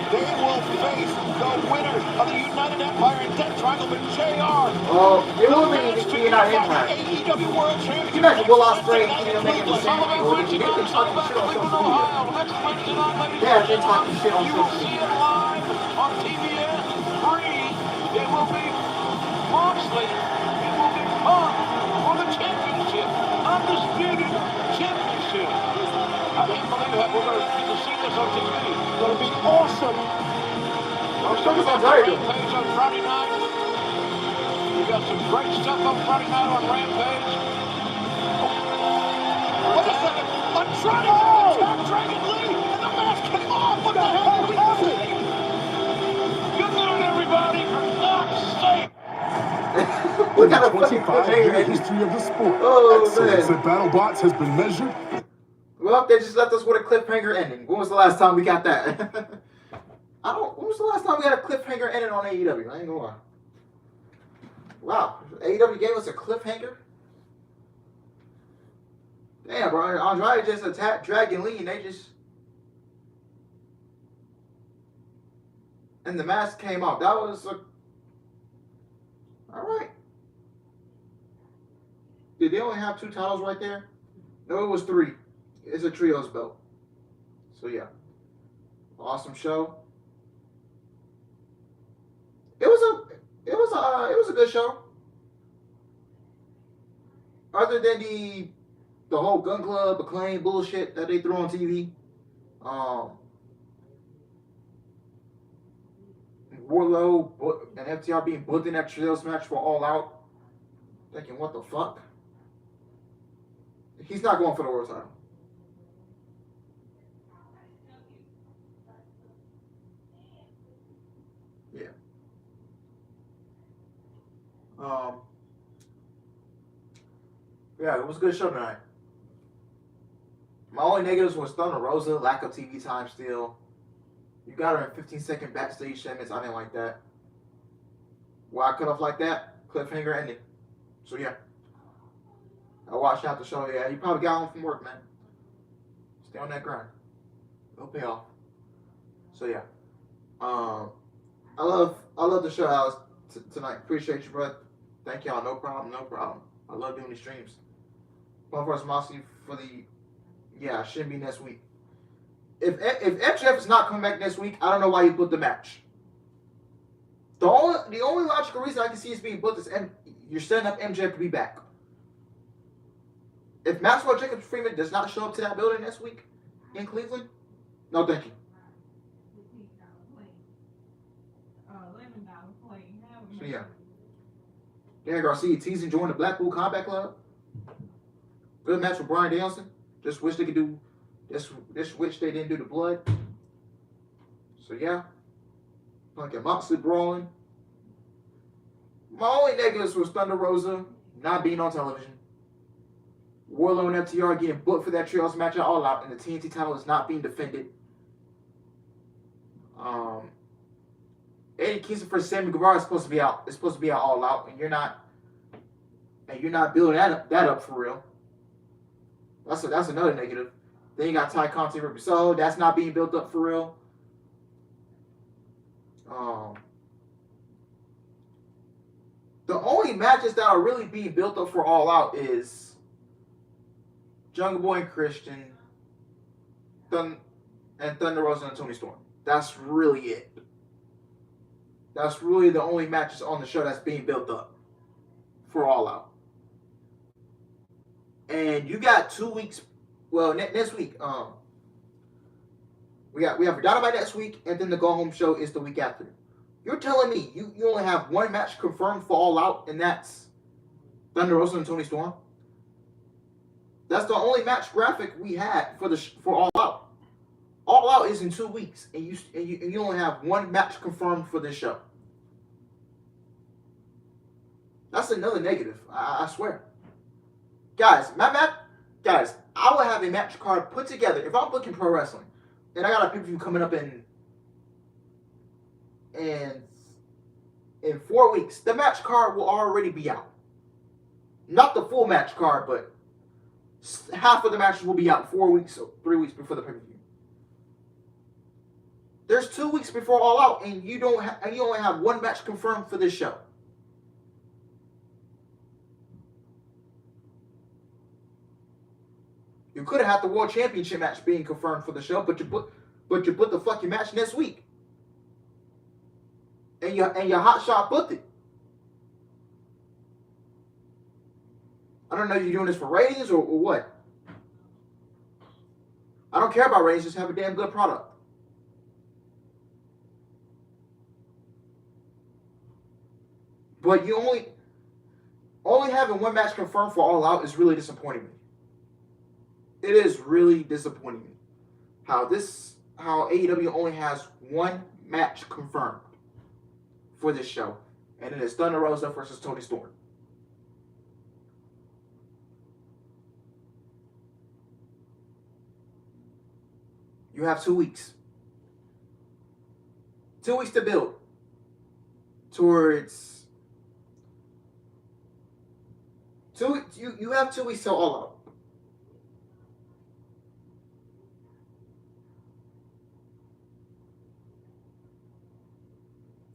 They will face the winners of the United Empire and Death Triangle with JR. Oh, it will be the United Empire. AEW World Championship. You imagine Will Ospreay and Kenny Omega in the same thing? Or they've been talking shit on social media. Yeah, they're talking shit on You will social see media. it live on TBS. Free. It will be Moxley. It will be Punk for the championship. Undisputed championship. I can't believe that we're going to get to see this on TV. It's going to be awesome. We're talking about Rampage on Friday night. We got some great stuff on Friday night on Rampage. Wait a second. Andrade attacked Dragon Lee and the mask came off. What the hell are we doing? Good night, everybody. Up safe. We got a fucking 25-year history of the sport. Oh, Excellence man. at BattleBots has been measured. Well, they just left us with a cliffhanger ending. When was the last time we got that? When was the last time we had a cliffhanger ending on AEW? I ain't gonna lie. Wow. AEW gave us a cliffhanger? Damn, bro. Andrade just attacked Dragon Lee and they just... And the mask came off. That was a... Alright. Did they only have 2 titles right there? No, it was 3. It's a trios belt. So yeah. Awesome show. It was a good show. Other than the whole Gun Club Acclaim bullshit that they threw on TV. Warlow and FTR being booked in that trios match for All Out. Thinking, what the fuck? He's not going for the world title. Yeah. Yeah, it was a good show tonight. My only negatives was Thunder Rosa, lack of TV time still. You got her in 15-second backstage segments. I didn't like that. Why cut off like that? Cliffhanger ending. So yeah. I watched out the show. Yeah, you probably got home from work, man. Stay on that grind. It'll pay off. So yeah. I love the show, Alex, tonight. Appreciate you, bro. Thank y'all. No problem. I love doing these streams. Powerhouse Moxley for the shouldn't be next week. If MJF is not coming back next week, I don't know why you put the match. The only logical reason I can see is being booked is you're setting up MJF to be back. If Maxwell Jacob Freeman does not show up to that building next week in Cleveland, no thank you. So yeah. Dan Garcia teasing join the Blackpool Combat Club. Good match with Bryan Danielson. Just wish they could do. Just wish they didn't do the blood. So yeah. Punk and Moxley brawling. My only negatives was Thunder Rosa not being on television. Warlow and FTR getting booked for that trios match at All Out, and the TNT title is not being defended. Eddie Kingston for Sammy Guevara is supposed to be out. It's supposed to be out All Out, and you're not building that up for real. That's another negative. Then you got Ty Conti Ruby. So that's not being built up for real. The only matches that are really being built up for All Out is Jungle Boy and Christian, and Thunder Rosa and Toni Storm. That's really it. That's really the only matches on the show that's being built up for All Out. And you got 2 weeks. Well, next week, we have Dynamite next week, and then the go home show is the week after. You're telling me you only have one match confirmed for All Out, and that's Thunder Rosa and Toni Storm? That's the only match graphic we had for All Out. All Out is in 2 weeks, and you only have one match confirmed for this show. That's another negative. I swear, guys. Guys, I will have a match card put together if I'm booking pro wrestling, and I got a pay-per-view coming up in 4 weeks. The match card will already be out. Not the full match card, but half of the matches will be out 4 weeks or 3 weeks before the pay-per-view. There's 2 weeks before All Out, and you only have one match confirmed for this show. You could have had the World Championship match being confirmed for the show, but you put the fucking match next week. And your hot shot booked it. I don't know if you're doing this for ratings or what. I don't care about ratings, just have a damn good product. But you only having one match confirmed for All Out is really disappointing me. It is really disappointing me how AEW only has one match confirmed for this show, and it is Thunder Rosa versus Toni Storm. You have 2 weeks. 2 weeks to build towards. You have 2 weeks till All Out.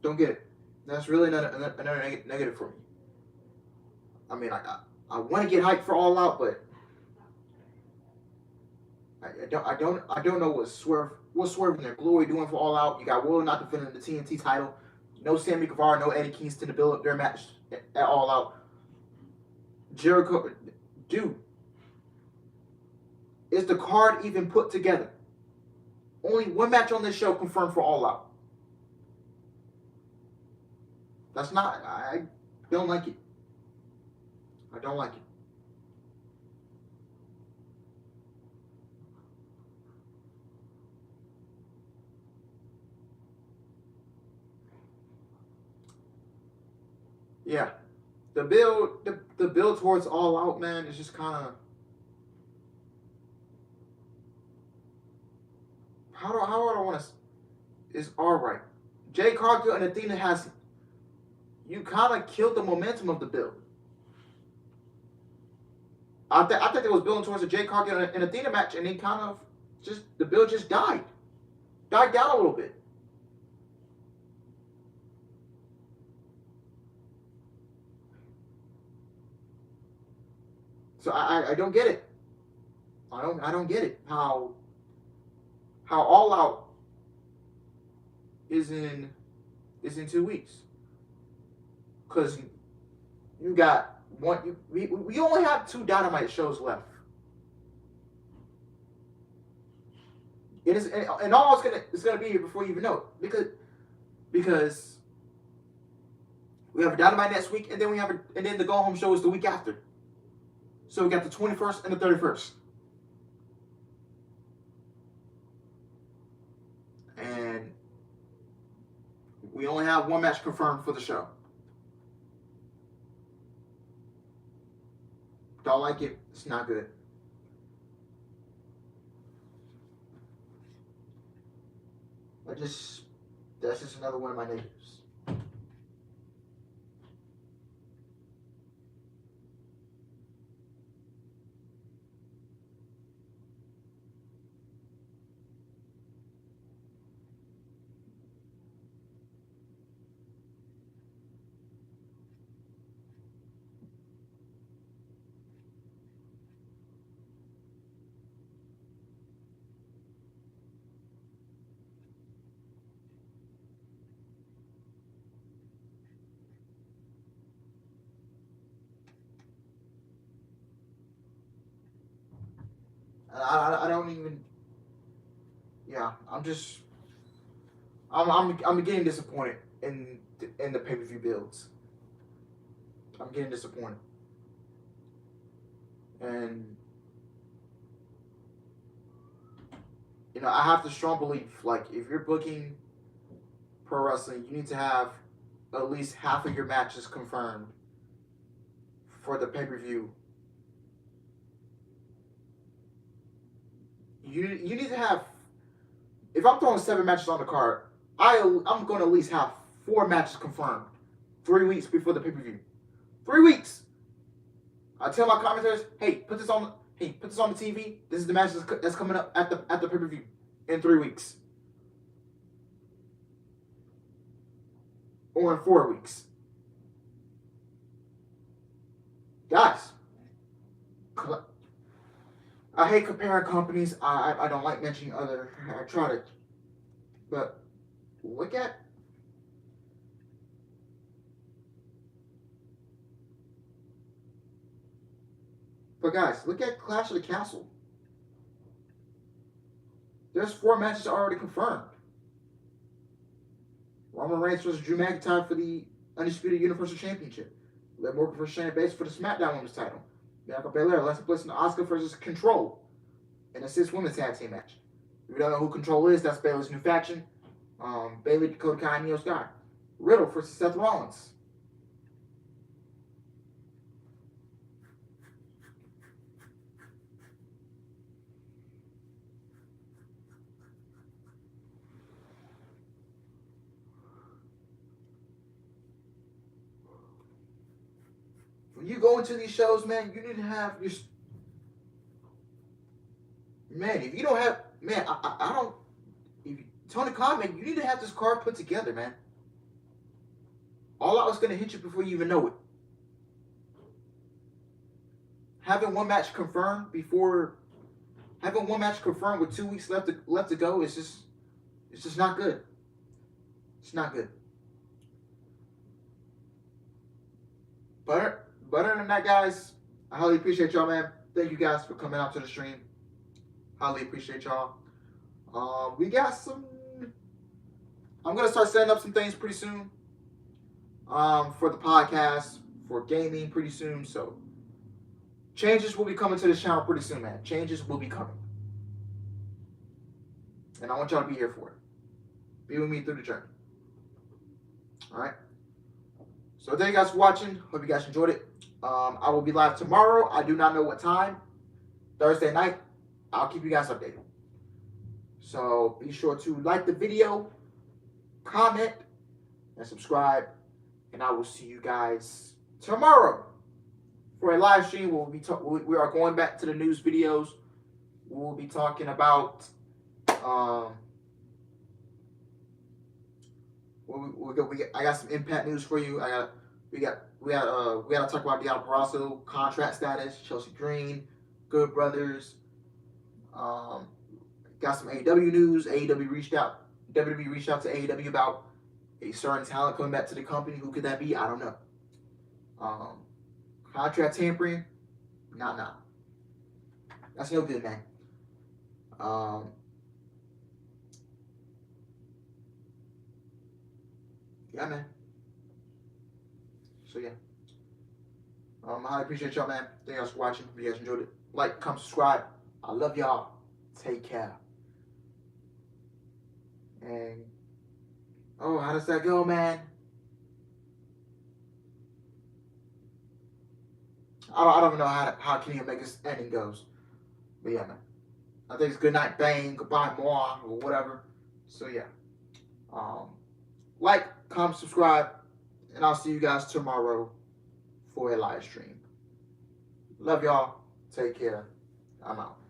Don't get it. That's really another negative for me. I mean, I want to get hyped for All Out, but I don't know what Swerve and their Glory doing for All Out. You got Willow not defending the TNT title. No Sammy Guevara, no Eddie Kingston to build up their match at All Out. Jericho, dude, is the card even put together? Only one match on this show confirmed for All Out. That's not, I don't like it. I don't like it. Yeah. the build towards All Out, man, is just kind of how do I want to? It's all right. Jay Cargill and Athena has you kind of killed the momentum of the build. I think they was building towards a Jay Cargill and Athena match, and they kind of the build just died down a little bit. So I don't get it. I don't get it. How All Out is in 2 weeks. Because you got one. We only have 2 Dynamite shows left. It is, and all it's gonna be here before you even know it, because we have a Dynamite next week, and then the go home show is the week after. So we got the 21st and the 31st. And we only have 1 match confirmed for the show. Don't like it, it's not good. That's just another one of my negatives. I don't even. Yeah, I'm getting disappointed in the pay-per-view builds. I'm getting disappointed, and I have the strong belief, like, if you're booking pro wrestling, you need to have at least half of your matches confirmed for the pay-per-view. You need to have, if I'm throwing 7 matches on the card, I'm going to at least have 4 matches confirmed 3 weeks before the pay-per-view. 3 weeks. I tell my commentators, hey, put this on the TV. This is the match that's coming up at the pay-per-view in 3 weeks. Or in 4 weeks. Guys, I hate comparing companies. I don't like mentioning other. I try to. But look at. But guys, look at Clash of the Castle. There's 4 matches already confirmed. Roman Reigns versus Drew McIntyre for the Undisputed Universal Championship. Liv Morgan versus Shayna Baszler for the SmackDown Women's title. Bianca Belair, Alexa Bliss, and Asuka versus Control in a 6 women's tag team match. If you don't know who Control is, that's Baylor's new faction. Bayley, Dakota Kai, and Io Sky. Riddle versus Seth Rollins. When you go into these shows, man, you need to have your... Man, if you don't have... Man, I don't... Tony Khan, man, you need to have this card put together, man. All Out is going to hit you before you even know it. Having 1 match confirmed before... Having 1 match confirmed with 2 weeks left to go is just... It's just not good. It's not good. But other than that, guys, I highly appreciate y'all, man. Thank you guys for coming out to the stream. Highly appreciate y'all. We got some... I'm going to start setting up some things pretty soon. For the podcast, for gaming pretty soon. So, changes will be coming to this channel pretty soon, man. Changes will be coming. And I want y'all to be here for it. Be with me through the journey. Alright? So thank you guys for watching. Hope you guys enjoyed it. I will be live tomorrow. I do not know what time. Thursday night. I'll keep you guys updated. So be sure to like the video, comment, and subscribe. And I will see you guys tomorrow for a live stream. We are going back to the news videos. We will be talking about I got some Impact news for you. We got to talk about Deanna Purrazzo contract status, Chelsea Green, Good Brothers. Got some AEW news. WWE reached out to AEW about a certain talent coming back to the company. Who could that be? I don't know. Contract tampering? Nah. That's no good, man. Yeah, man. So, yeah. I highly appreciate y'all, man. Thank you guys for watching. If you guys enjoyed it, like, comment, subscribe. I love y'all. Take care. And, oh, how does that go, man? I don't know how Kenny Omega's ending goes. But, yeah, man. I think it's good night, bang, goodbye, moi, or whatever. So, yeah. Like, comment, subscribe, and I'll see you guys tomorrow for a live stream. Love y'all. Take care. I'm out.